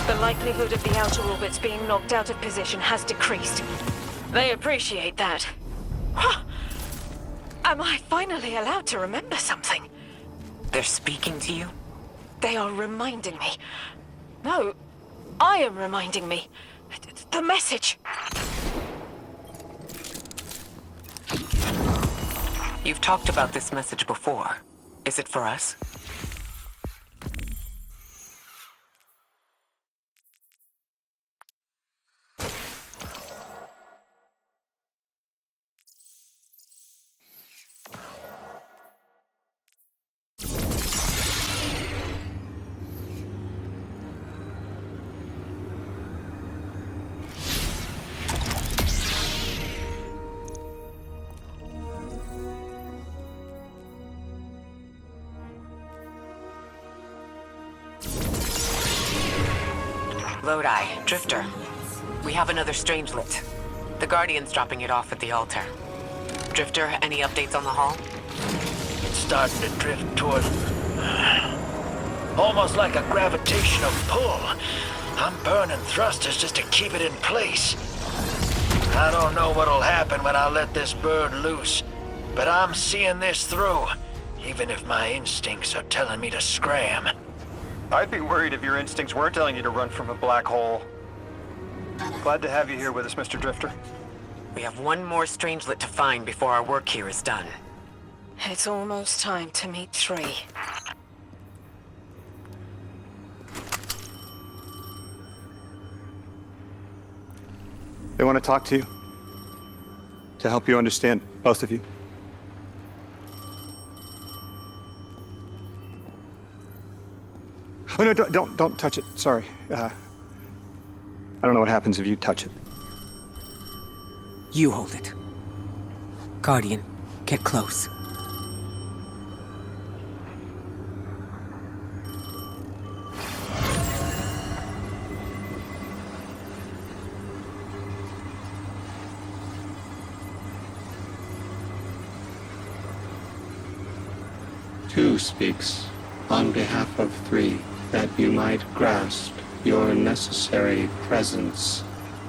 The likelihood of the outer orbits being knocked out of position has decreased. They appreciate that. Huh. Am I finally allowed to remember something? They're speaking to you? They are reminding me. No, I am reminding me. The message. You've talked about this message before. Is it for us? Lodi, Drifter. We have another Strangelet. The Guardian's dropping it off at the altar. Drifter, any updates on the hull? It's starting to drift toward... almost like a gravitational pull. I'm burning thrusters just to keep it in place. I don't know what'll happen when I let this bird loose, but I'm seeing this through, even if my instincts are telling me to scram. I'd be worried if your instincts weren't telling you to run from a black hole. Glad to have you here with us, Mr. Drifter. We have one more Strangelet to find before our work here is done. It's almost time to meet 3. They want to talk to you. To help you understand, both of you. Oh, no, don't touch it. Sorry. I don't know what happens if you touch it. You hold it. Guardian, get close. Two speaks on behalf of 3, that you might grasp your necessary presence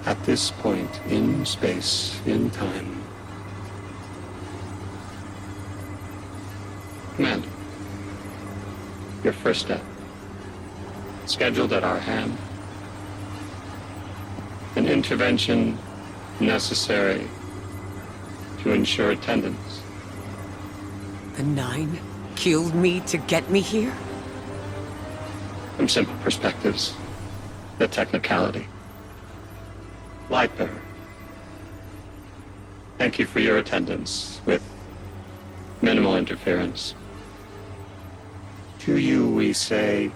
at this point in space, in time. Commander, your first step, scheduled at our hand. An intervention necessary to ensure attendance. The 9 killed me to get me here? From simple perspectives, the technicality. Lightbearer, thank you for your attendance with minimal interference. To you we say,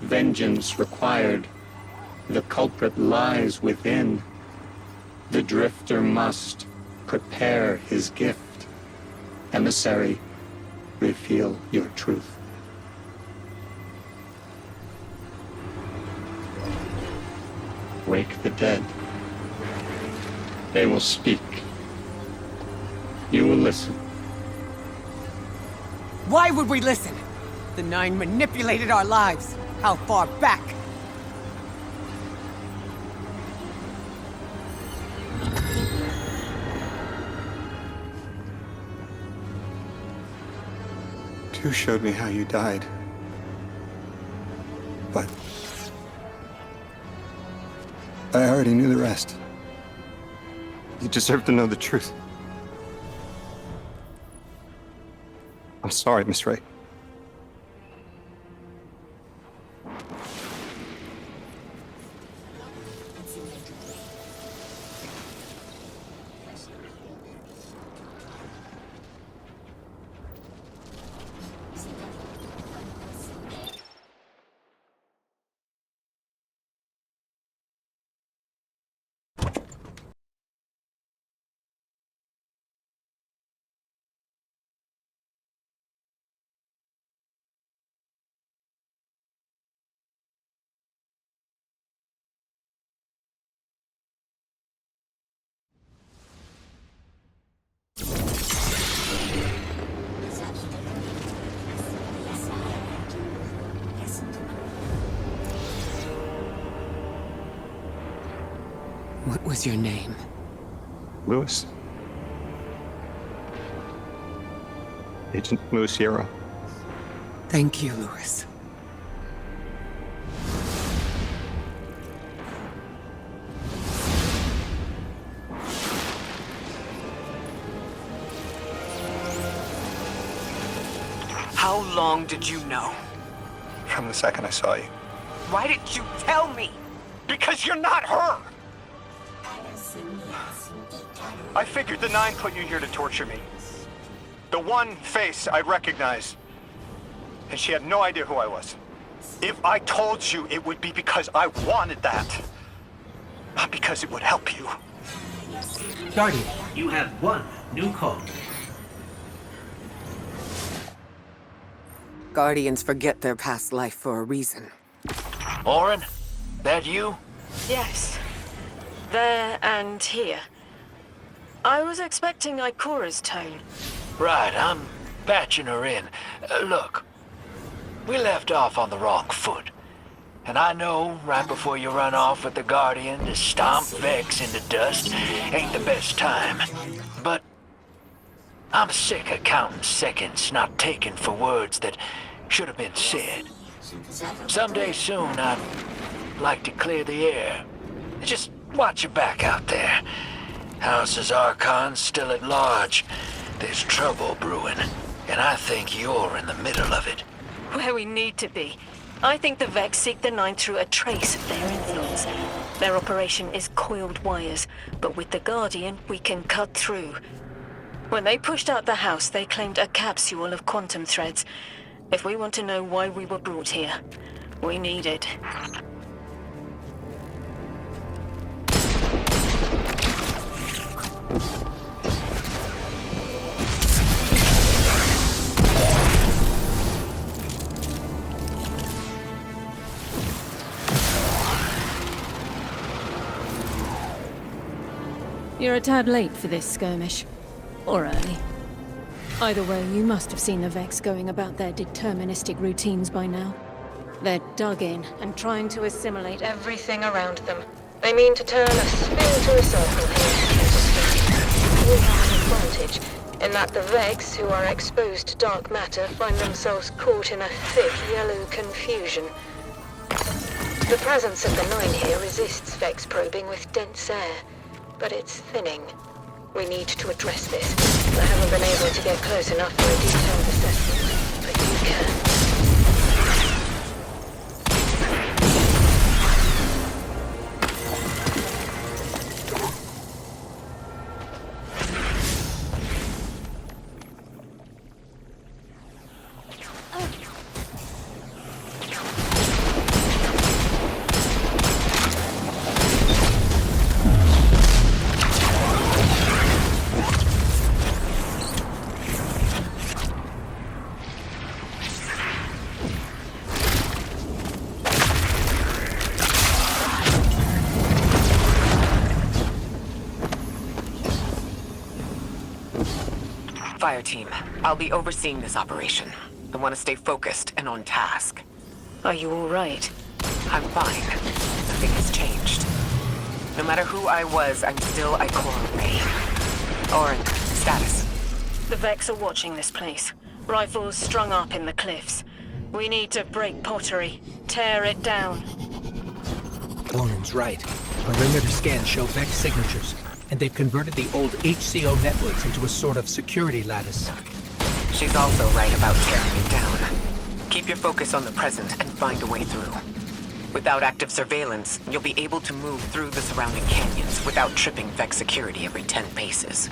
vengeance required. The culprit lies within. The Drifter must prepare his gift. Emissary, reveal your truth. Wake the dead. They will speak. You will listen. Why would we listen? The 9 manipulated our lives. How far back? You showed me how you died. But I already knew the rest. You deserve to know the truth. I'm sorry, Miss Ray. What was your name? Lewis. Agent Lewis Sierra. Thank you, Lewis. How long did you know? From the second I saw you. Why didn't you tell me? Because you're not her! I figured the Nine put you here to torture me. The one face I recognized. And she had no idea who I was. If I told you, it would be because I wanted that. Not because it would help you. Guardian, you have one new call. Guardians forget their past life for a reason. Orin, that you? Yes. There and here. I was expecting Ikora's tone. Right, I'm patching her in. Look, we left off on the wrong foot. And I know right before you run off with the Guardian to stomp Vex into dust ain't the best time. But I'm sick of counting seconds not taken for words that should have been said. Someday soon, I'd like to clear the air. Just watch your back out there. House's Archon's still at large. There's trouble brewing, and I think you're in the middle of it. Where we need to be. I think the Vex seek the Nine through a trace of their influence. Their operation is coiled wires, but with the Guardian, we can cut through. When they pushed out the house, they claimed a capsule of quantum threads. If we want to know why we were brought here, we need it. You're a tad late for this skirmish. Or early. Either way, you must have seen the Vex going about their deterministic routines by now. They're dug in and trying to assimilate Everything around them. They mean to turn a spin to a circle here, so to speak. We have an advantage, in that the Vex, who are exposed to dark matter, find themselves caught in a thick yellow confusion. The presence of the Nine here resists Vex probing with dense air, but it's thinning. We need to address this. I haven't been able to get close enough for a detailed assessment, but you can. Fire team, I'll be overseeing this operation. I want to stay focused and on task. Are you all right? I'm fine. Nothing has changed. No matter who I was, I'm still Ikora Ray. Orin, status. The Vex are watching this place. Rifles strung up in the cliffs. We need to break pottery. Tear it down. Orin's right. Perimeter scans show Vex signatures, and they've converted the old HCO networks into a sort of security lattice. She's also right about tearing it down. Keep your focus on the present and find a way through. Without active surveillance, you'll be able to move through the surrounding canyons without tripping Vex security every 10 paces.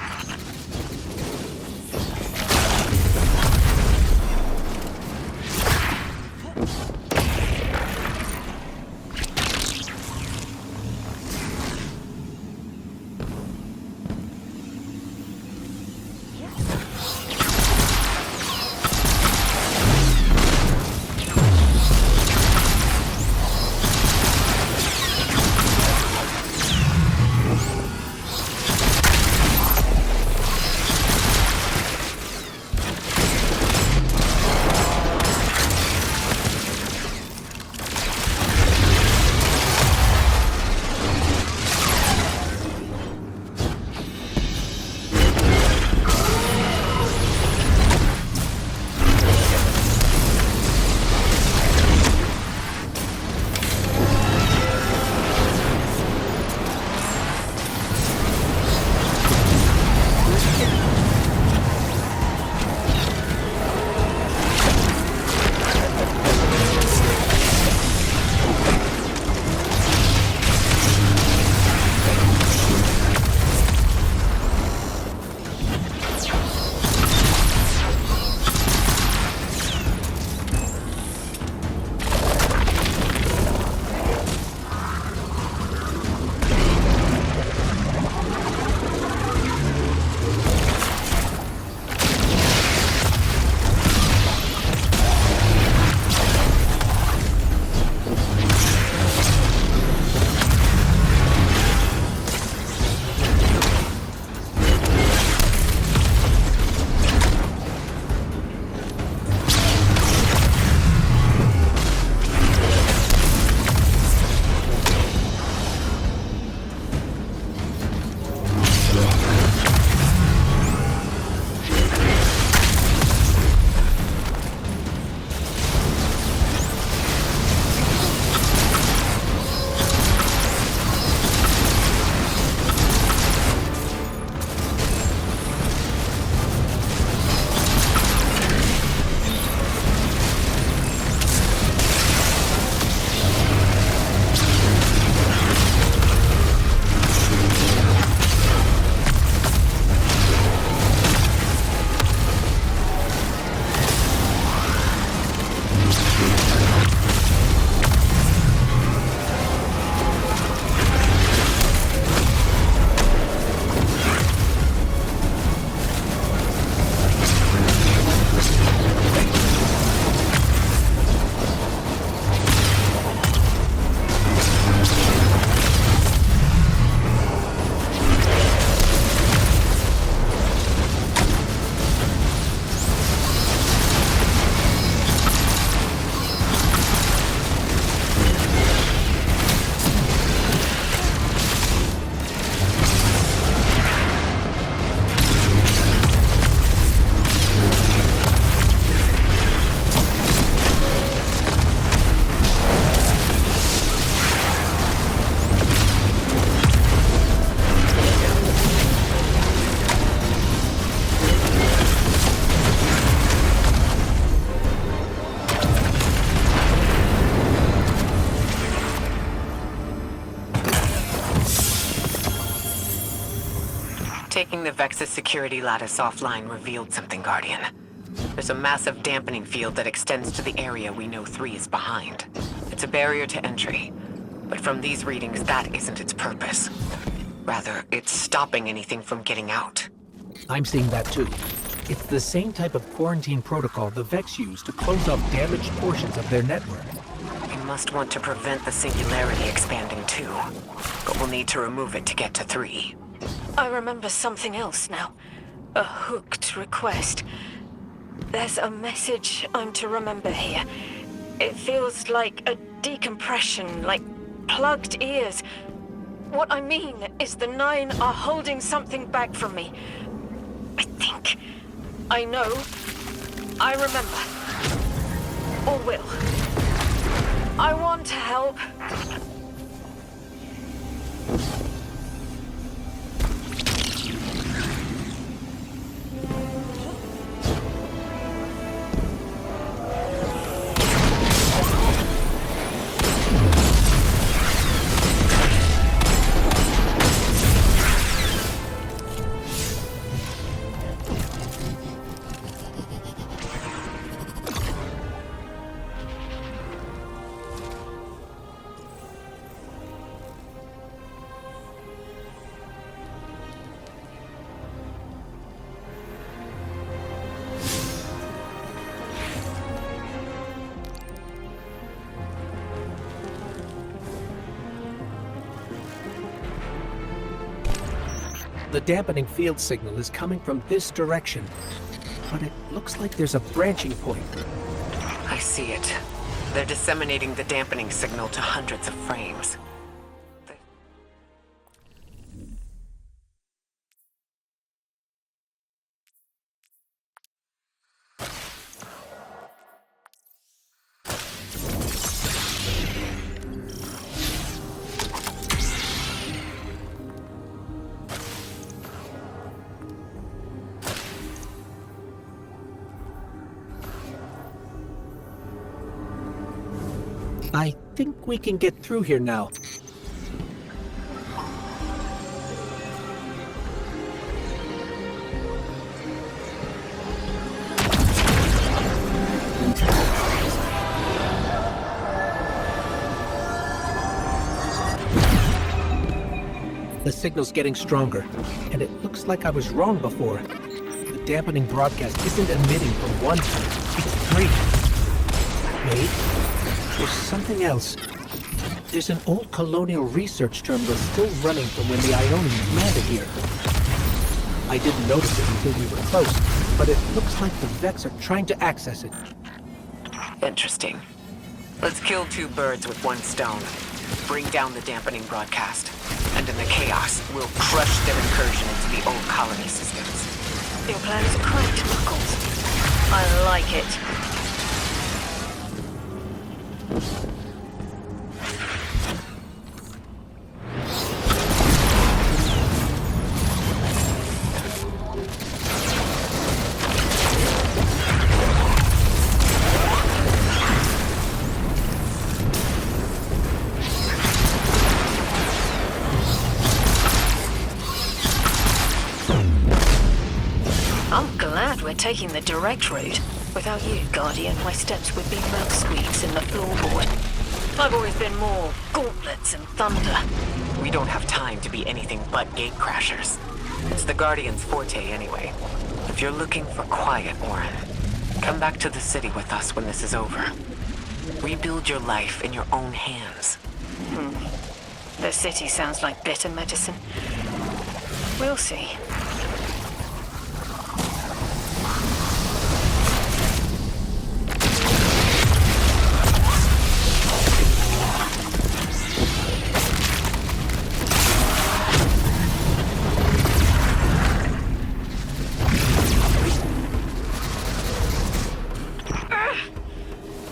Taking the Vex's security lattice offline revealed something, Guardian. There's a massive dampening field that extends to the area we know 3 is behind. It's a barrier to entry, but from these readings, that isn't its purpose. Rather, it's stopping anything from getting out. I'm seeing that too. It's the same type of quarantine protocol the Vex use to close off damaged portions of their network. We must want to prevent the singularity expanding too, but we'll need to remove it to get to 3. I remember something else now. A hooked request. There's a message I'm to remember here. It feels like a decompression, like plugged ears. What I mean is the 9 are holding something back from me. I think. I know. I remember. Or will. I want to help. The dampening field signal is coming from this direction, but it looks like there's a branching point. I see it. They're disseminating the dampening signal to hundreds of frames. I think we can get through here now. The signal's getting stronger, and it looks like I was wrong before. The dampening broadcast isn't emitting from 1 point, it's 3. Wait. There's something else. There's an old colonial research terminal still running from when the Ionians landed here. I didn't notice it until we were close, but it looks like the Vex are trying to access it. Interesting. Let's kill 2 birds with 1 stone. Bring down the dampening broadcast. And in the chaos, we'll crush their incursion into the old colony systems. Your plans are correct, Knuckles. I like it. taking the direct route. Without you, Guardian, my steps would be mouth squeaks in the floorboard. I've always been more gauntlets and thunder. We don't have time to be anything but gatecrashers. It's the Guardian's forte anyway. If you're looking for quiet, Warren, come back to the city with us when this is over. Rebuild your life in your own hands. The city sounds like bitter medicine. We'll see.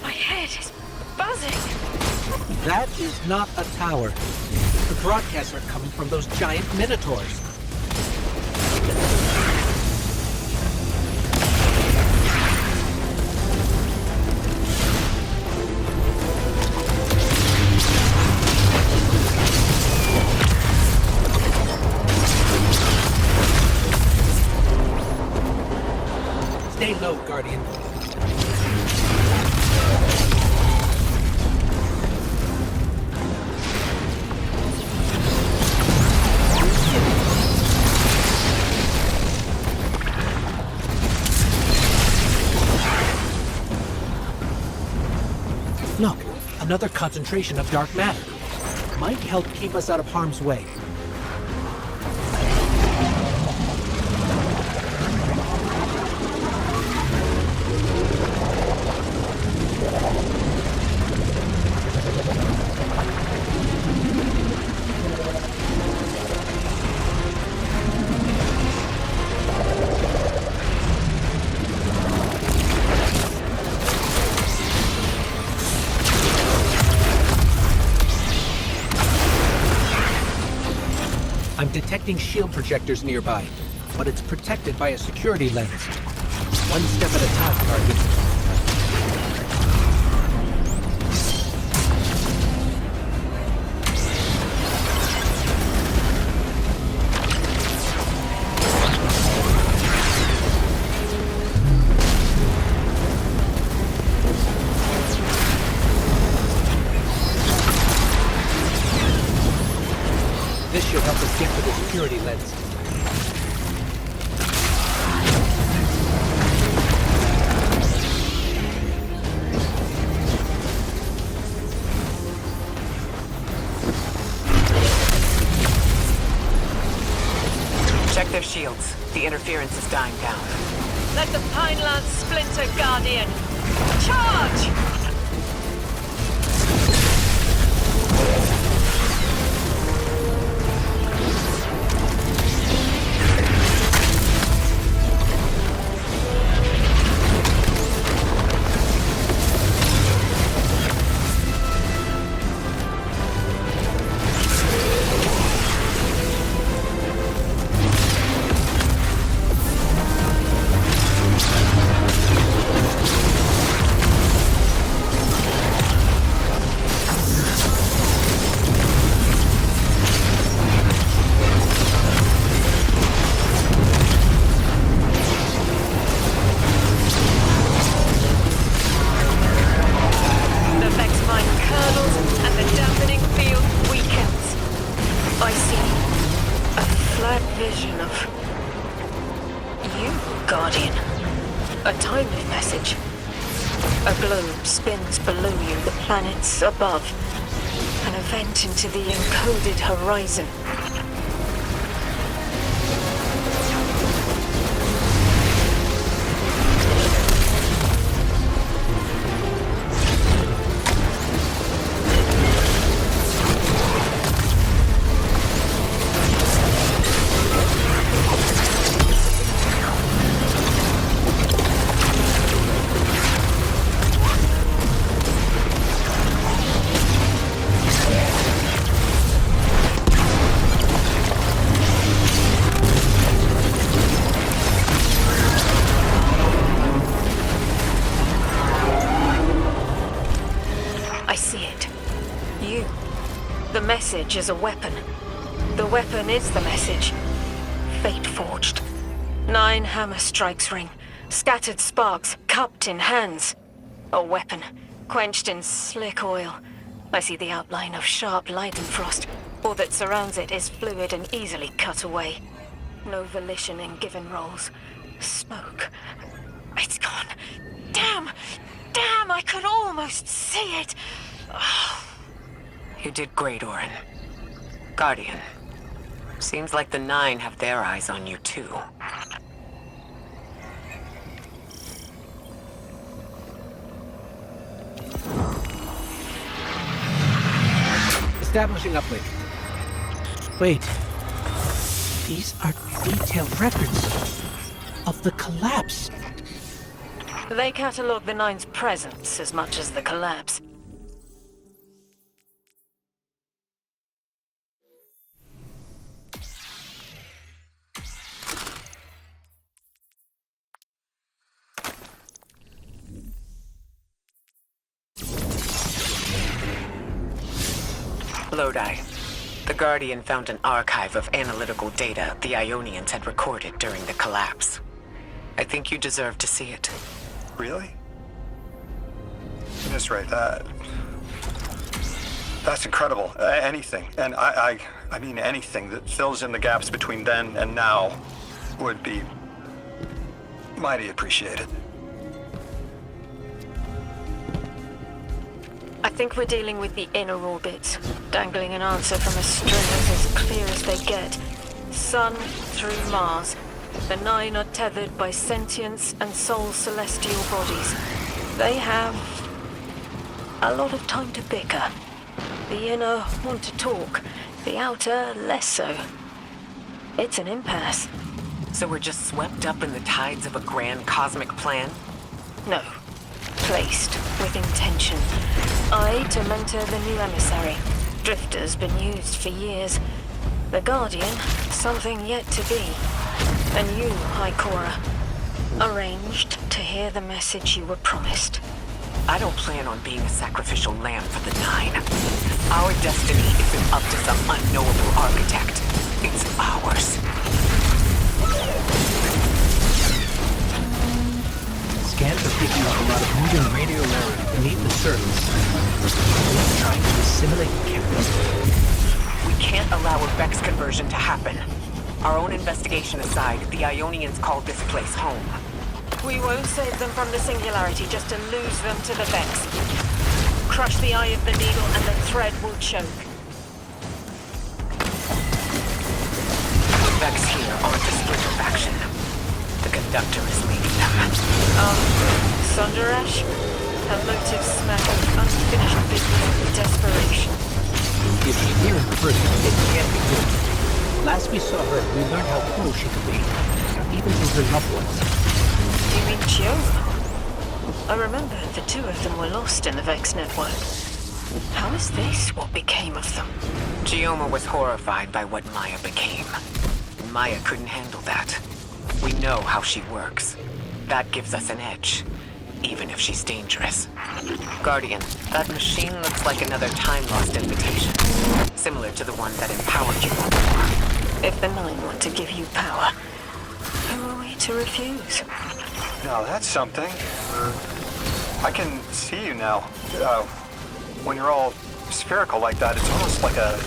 My head is buzzing. That is not a tower. The broadcasts are coming from those giant minotaurs. Stay low, Guardian. Look, another concentration of dark matter. Might help keep us out of harm's way. I'm detecting shield projectors nearby, but it's protected by a security lens. One step at a time, Guardian. This should help us get to the security lens. Check their shields. The interference is dying down. Let the Pine Lance splinter, Guardian. Charge! Vision of you, Guardian. A timely message. A globe spins below you, the planets above. An event into the encoded horizon. The message is a weapon. The weapon is the message. Fate forged. 9 hammer strikes ring. Scattered sparks, cupped in hands. A weapon, quenched in slick oil. I see the outline of sharp Leidenfrost. All that surrounds it is fluid and easily cut away. No volition in given roles. Smoke. It's gone. Damn! Damn, I could almost see it! Oh. You did great, Orin. Guardian. Seems like the Nine have their eyes on you, too. Establishing uplink. Wait. These are detailed records of the collapse. They catalog the Nine's presence as much as the collapse. Lodi. The Guardian found an archive of analytical data the Ionians had recorded during the collapse. I think you deserve to see it. Really? That's right. That's incredible. Anything, and I mean anything that fills in the gaps between then and now would be mighty appreciated. I think we're dealing with the inner orbits. Dangling an answer from a string is as clear as they get. Sun through Mars. The Nine are tethered by sentience and soul celestial bodies. They have a lot of time to bicker. The inner want to talk, the outer less so. It's an impasse. So we're just swept up in the tides of a grand cosmic plan? No. Placed with intention. I to mentor the new emissary. Drifter's been used for years. The Guardian, something yet to be. And you, High Cora, arranged to hear the message you were promised. I don't plan on being a sacrificial lamb for the Nine. Our destiny isn't up to some unknowable architect. It's ours. Scans are picking up a lot of moving radio narrative beneath the surface. We're trying to assimilate Kepler. We can't allow a Vex conversion to happen. Our own investigation aside, the Ionians called this place home. We won't save them from the Singularity just to lose them to the Vex. Crush the eye of the needle and the thread will choke. The Vex here aren't a splinter faction. The conductor is leading them. Sonderash? Her motives smack of unfinished business and desperation. If she's here in person, it can't be good. Last we saw her, we learned how cruel she could be, even to her loved ones. You mean Gioma? I remember the two of them were lost in the Vex network. How is this what became of them? Gioma was horrified by what Maya became. Maya couldn't handle that. We know how she works. That gives us an edge, even if she's dangerous. Guardian, that machine looks like another time-lost invitation, similar to the one that empowered you before. If the Nine want to give you power, who are we to refuse? Now that's something. I can see you now. When you're all spherical like that, it's almost like a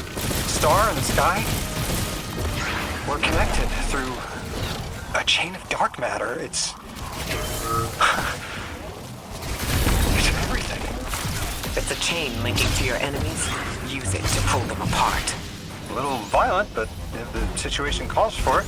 star in the sky. We're connected through a chain of dark matter. It's everything. It's a chain linking to your enemies. Use it to pull them apart. A little violent, but if the situation calls for it.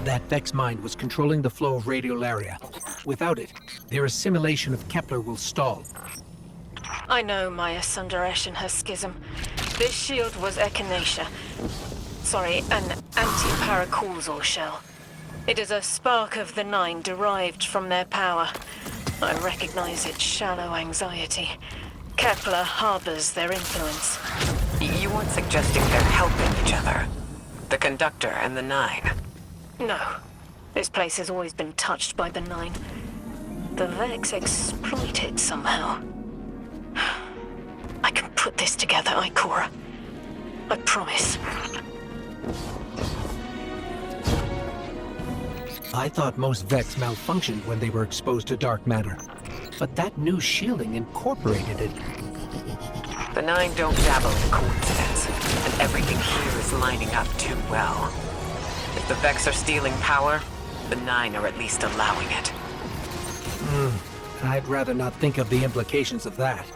That Vex mind was controlling the flow of radiolaria. Without it, their assimilation of Kepler will stall. I know Maya Sundaresh and her schism. This shield was Echinacea. Sorry, an anti-paracausal shell. It is a spark of the Nine derived from their power. I recognize its shallow anxiety. Kepler harbors their influence. You weren't suggesting they're helping each other? The Conductor and the Nine? No. This place has always been touched by the Nine. The Vex exploit it somehow. I can put this together, Ikora. I promise. I thought most Vex malfunctioned when they were exposed to dark matter. But that new shielding incorporated it. The Nine don't dabble in coincidence, and everything here is lining up too well. If the Vex are stealing power, the Nine are at least allowing it. I'd rather not think of the implications of that.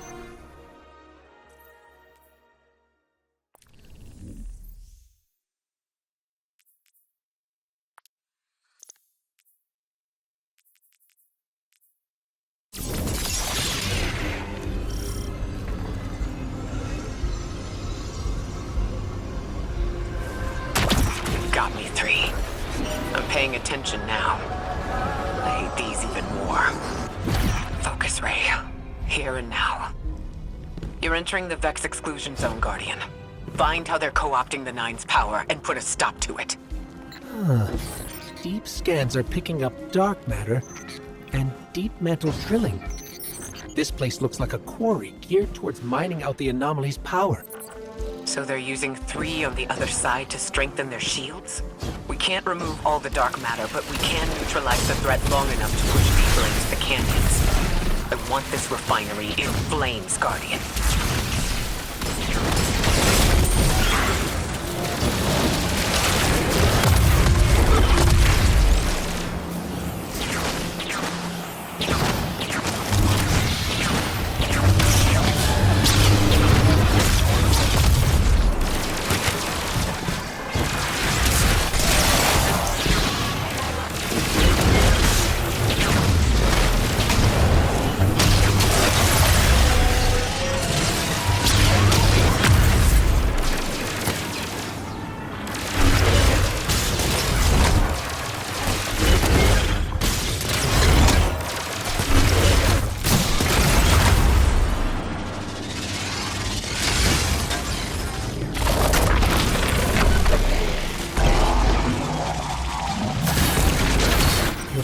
Got me 3. I'm paying attention now. I hate these even more. Focus ray. Here and now. You're entering the Vex exclusion zone, Guardian. Find how they're co-opting the Nine's power and put a stop to it. Deep scans are picking up dark matter and deep mantle drilling. This place looks like a quarry geared towards mining out the anomaly's power. So they're using 3 on the other side to strengthen their shields? We can't remove all the dark matter, but we can neutralize the threat long enough to push deeper into the canyons. I want this refinery in flames, Guardian.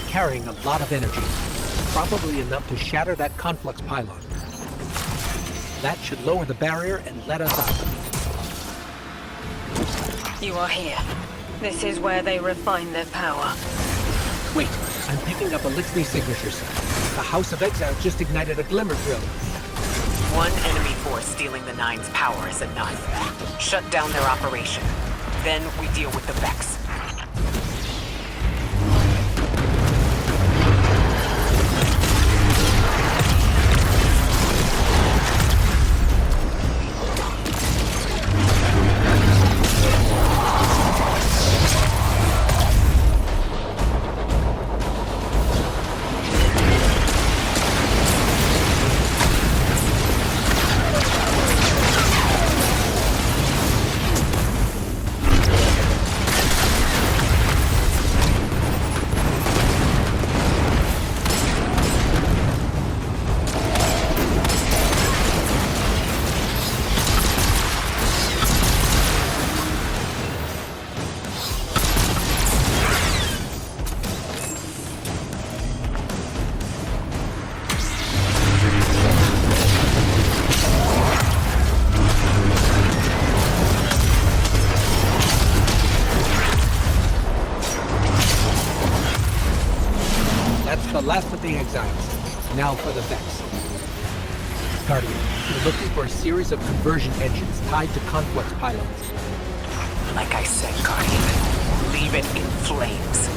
Carrying a lot of energy, probably enough to shatter that conflux pylon. That should lower the barrier and let us out. You are here. This is where they refine their power. Wait, I'm picking up Elixir signatures. The House of Exile just ignited a glimmer drill. One enemy force stealing the Nine's power is enough. Shut down their operation. Then we deal with the Vex. The last of the exiles. Now for the Vex. Guardian, you're looking for a series of conversion engines tied to conflux pylons. Like I said, Guardian, leave it in flames.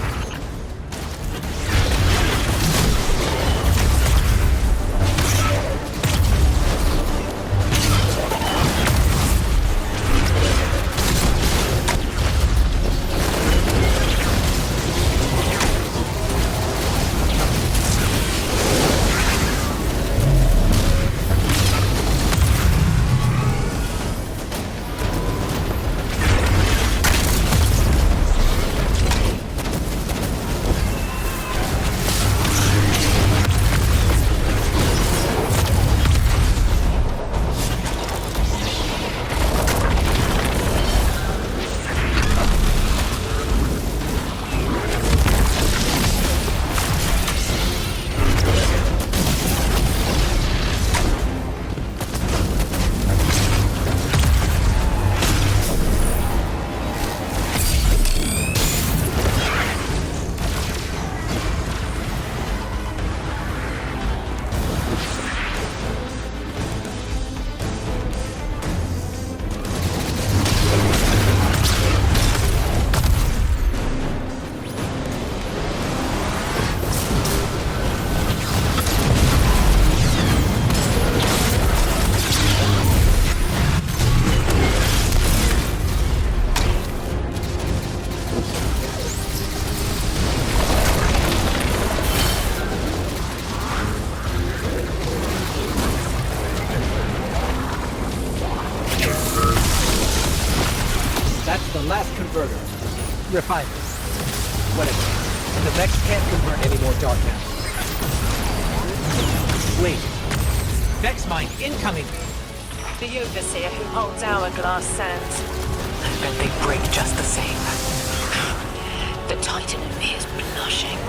converter. Refiner. Whatever. The Vex can't convert any more dark matter. Wait. Vex mine incoming! The Overseer who holds Hourglass Sands. I bet they break just the same. The Titan in me is blushing.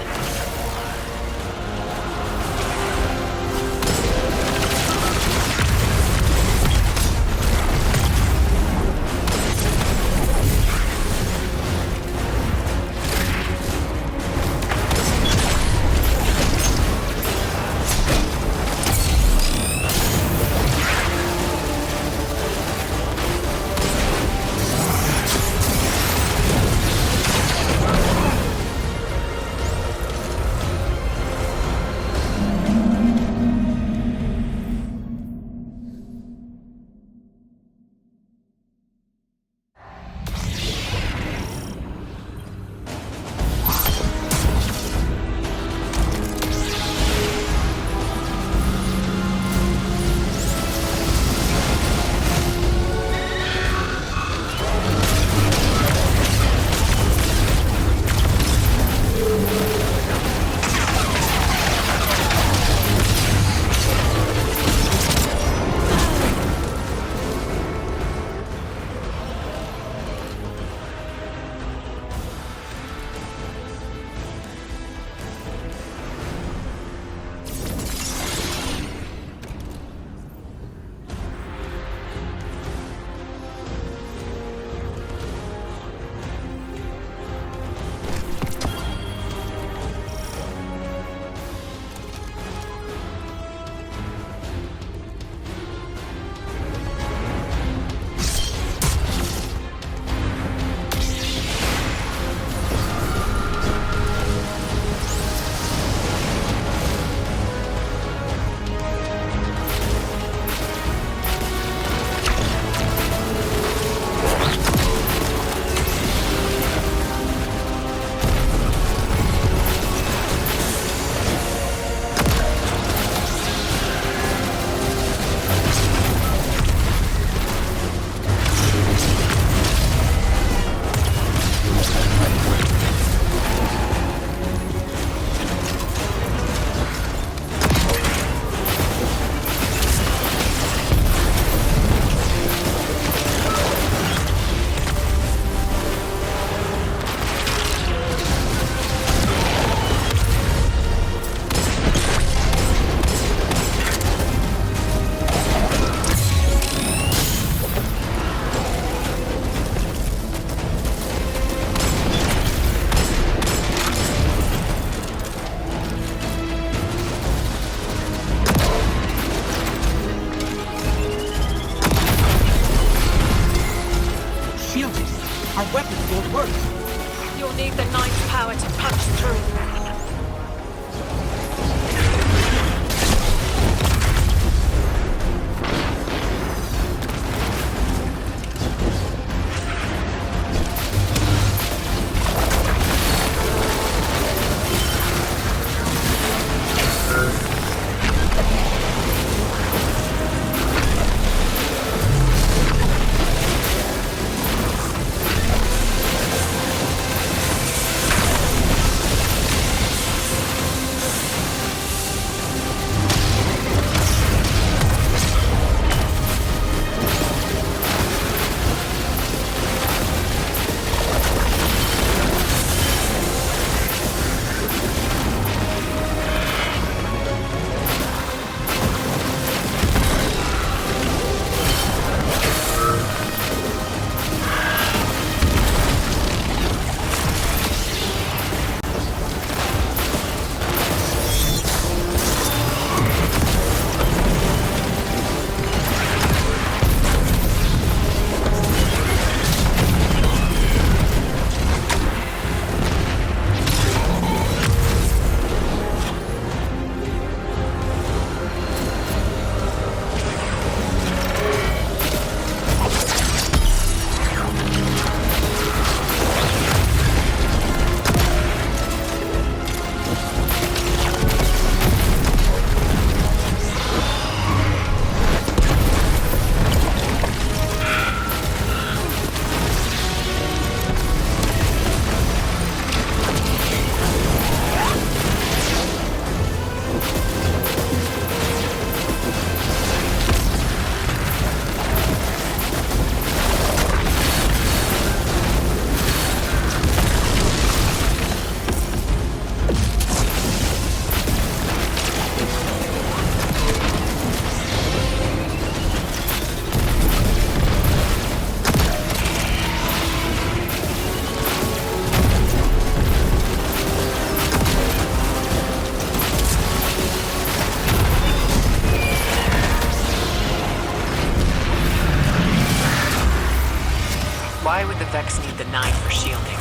9 for shielding.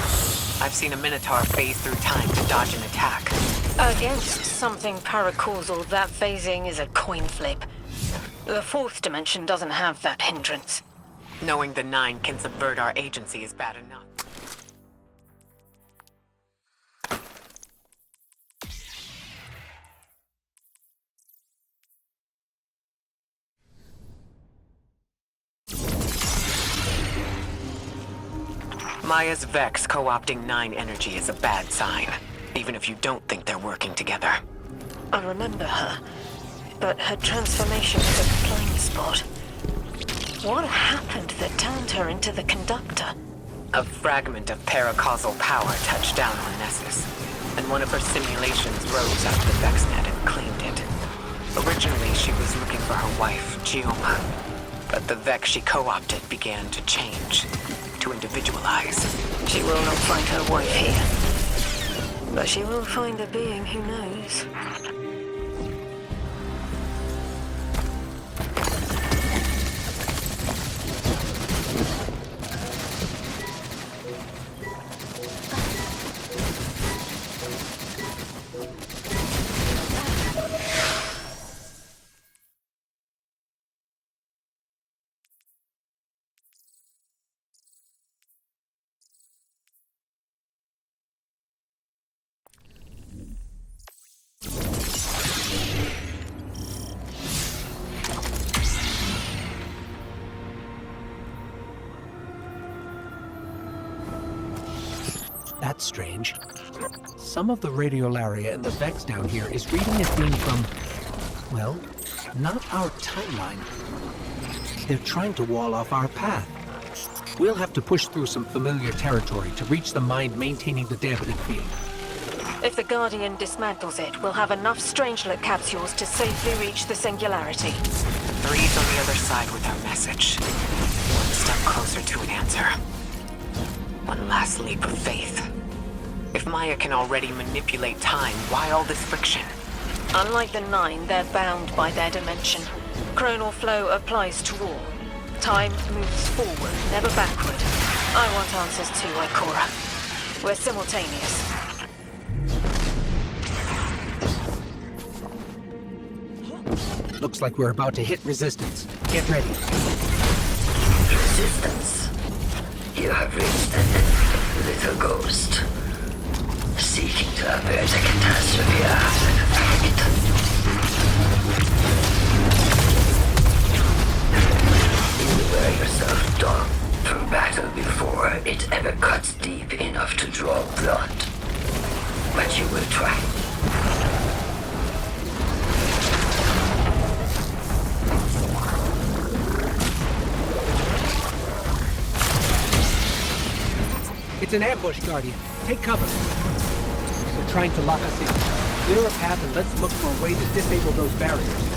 I've seen a Minotaur phase through time to dodge an attack. Against something paracausal, that phasing is a coin flip. The 4th dimension doesn't have that hindrance. Knowing the 9 can subvert our agency is bad enough. Maya's Vex co-opting 9 energy is a bad sign, even if you don't think they're working together. I remember her, but her transformation was a blind spot. What happened that turned her into the conductor? A fragment of paracausal power touched down on Nessus, and one of her simulations rose out of the VexNet and claimed it. Originally, she was looking for her wife, Gioma, but the Vex she co-opted began to change, to individualize. She will not find her wife here, but she will find a being who knows. That's strange. Some of the radiolaria in the Vex down here is reading a theme from, well, not our timeline. They're trying to wall off our path. We'll have to push through some familiar territory to reach the mind maintaining the dampening field. If the Guardian dismantles it, we'll have enough Strangelet capsules to safely reach the Singularity. 3's on the other side with our message. One step closer to an answer. One last leap of faith. If Maya can already manipulate time, why all this friction? Unlike the 9, they're bound by their dimension. Chronal flow applies to all. Time moves forward, never backward. I want answers too, Ikora. We're simultaneous. Looks like we're about to hit resistance. Get ready. Resistance. You have reached the end, little ghost. Seeking to avert a catastrophe after the fact. You wear yourself down from battle before it ever cuts deep enough to draw blood. But you will try. It's an ambush, Guardian. Take cover. They're trying to lock us in. Clear a path and let's look for a way to disable those barriers.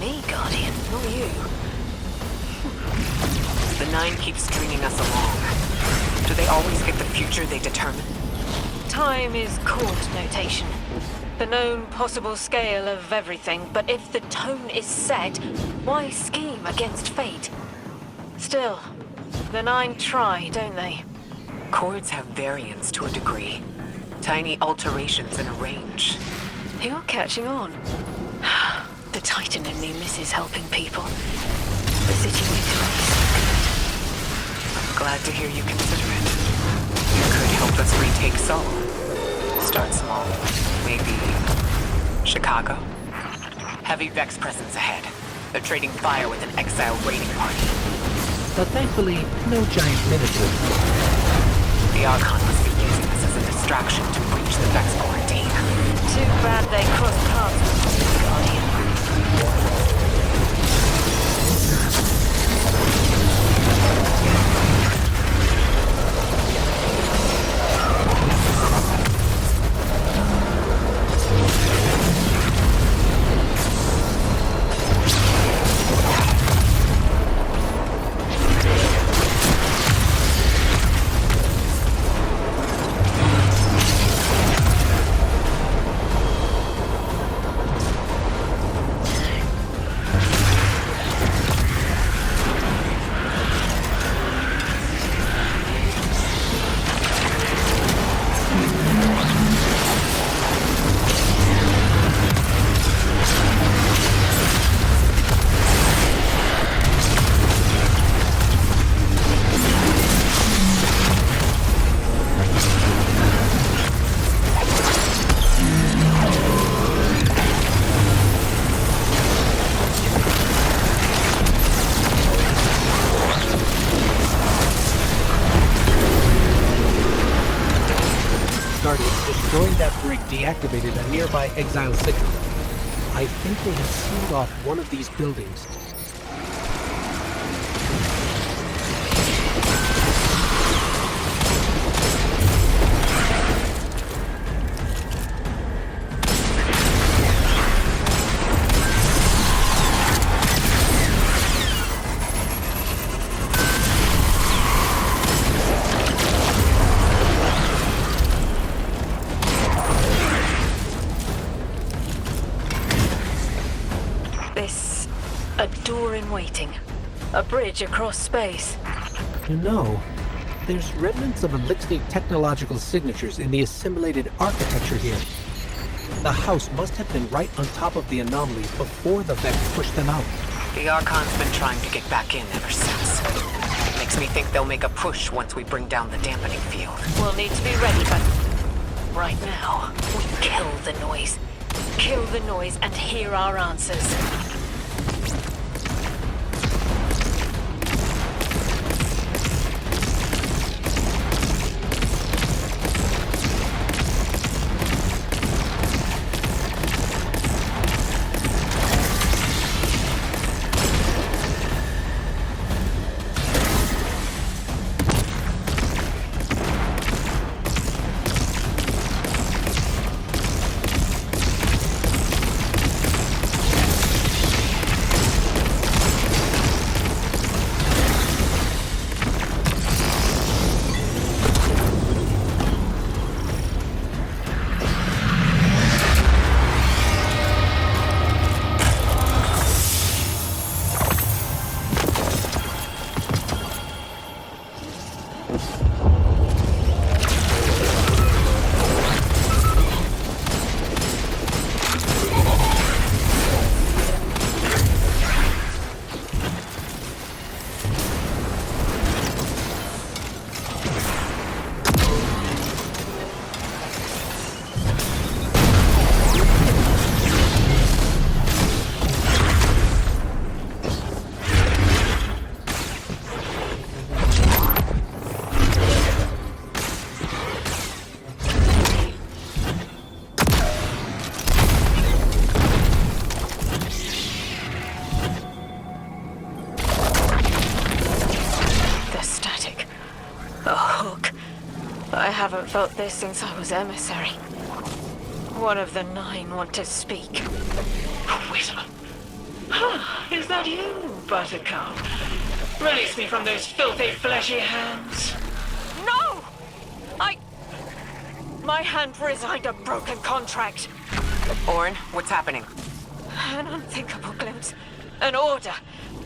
me, Guardian, not you. The Nine keeps stringing us along. Do they always get the future they determine? Time is court notation. The known possible scale of everything, but if the tone is set, why scheme against fate? Still, the Nine try, don't they? Chords have variance to a degree. Tiny alterations in a range. You're catching on. The Titan in me misses helping people. The situation is I'm glad to hear you consider it. You could help us retake Seoul. Start small. Maybe Chicago? Heavy Vex presence ahead. They're trading fire with an exile raiding party. But thankfully, no giant minotaur. The Archon must be using this as a distraction to breach the Vex quarantine. too bad they crossed paths with the Guardian. Destroying that brig deactivated a nearby exile signal. I think they have sealed off one of these buildings. A bridge across space. No. There's remnants of Elixir technological signatures in the assimilated architecture here. The house must have been right on top of the anomaly before the Vex pushed them out. The Archon's been trying to get back in ever since. Makes me think they'll make a push once we bring down the dampening field. We'll need to be ready, but right now, we kill the noise. Kill the noise and hear our answers. I haven't felt this since I was emissary. One of the 9 want to speak. Wait. Is that you, Buttercup? Release me from those filthy, fleshy hands. No! My hand resigned a broken contract. Orin, what's happening? An unthinkable glimpse. An order.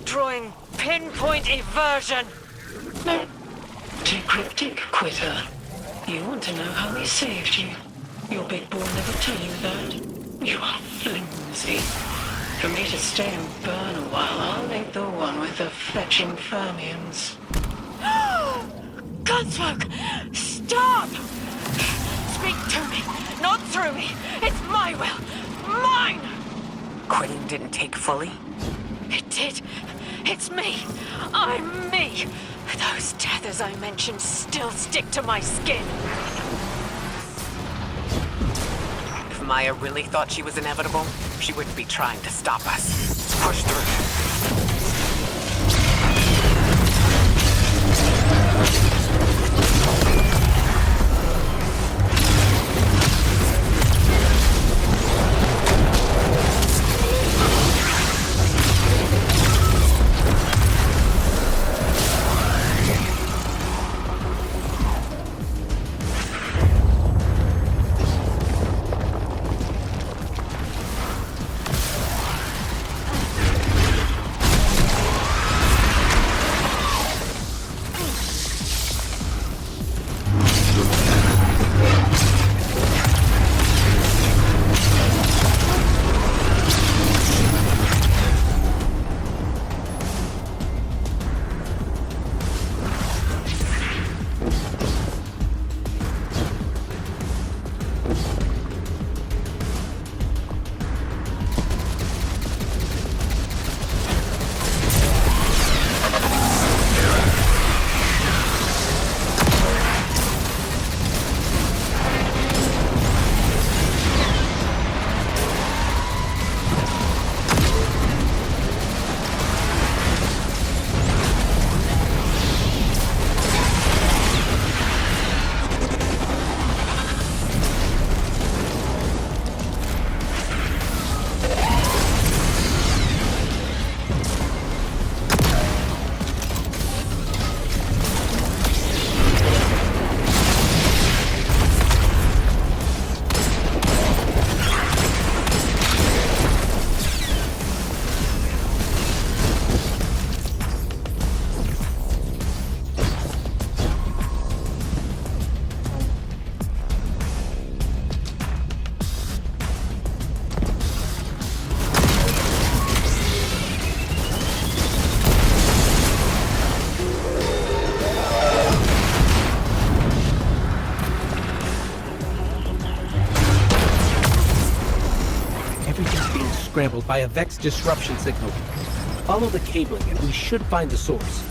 Drawing pinpoint eversion. No. Too cryptic, quitter. You want to know how he saved you. Your big boy never tell you that. You are flimsy. For me to stay and burn a while, I'll make the one with the fetching fermions. Gunsmoke! Stop! Speak to me, not through me. It's my will. Mine! Quitting didn't take fully? It did. It's me. I'm me. Those tethers I mentioned still stick to my skin. If Maya really thought she was inevitable, she wouldn't be trying to stop us. Push through. Scrambled by a Vex disruption signal. Follow the cabling and we should find the source.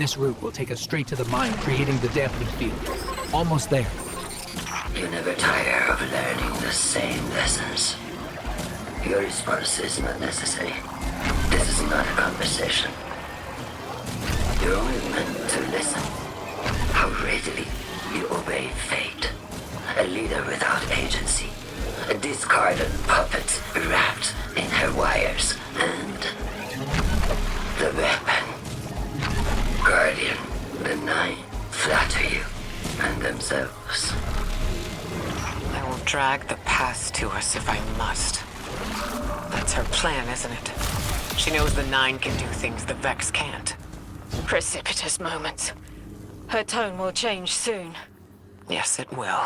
This route will take us straight to the mine, creating the dampening field. Almost there. You never tire of learning the same lessons. Your response is not necessary. This is not a conversation. You're only meant to listen. How readily you obey fate. A leader without agency. A discarded puppet wrapped in her wires. And the weapon. Guardian, the Nine, flatter you and themselves. I will drag the past to us if I must. That's her plan, isn't it? She knows the Nine can do things the Vex can't. Precipitous moments. Her tone will change soon. Yes, it will.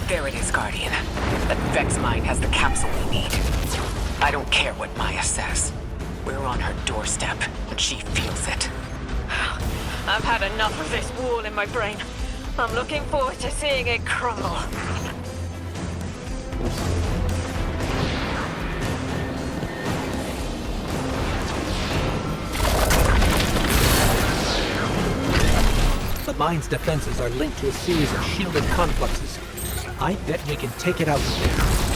There it is, Guardian. That Vex mine has the capsule we need. I don't care what Maya says. We're on her doorstep, and she feels it. I've had enough of this wall in my brain. I'm looking forward to seeing it crumble. The mine's defenses are linked to a series of shielded confluxes. I bet we can take it out from there.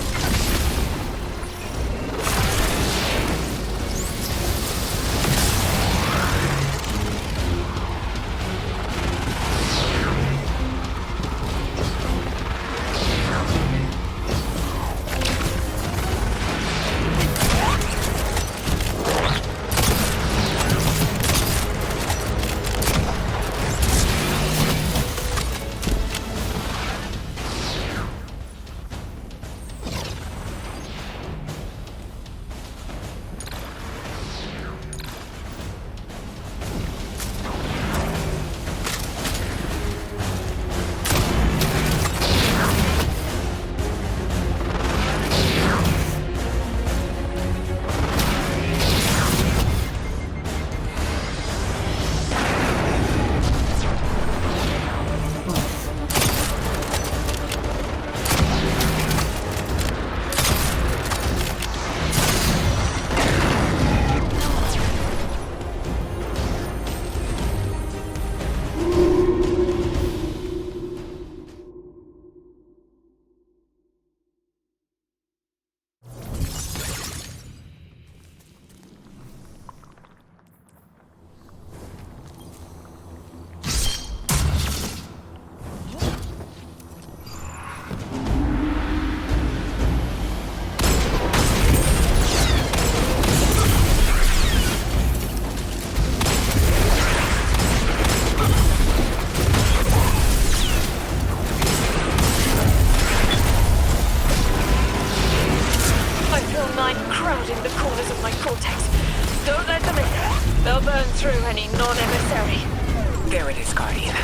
There it is, Guardian.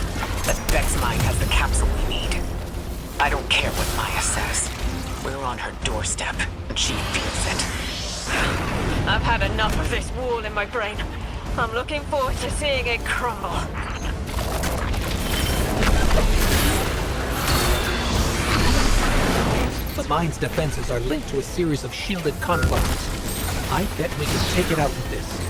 That Vex mine has the capsule we need. I don't care what Maya says. We're on her doorstep, and she feels it. I've had enough of this wall in my brain. I'm looking forward to seeing it crumble. The mine's defenses are linked to a series of shielded confluxes. I bet we can take it out with this.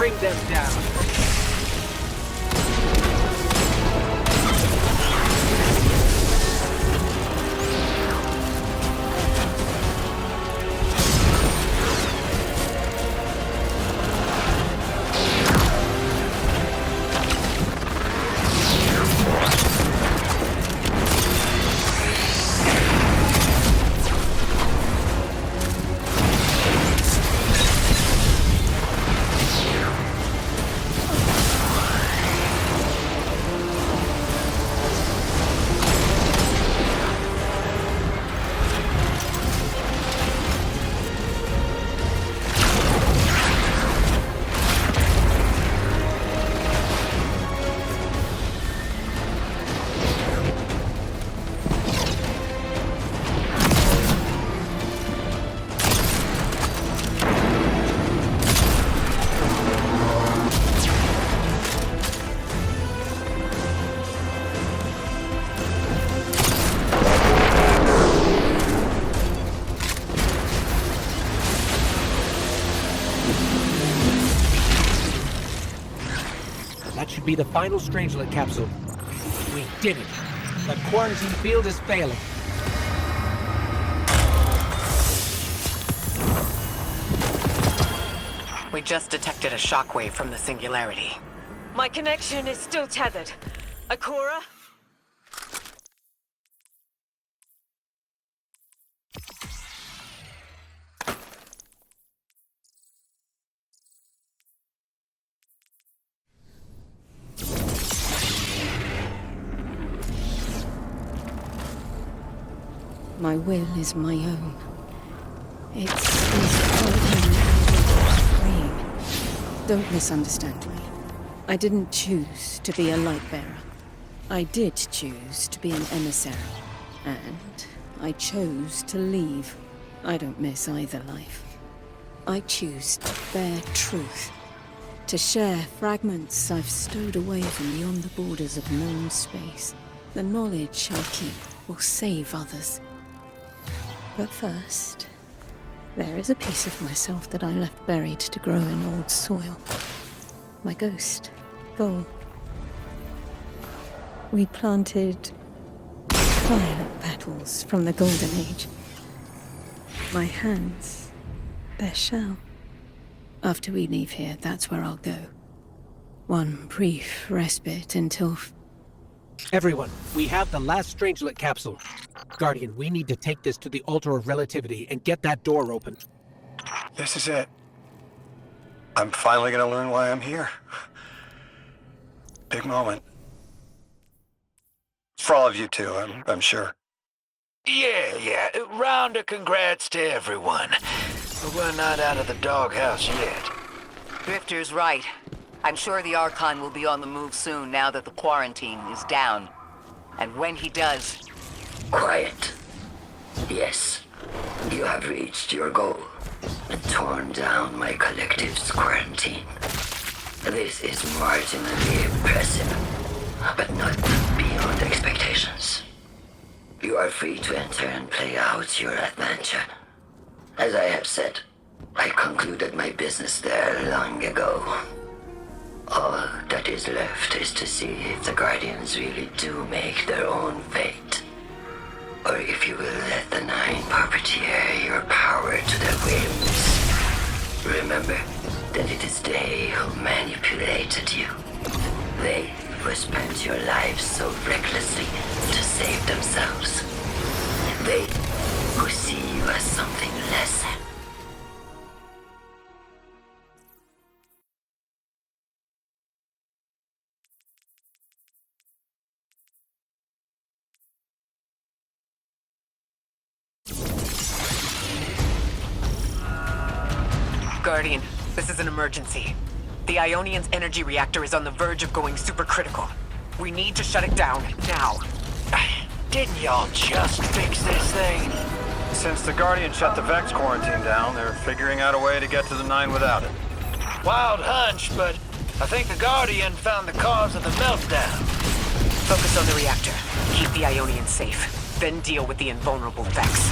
bring them down. That should be the final Strangelet capsule. We did it. The quarantine field is failing. We just detected a shockwave from the Singularity. My connection is still tethered. Ikora? My will is my own. It's frame. Don't misunderstand me. I didn't choose to be a light bearer. I did choose to be an emissary. And I chose to leave. I don't miss either life. I choose to bear truth. To share fragments I've stowed away from beyond the borders of known space. The knowledge I keep will save others. But first, there is a piece of myself that I left buried to grow in old soil. My ghost, Gol. We planted violet petals from the Golden Age. My hands, their shell. After we leave here, that's where I'll go. One brief respite until... Everyone, we have the last Strangelet capsule. Guardian, we need to take this to the Altar of Relativity and get that door open. This is it. I'm finally gonna learn why I'm here. Big moment. For all of you too, I'm sure. Yeah. Round of congrats to everyone. But we're not out of the doghouse yet. Drifter's right. I'm sure the Archon will be on the move soon now that the quarantine is down. And when he does... Quiet. Yes, you have reached your goal and torn down my collective's quarantine. This is marginally impressive, but not beyond expectations. You are free to enter and play out your adventure. As I have said, I concluded my business there long ago. All that is left is to see if the Guardians really do make their own fate. Or if you will let the Nine puppeteer your power to their whims. Remember that it is they who manipulated you. They who spent your lives so recklessly to save themselves. They who see you as something less than. Guardian, this is an emergency. The Ionian's energy reactor is on the verge of going supercritical. We need to shut it down, now. Didn't y'all just fix this thing? Since the Guardian shut the Vex quarantine down, they're figuring out a way to get to the Nine without it. Wild hunch, but I think the Guardian found the cause of the meltdown. Focus on the reactor. Keep the Ionians safe. Then deal with the invulnerable Vex.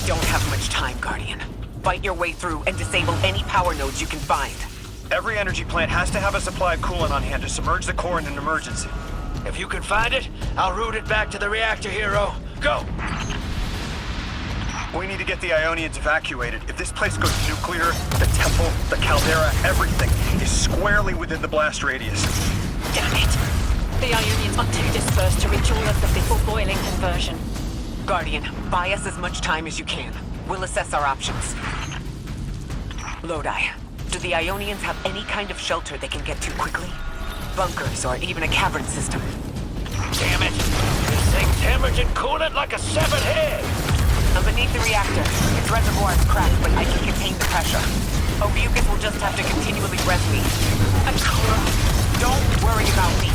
We don't have much time, Guardian. Fight your way through and disable any power nodes you can find. Every energy plant has to have a supply of coolant on hand to submerge the core in an emergency. If you can find it, I'll route it back to the reactor, Hero. Go! We need to get the Ionians evacuated. If this place goes nuclear, the temple, the caldera, everything is squarely within the blast radius. Damn it! The Ionians are too dispersed to reach all of them before boiling conversion. Guardian, buy us as much time as you can. We'll assess our options. Lodi, do the Ionians have any kind of shelter they can get to quickly? Bunkers or even a cavern system? Damn it! This thing's hemorrhaging coolant like a severed head! I'm beneath the reactor. Its reservoir is cracked, but I can contain the pressure. Ophiuchus will just have to continually breastfeed. And Cora, don't worry about me.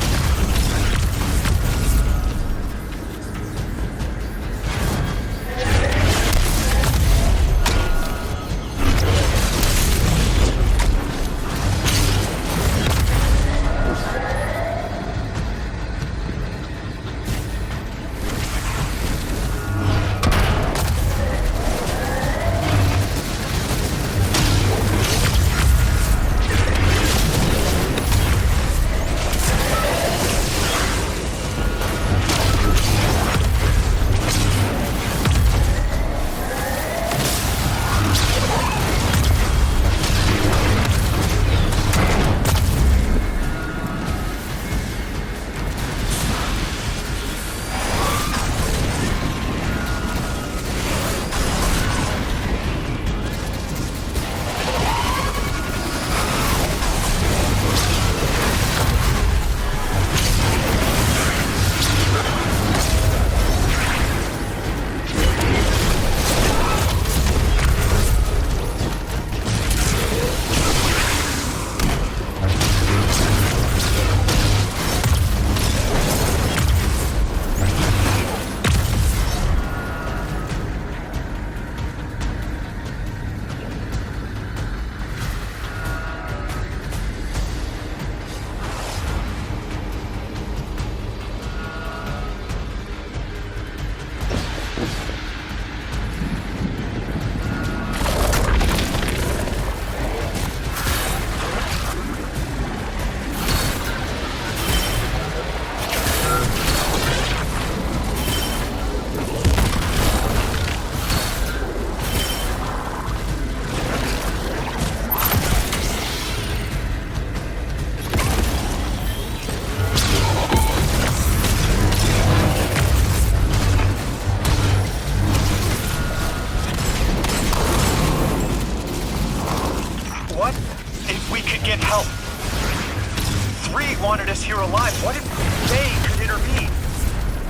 wanted us here alive. What if they could intervene?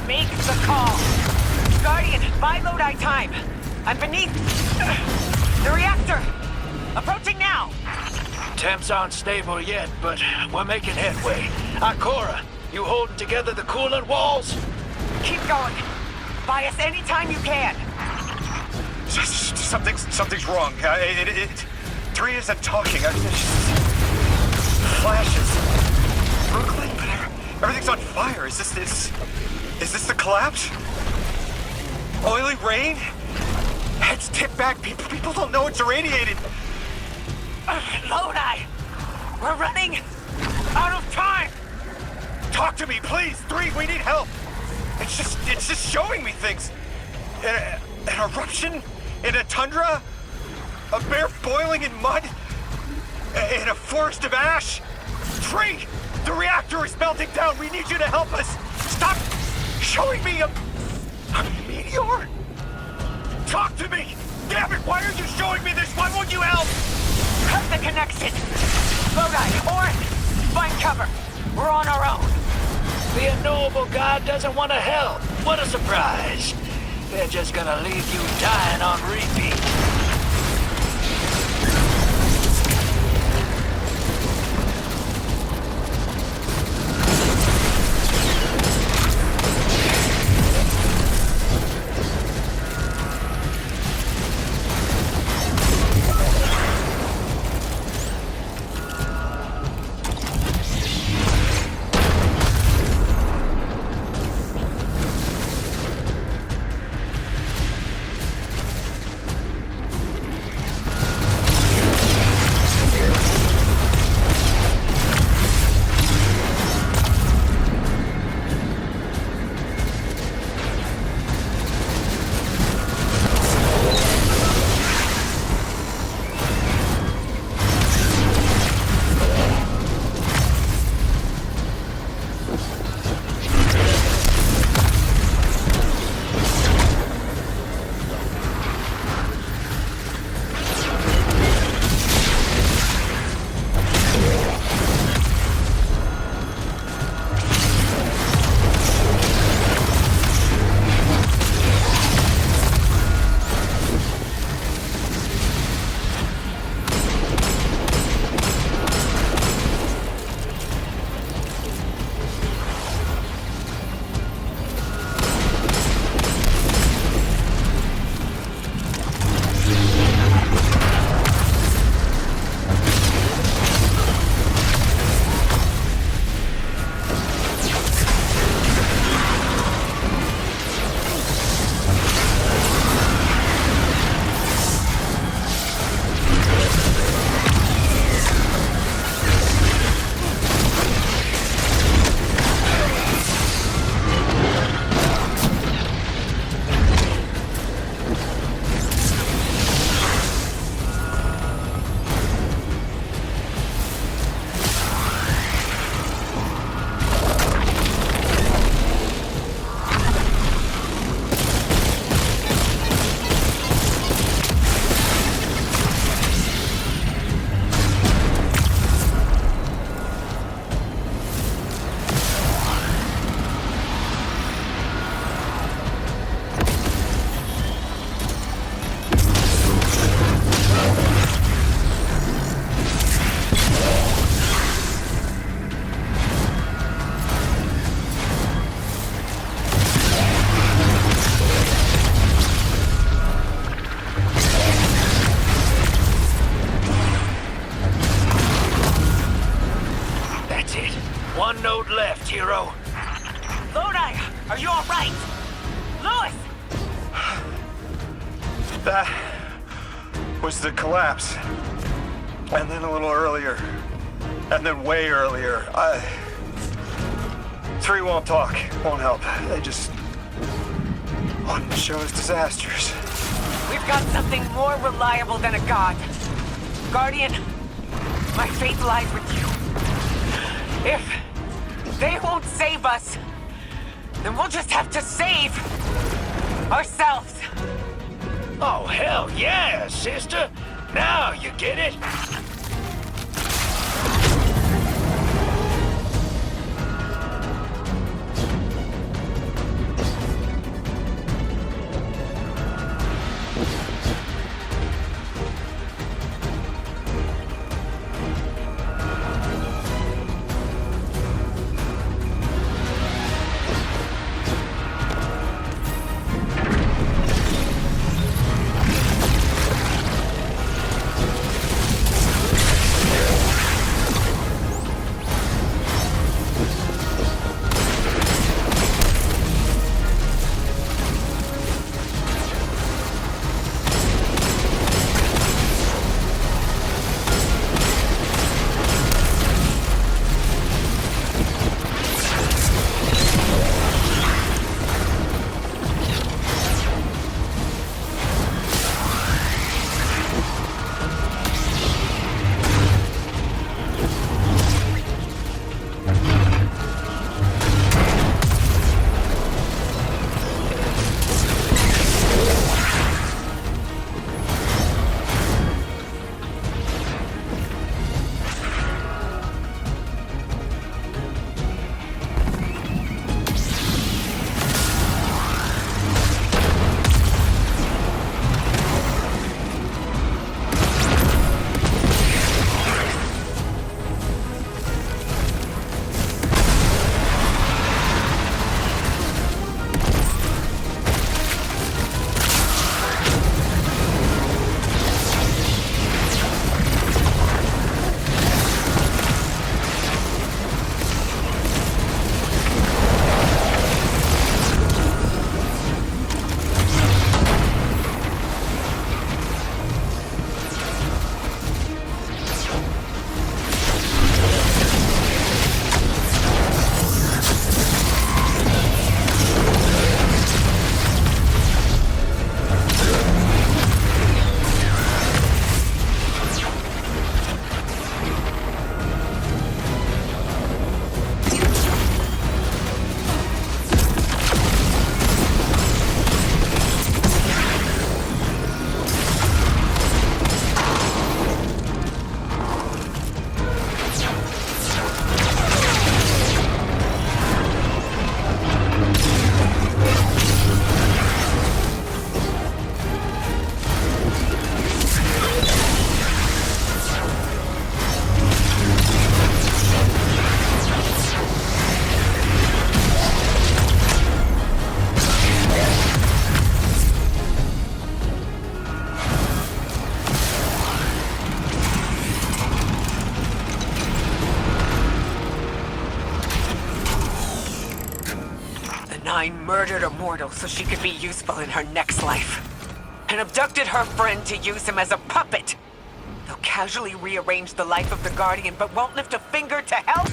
Make the call. Guardian, buy Lodi time. I'm beneath the reactor. Approaching now. Temps aren't stable yet, but we're making headway. Ikora, you holding together the coolant walls? Keep going. Buy us any time you can. Something's wrong. Three isn't talking. Flashes. Brooklyn, but everything's on fire. Is this the collapse? Oily rain? Heads tip back. People don't know it's irradiated. Lodi! We're running out of time! Talk to me, please! Three, we need help! It's just showing me things. An eruption? In a tundra? A bear boiling in mud? In a forest of ash? Three! The reactor is melting down! We need you to help us! Stop showing me a meteor! Talk to me! Damn it, why are you showing me this? Why won't you help? Cut the connection! Lodi, Orin, find cover. We're on our own. The unknowable god doesn't want to help. What a surprise. They're just gonna leave you dying on repeat. left, hero. Lodi, are you all right? Louis! That was the collapse. And then a little earlier. And then way earlier. 3 won't talk, won't help. They just want to show us disasters. We've got something more reliable than a god. Guardian, my faith lies with you. If they won't save us, then we'll just have to save ourselves. Oh, hell yeah, sister. Now you get it. Nine murdered a mortal so she could be useful in her next life. And abducted her friend to use him as a puppet. They'll casually rearrange the life of the Guardian but won't lift a finger to help.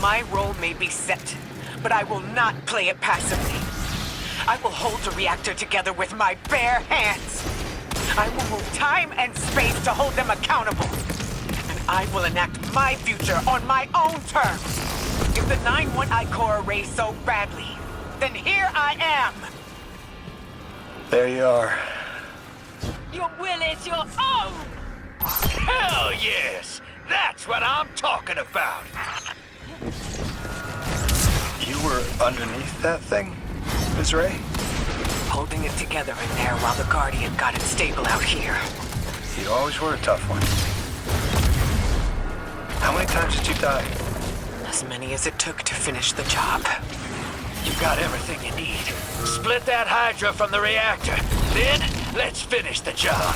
My role may be set, but I will not play it passively. I will hold the reactor together with my bare hands. I will move time and space to hold them accountable. And I will enact my future on my own terms. If the 9 want I-Core array so badly, then here I am! There you are. Your will is your own! Hell yes! That's what I'm talking about! You were underneath that thing, Ms. Ray? Holding it together in there while the Guardian got it stable out here. You always were a tough one. How many times did you die? As many as it took to finish the job. You got everything you need. Split that Hydra from the reactor. Then, let's finish the job.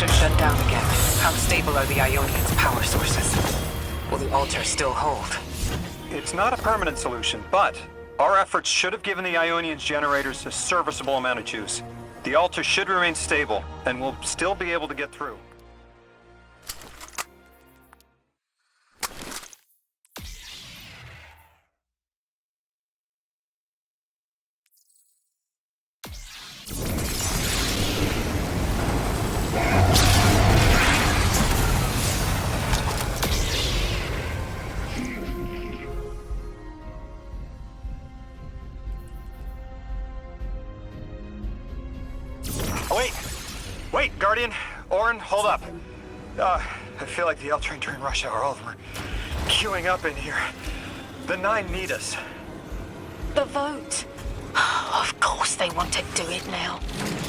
reactor shut down again. How stable are the Ionian's power sources? Will the altar still hold? It's not a permanent solution, but our efforts should have given the Ionian's generators a serviceable amount of juice. The altar should remain stable, and we'll still be able to get through. Wait, Guardian, Orin, hold up. I feel like the L train during rush hour. All of them are queuing up in here. The 9 need us. The vote. Of course they want to do it now.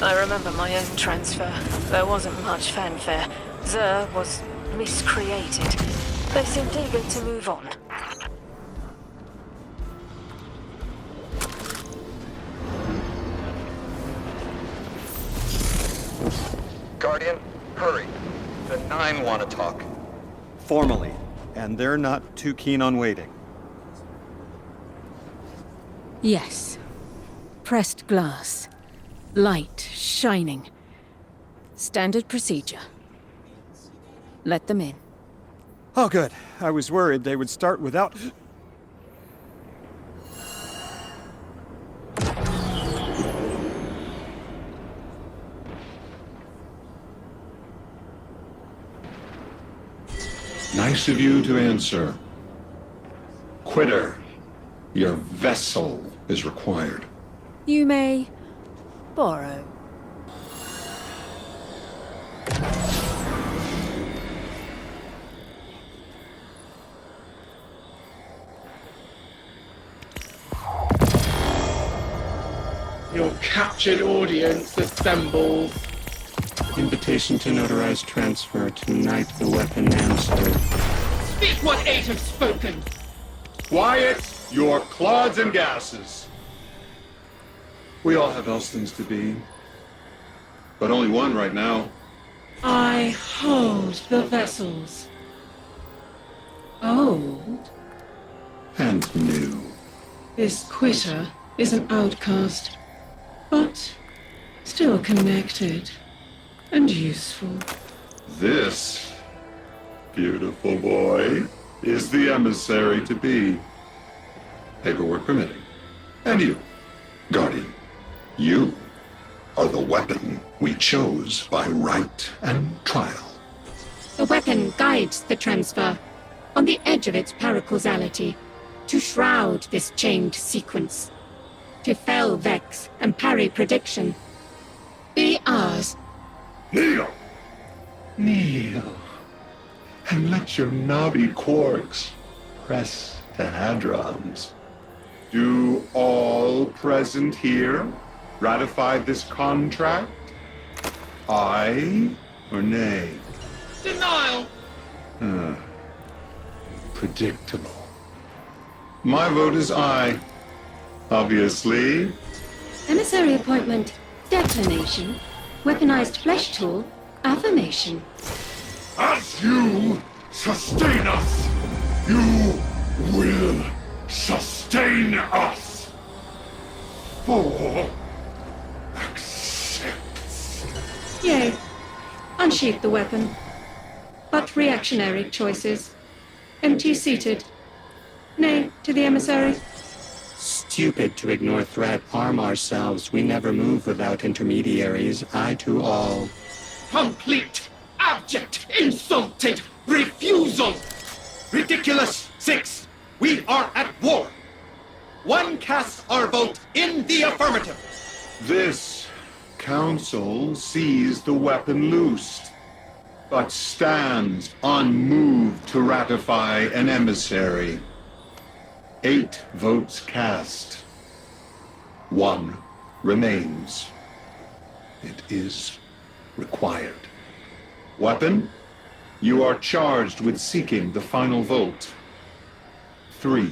I remember my own transfer. There wasn't much fanfare. Xur was miscreated. They seemed eager to move on. Guardian, hurry. The 9 want to talk. Formally, and they're not too keen on waiting. Yes. Pressed glass. Light shining. Standard procedure. Let them in. Oh, good. I was worried they would start without... Nice of you to answer. Quitter, your vessel is required. You may borrow. Your captured audience assembles. Invitation to notarize transfer. Tonight the weapon answered. Speak what 8 have spoken! Quiet your clods and gases. We all have else things to be. But only one right now. I hold the vessels. Old. And new. This quitter is an outcast, but still connected and useful. This beautiful boy is the emissary to be. Paperwork permitting. And you, Guardian, you are the weapon we chose by right and trial. The weapon guides the transfer on the edge of its paracausality to shroud this chained sequence, to fell Vex and parry prediction. Be ours. Kneel! Kneel. And let your knobby quarks press the hadrons. Do all present here ratify this contract? Aye or nay? Denial! Predictable. My vote is aye. Obviously. Emissary appointment, declination, weaponized flesh tool, affirmation. As you sustain us, you will sustain us. For accepts. Yea. Unsheath the weapon. But reactionary choices. Empty-seated. Nay to the emissary. Stupid to ignore threat, arm ourselves. We never move without intermediaries. Aye to all. Complete, abject, insulted refusal! Ridiculous! 6. We are at war. 1 casts our vote in the affirmative. This council sees the weapon loosed, but stands unmoved to ratify an emissary. 8 votes cast. 1 remains. It is required. Weapon, you are charged with seeking the final vote. 3.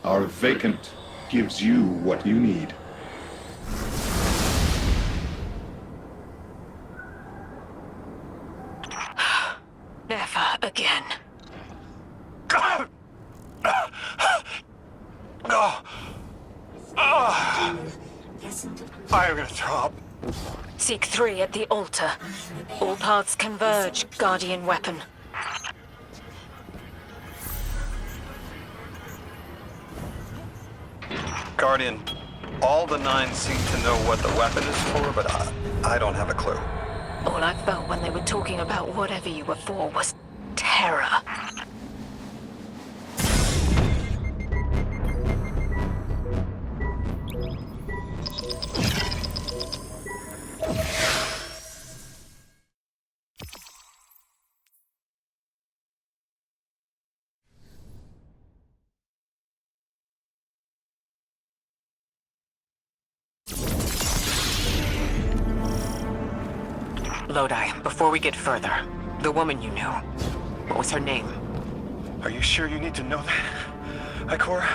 Our vacant gives you what you need. Never again. I'm gonna throw up. Seek 3 at the altar. All paths converge, Guardian weapon. Guardian, all the 9 seem to know what the weapon is for, but I don't have a clue. All I felt when they were talking about whatever you were for was terror. Lodi, before we get further, the woman you knew, what was her name? Are you sure you need to know that, Ikora?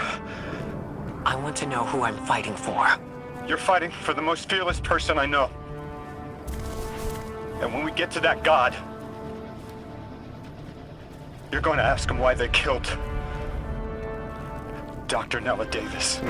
I want to know who I'm fighting for. You're fighting for the most fearless person I know. And when we get to that god, you're going to ask him why they killed Dr. Nella Davis.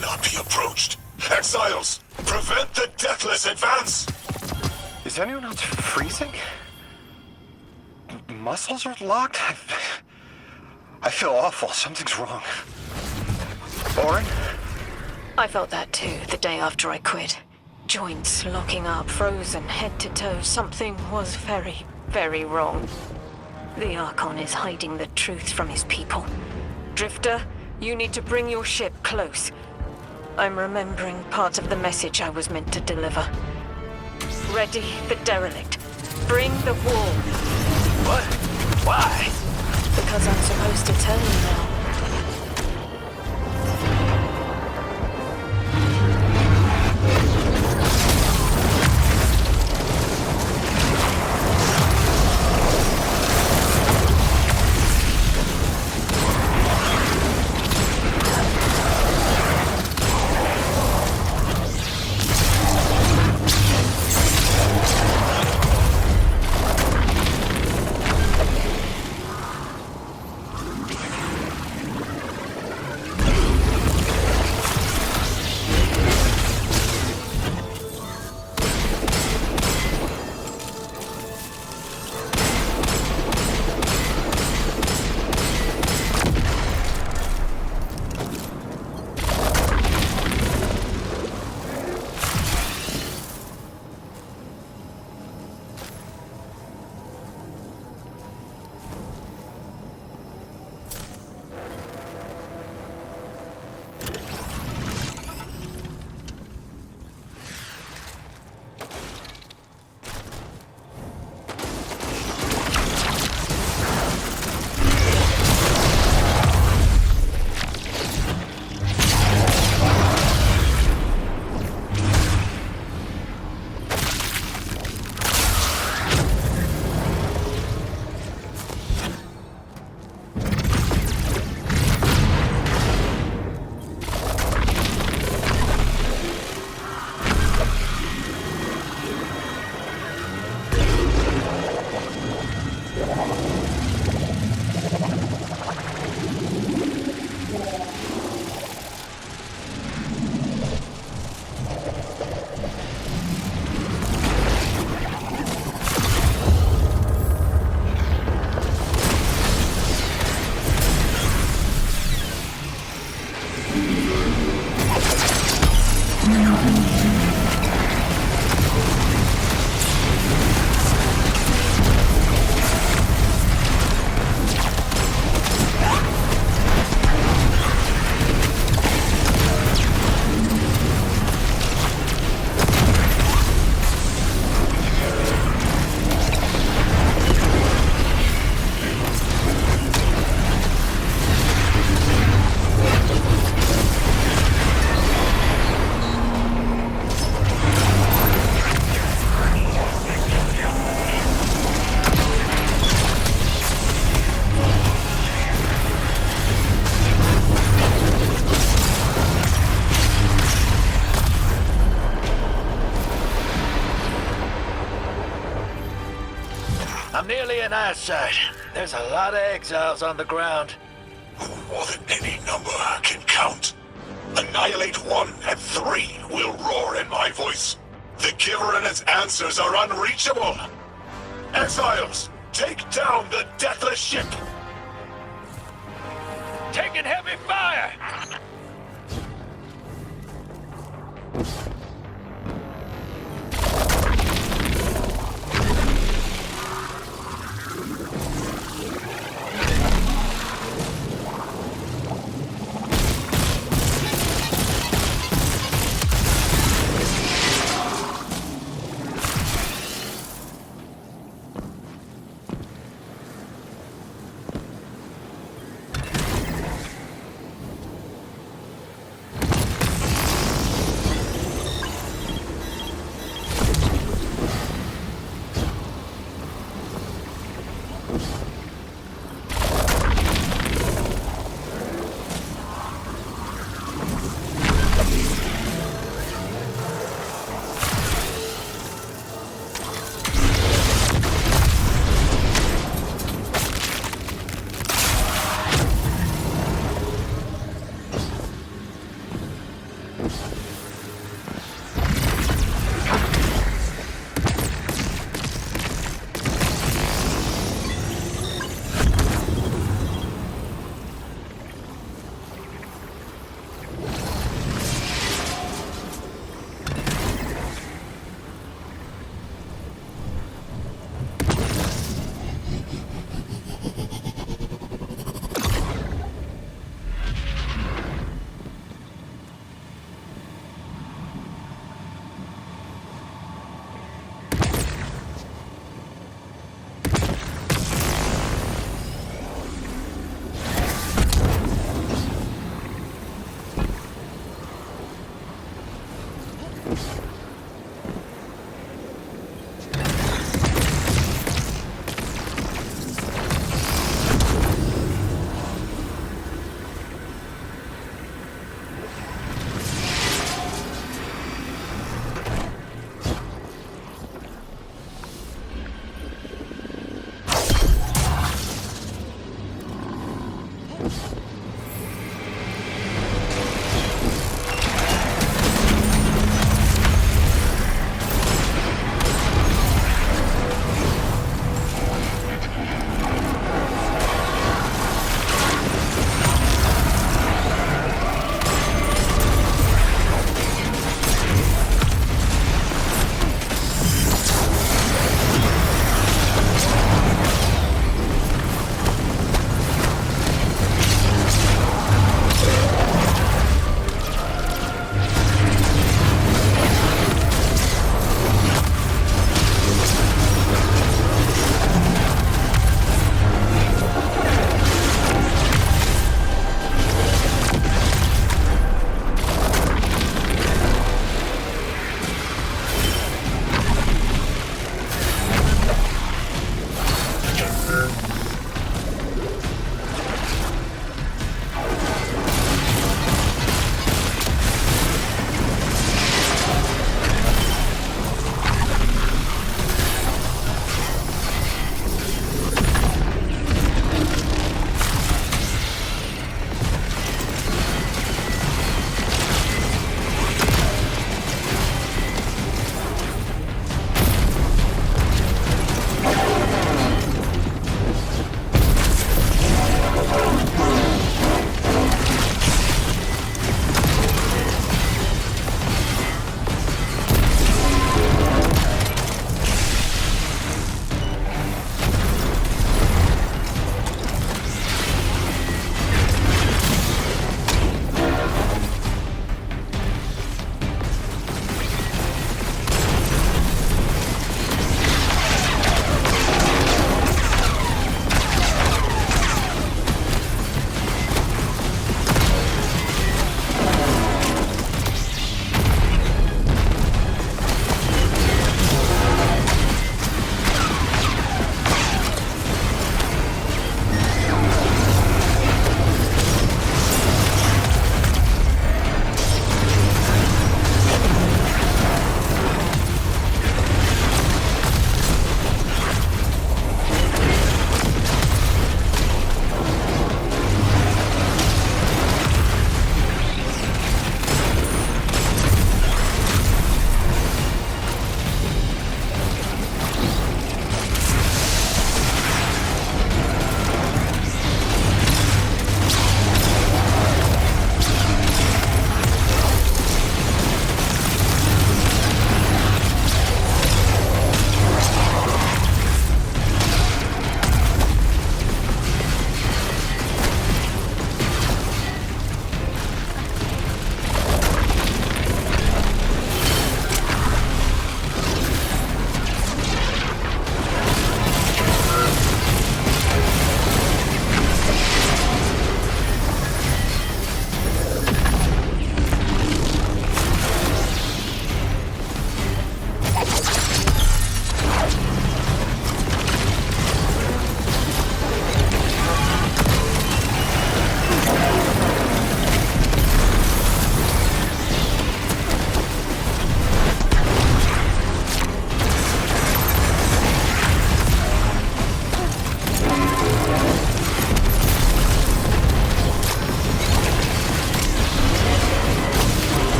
must not be approached. Exiles, prevent the Deathless advance! Is anyone else freezing? Muscles are locked? I feel awful. Something's wrong. Orin? I felt that too, the day after I quit. Joints locking up, frozen head to toe. Something was very, very wrong. The Archon is hiding the truth from his people. Drifter, you need to bring your ship close. I'm remembering parts of the message I was meant to deliver. Ready the derelict. Bring the wall. What? Why? Because I'm supposed to tell you now. I'm nearly in eyesight. There's a lot of exiles on the ground. More than any number can count. Annihilate 1 and 3 will roar in my voice. The Giver and his answers are unreachable. Exiles, take down the Deathless ship. Taking heavy fire!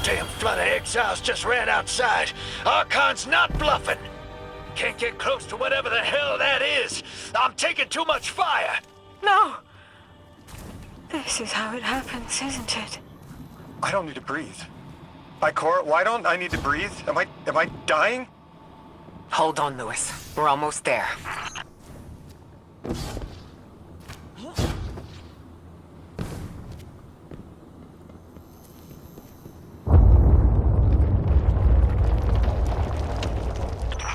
Damn flood of exiles just ran outside. Archon's not bluffing. Can't get close to whatever the hell that is. I'm taking too much fire. No! This is how it happens, isn't it? I don't need to breathe. Ikora, why don't I need to breathe? Am I dying? Hold on, Lewis. We're almost there.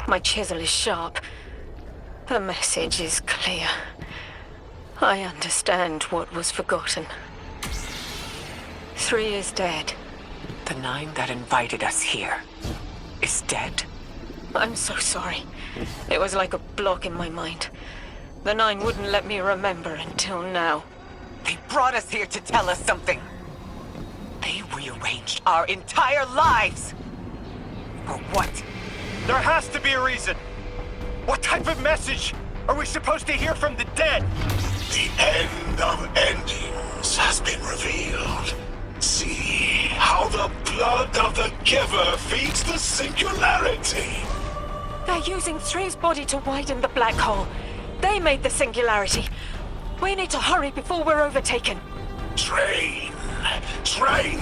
My chisel is sharp. The message is clear. I understand what was forgotten. 3 is dead. The 9 that invited us here is dead. I'm so sorry. It was like a block in my mind. The 9 wouldn't let me remember until now. They brought us here to tell us something. They rearranged our entire lives. For what? There has to be a reason. What type of message are we supposed to hear from the dead? The end of endings has been revealed. See how the blood of the giver feeds the singularity. They're using 3's body to widen the black hole. They made the singularity. We need to hurry before we're overtaken. Train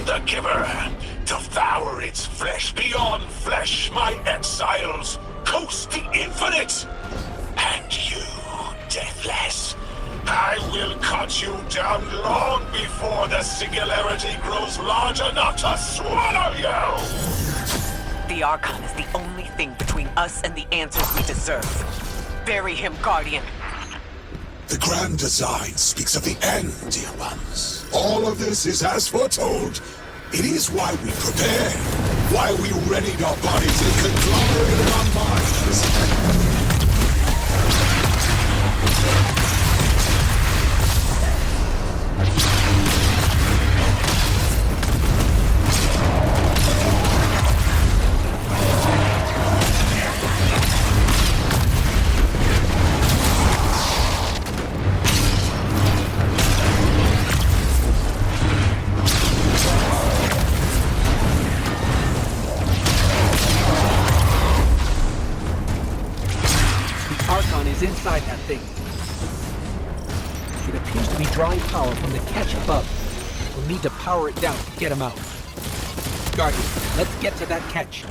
the giver. Devour its flesh beyond flesh, my exiles. Coast the infinite. And you, Deathless, I will cut you down long before the singularity grows large enough to swallow you! The Archon is the only thing between us and the answers we deserve. Bury him, Guardian. The Grand Design speaks of the end, dear ones. All of this is as foretold. It is why we prepare, why we readied our bodies and conglomerated our minds. Inside that thing. It appears to be drawing power from the catch above. We'll need to power it down to get him out. Guardian, let's get to that catch.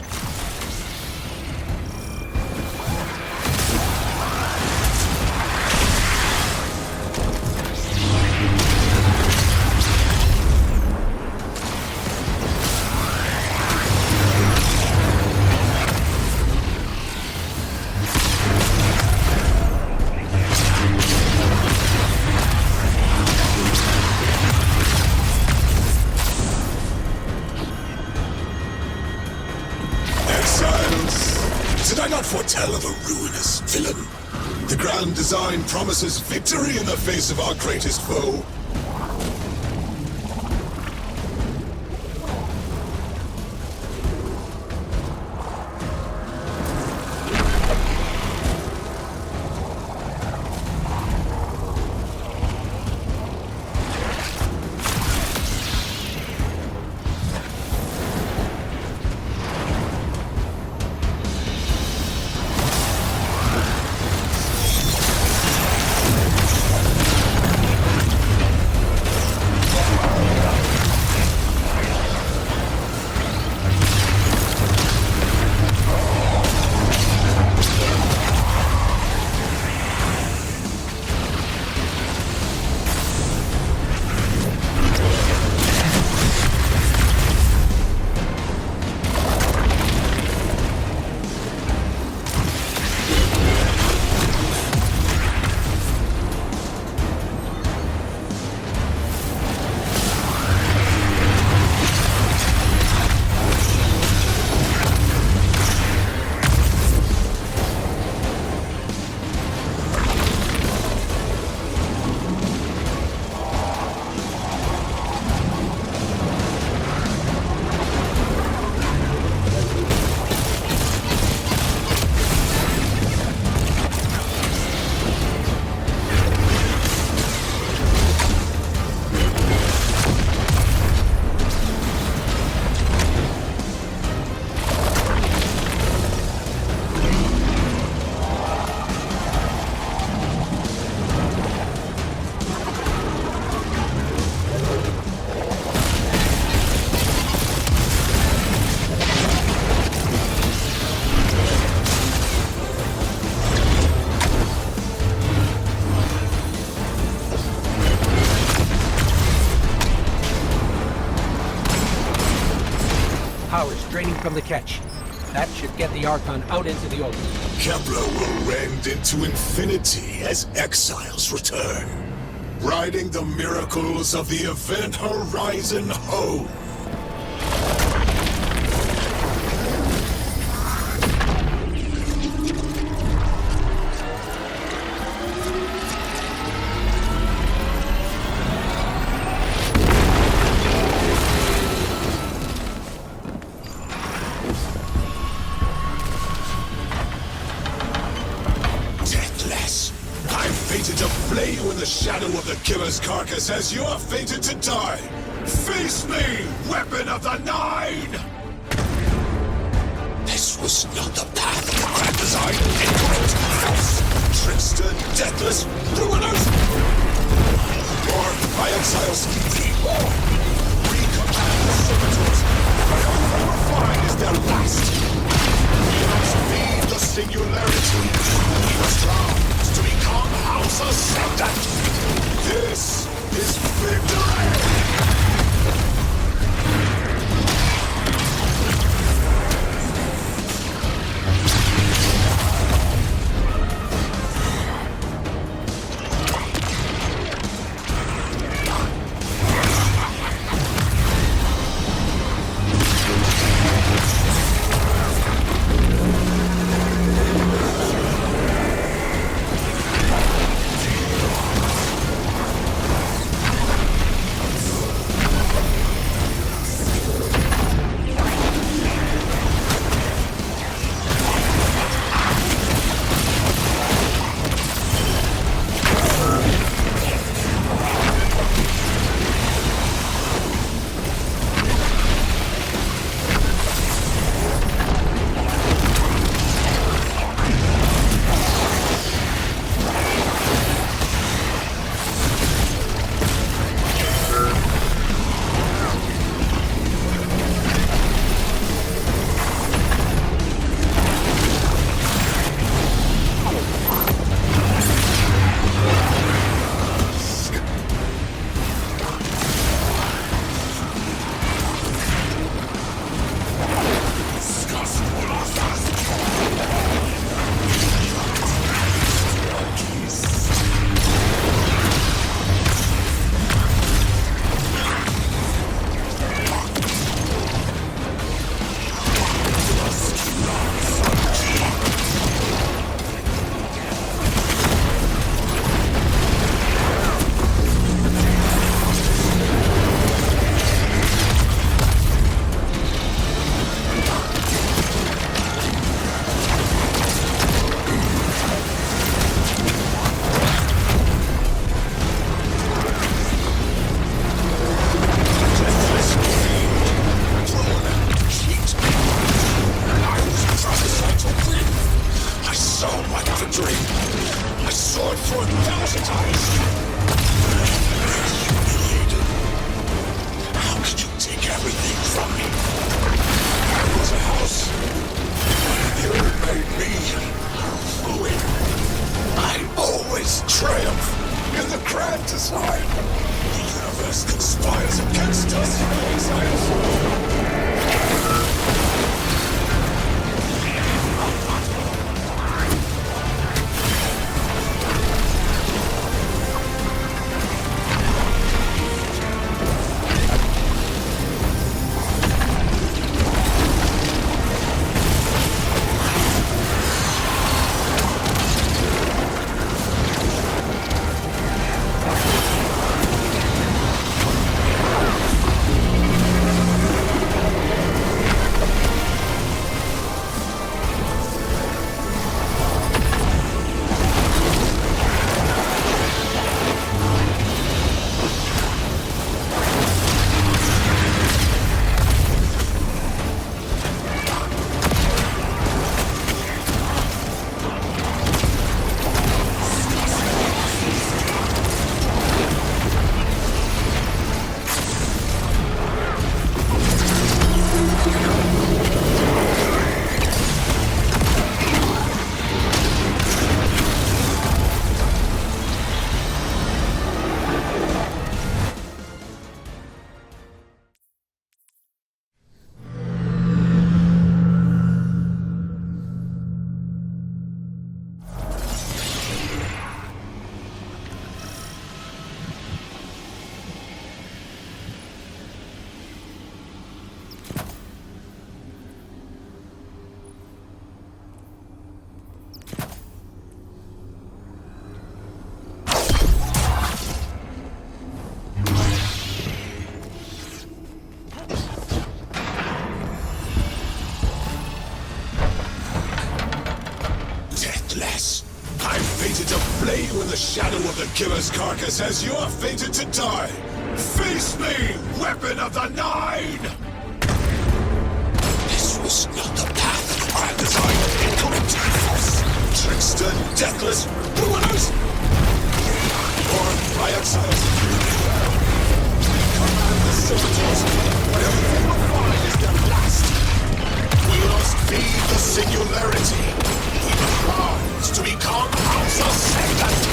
Foretell of a ruinous villain. The Grand Design promises victory in the face of our greatest foe. powers draining from the catch. That should get the Archon out into the open. Kepler will rend into infinity as exiles return, riding the miracles of the Event Horizon home. Shadow of the killer's carcass as you are fated to die. Face me, weapon of the Nine! This was not the path of grand design. Ignorant, false, trickster, deathless, ruiners! Or my exiles, reborn, recombine the servitors, but all refined is their last. We must feed the singularity. We must rise to become House Ascendant. This is victory! you in the shadow of the killer's carcass as you are fated to die. Face me, weapon of the Nine! This was not the path I designed. Incorrect, false, trickster, deathless, ruiners! Born by exiles. Command the servitors. Whatever they will find is their last. We must feed the singularity. We must rise to become House of Satan.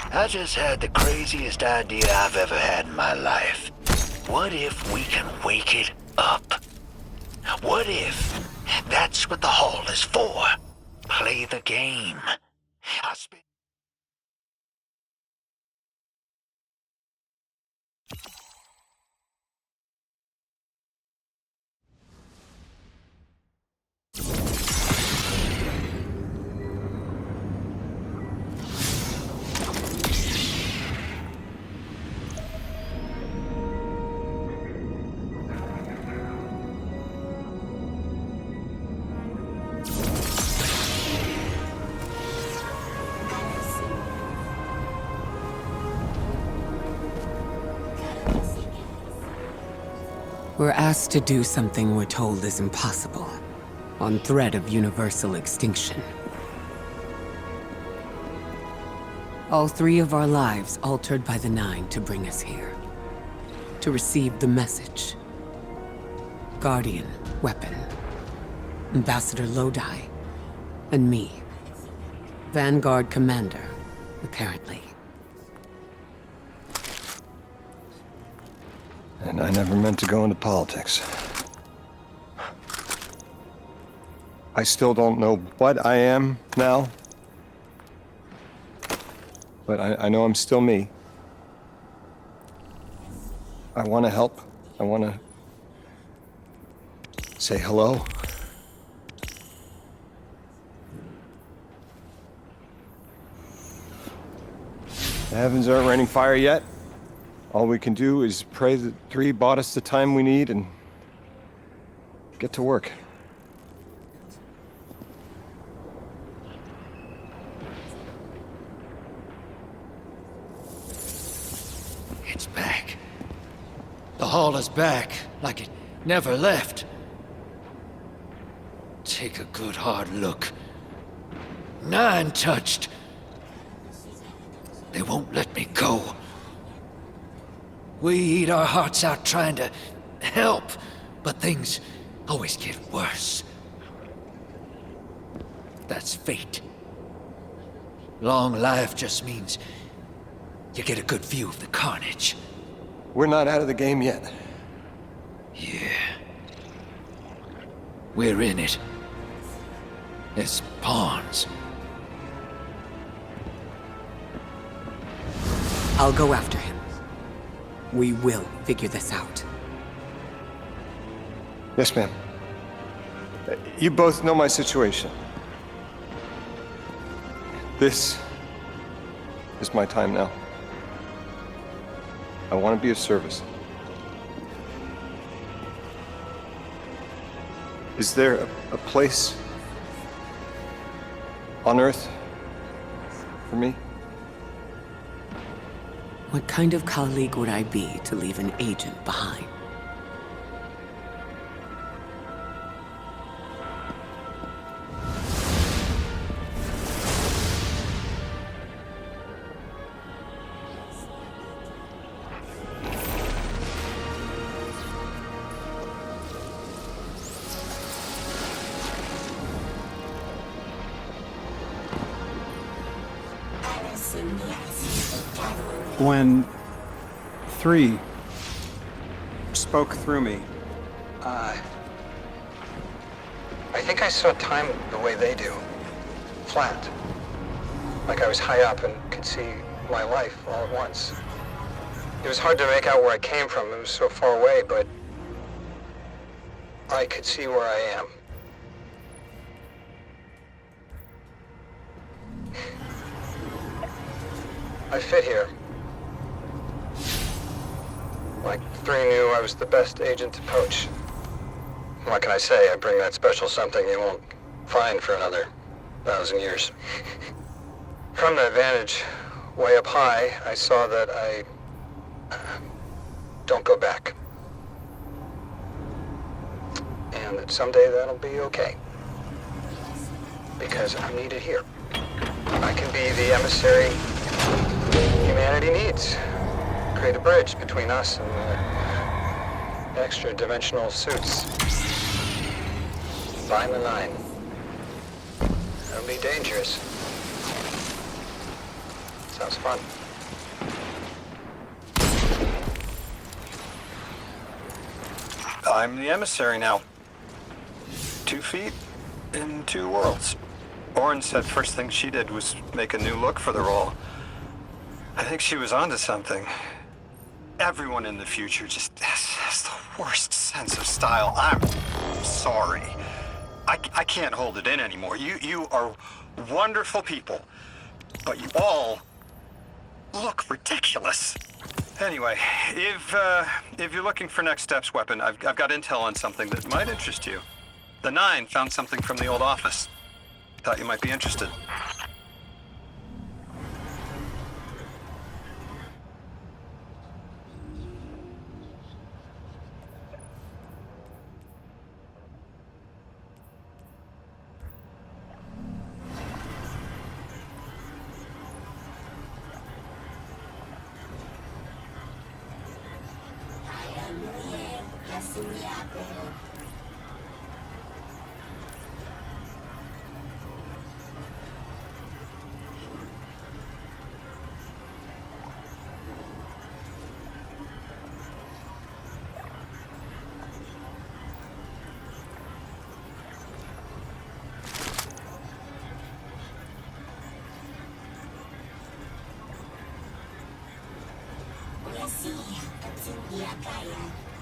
I just had the craziest idea I've ever had in my life. What if we can wake it up? What if that's what the hall is for? Play the game. We're asked to do something we're told is impossible, on threat of universal extinction. All 3 of our lives altered by the Nine to bring us here. To receive the message. Guardian, weapon. Ambassador Lodi. And me. Vanguard commander, apparently. And I never meant to go into politics. I still don't know what I am now. But I know I'm still me. I want to help. I want to say hello. The heavens aren't raining fire yet. All we can do is pray that 3 bought us the time we need and get to work. It's back. The hall is back, like it never left. Take a good hard look. 9 touched. They won't let me go. We eat our hearts out trying to help, but things always get worse. That's fate. Long life just means you get a good view of the carnage. We're not out of the game yet. Yeah. We're in it. As pawns. I'll go after him. We will figure this out. Yes, ma'am. You both know my situation. This is my time now. I want to be of service. Is there a place on Earth for me? What kind of colleague would I be to leave an agent behind? When 3 spoke through me, I think I saw time the way they do. Flat. Like I was high up and could see my life all at once. It was hard to make out where I came from. It was so far away, but I could see where I am. I fit here. Like 3 knew I was the best agent to poach. What can I say? I bring that special something you won't find for another 1,000 years. From that vantage, way up high, I saw that I don't go back. And that someday that'll be okay. Because I'm needed here. I can be the emissary humanity needs. Create a bridge between us and the extra-dimensional suits. Find the 9. That'll be dangerous. Sounds fun. I'm the emissary now. 2 feet in 2 worlds. Orin said first thing she did was make a new look for the role. I think she was onto something. Everyone in the future just has the worst sense of style. I'm sorry. I can't hold it in anymore. You are wonderful people, but you all look ridiculous. Anyway, if you're looking for next steps, Weapon, I've got intel on something that might interest you. The 9 found something from the old office. Thought you might be interested. Sia, Katsuya Kaya.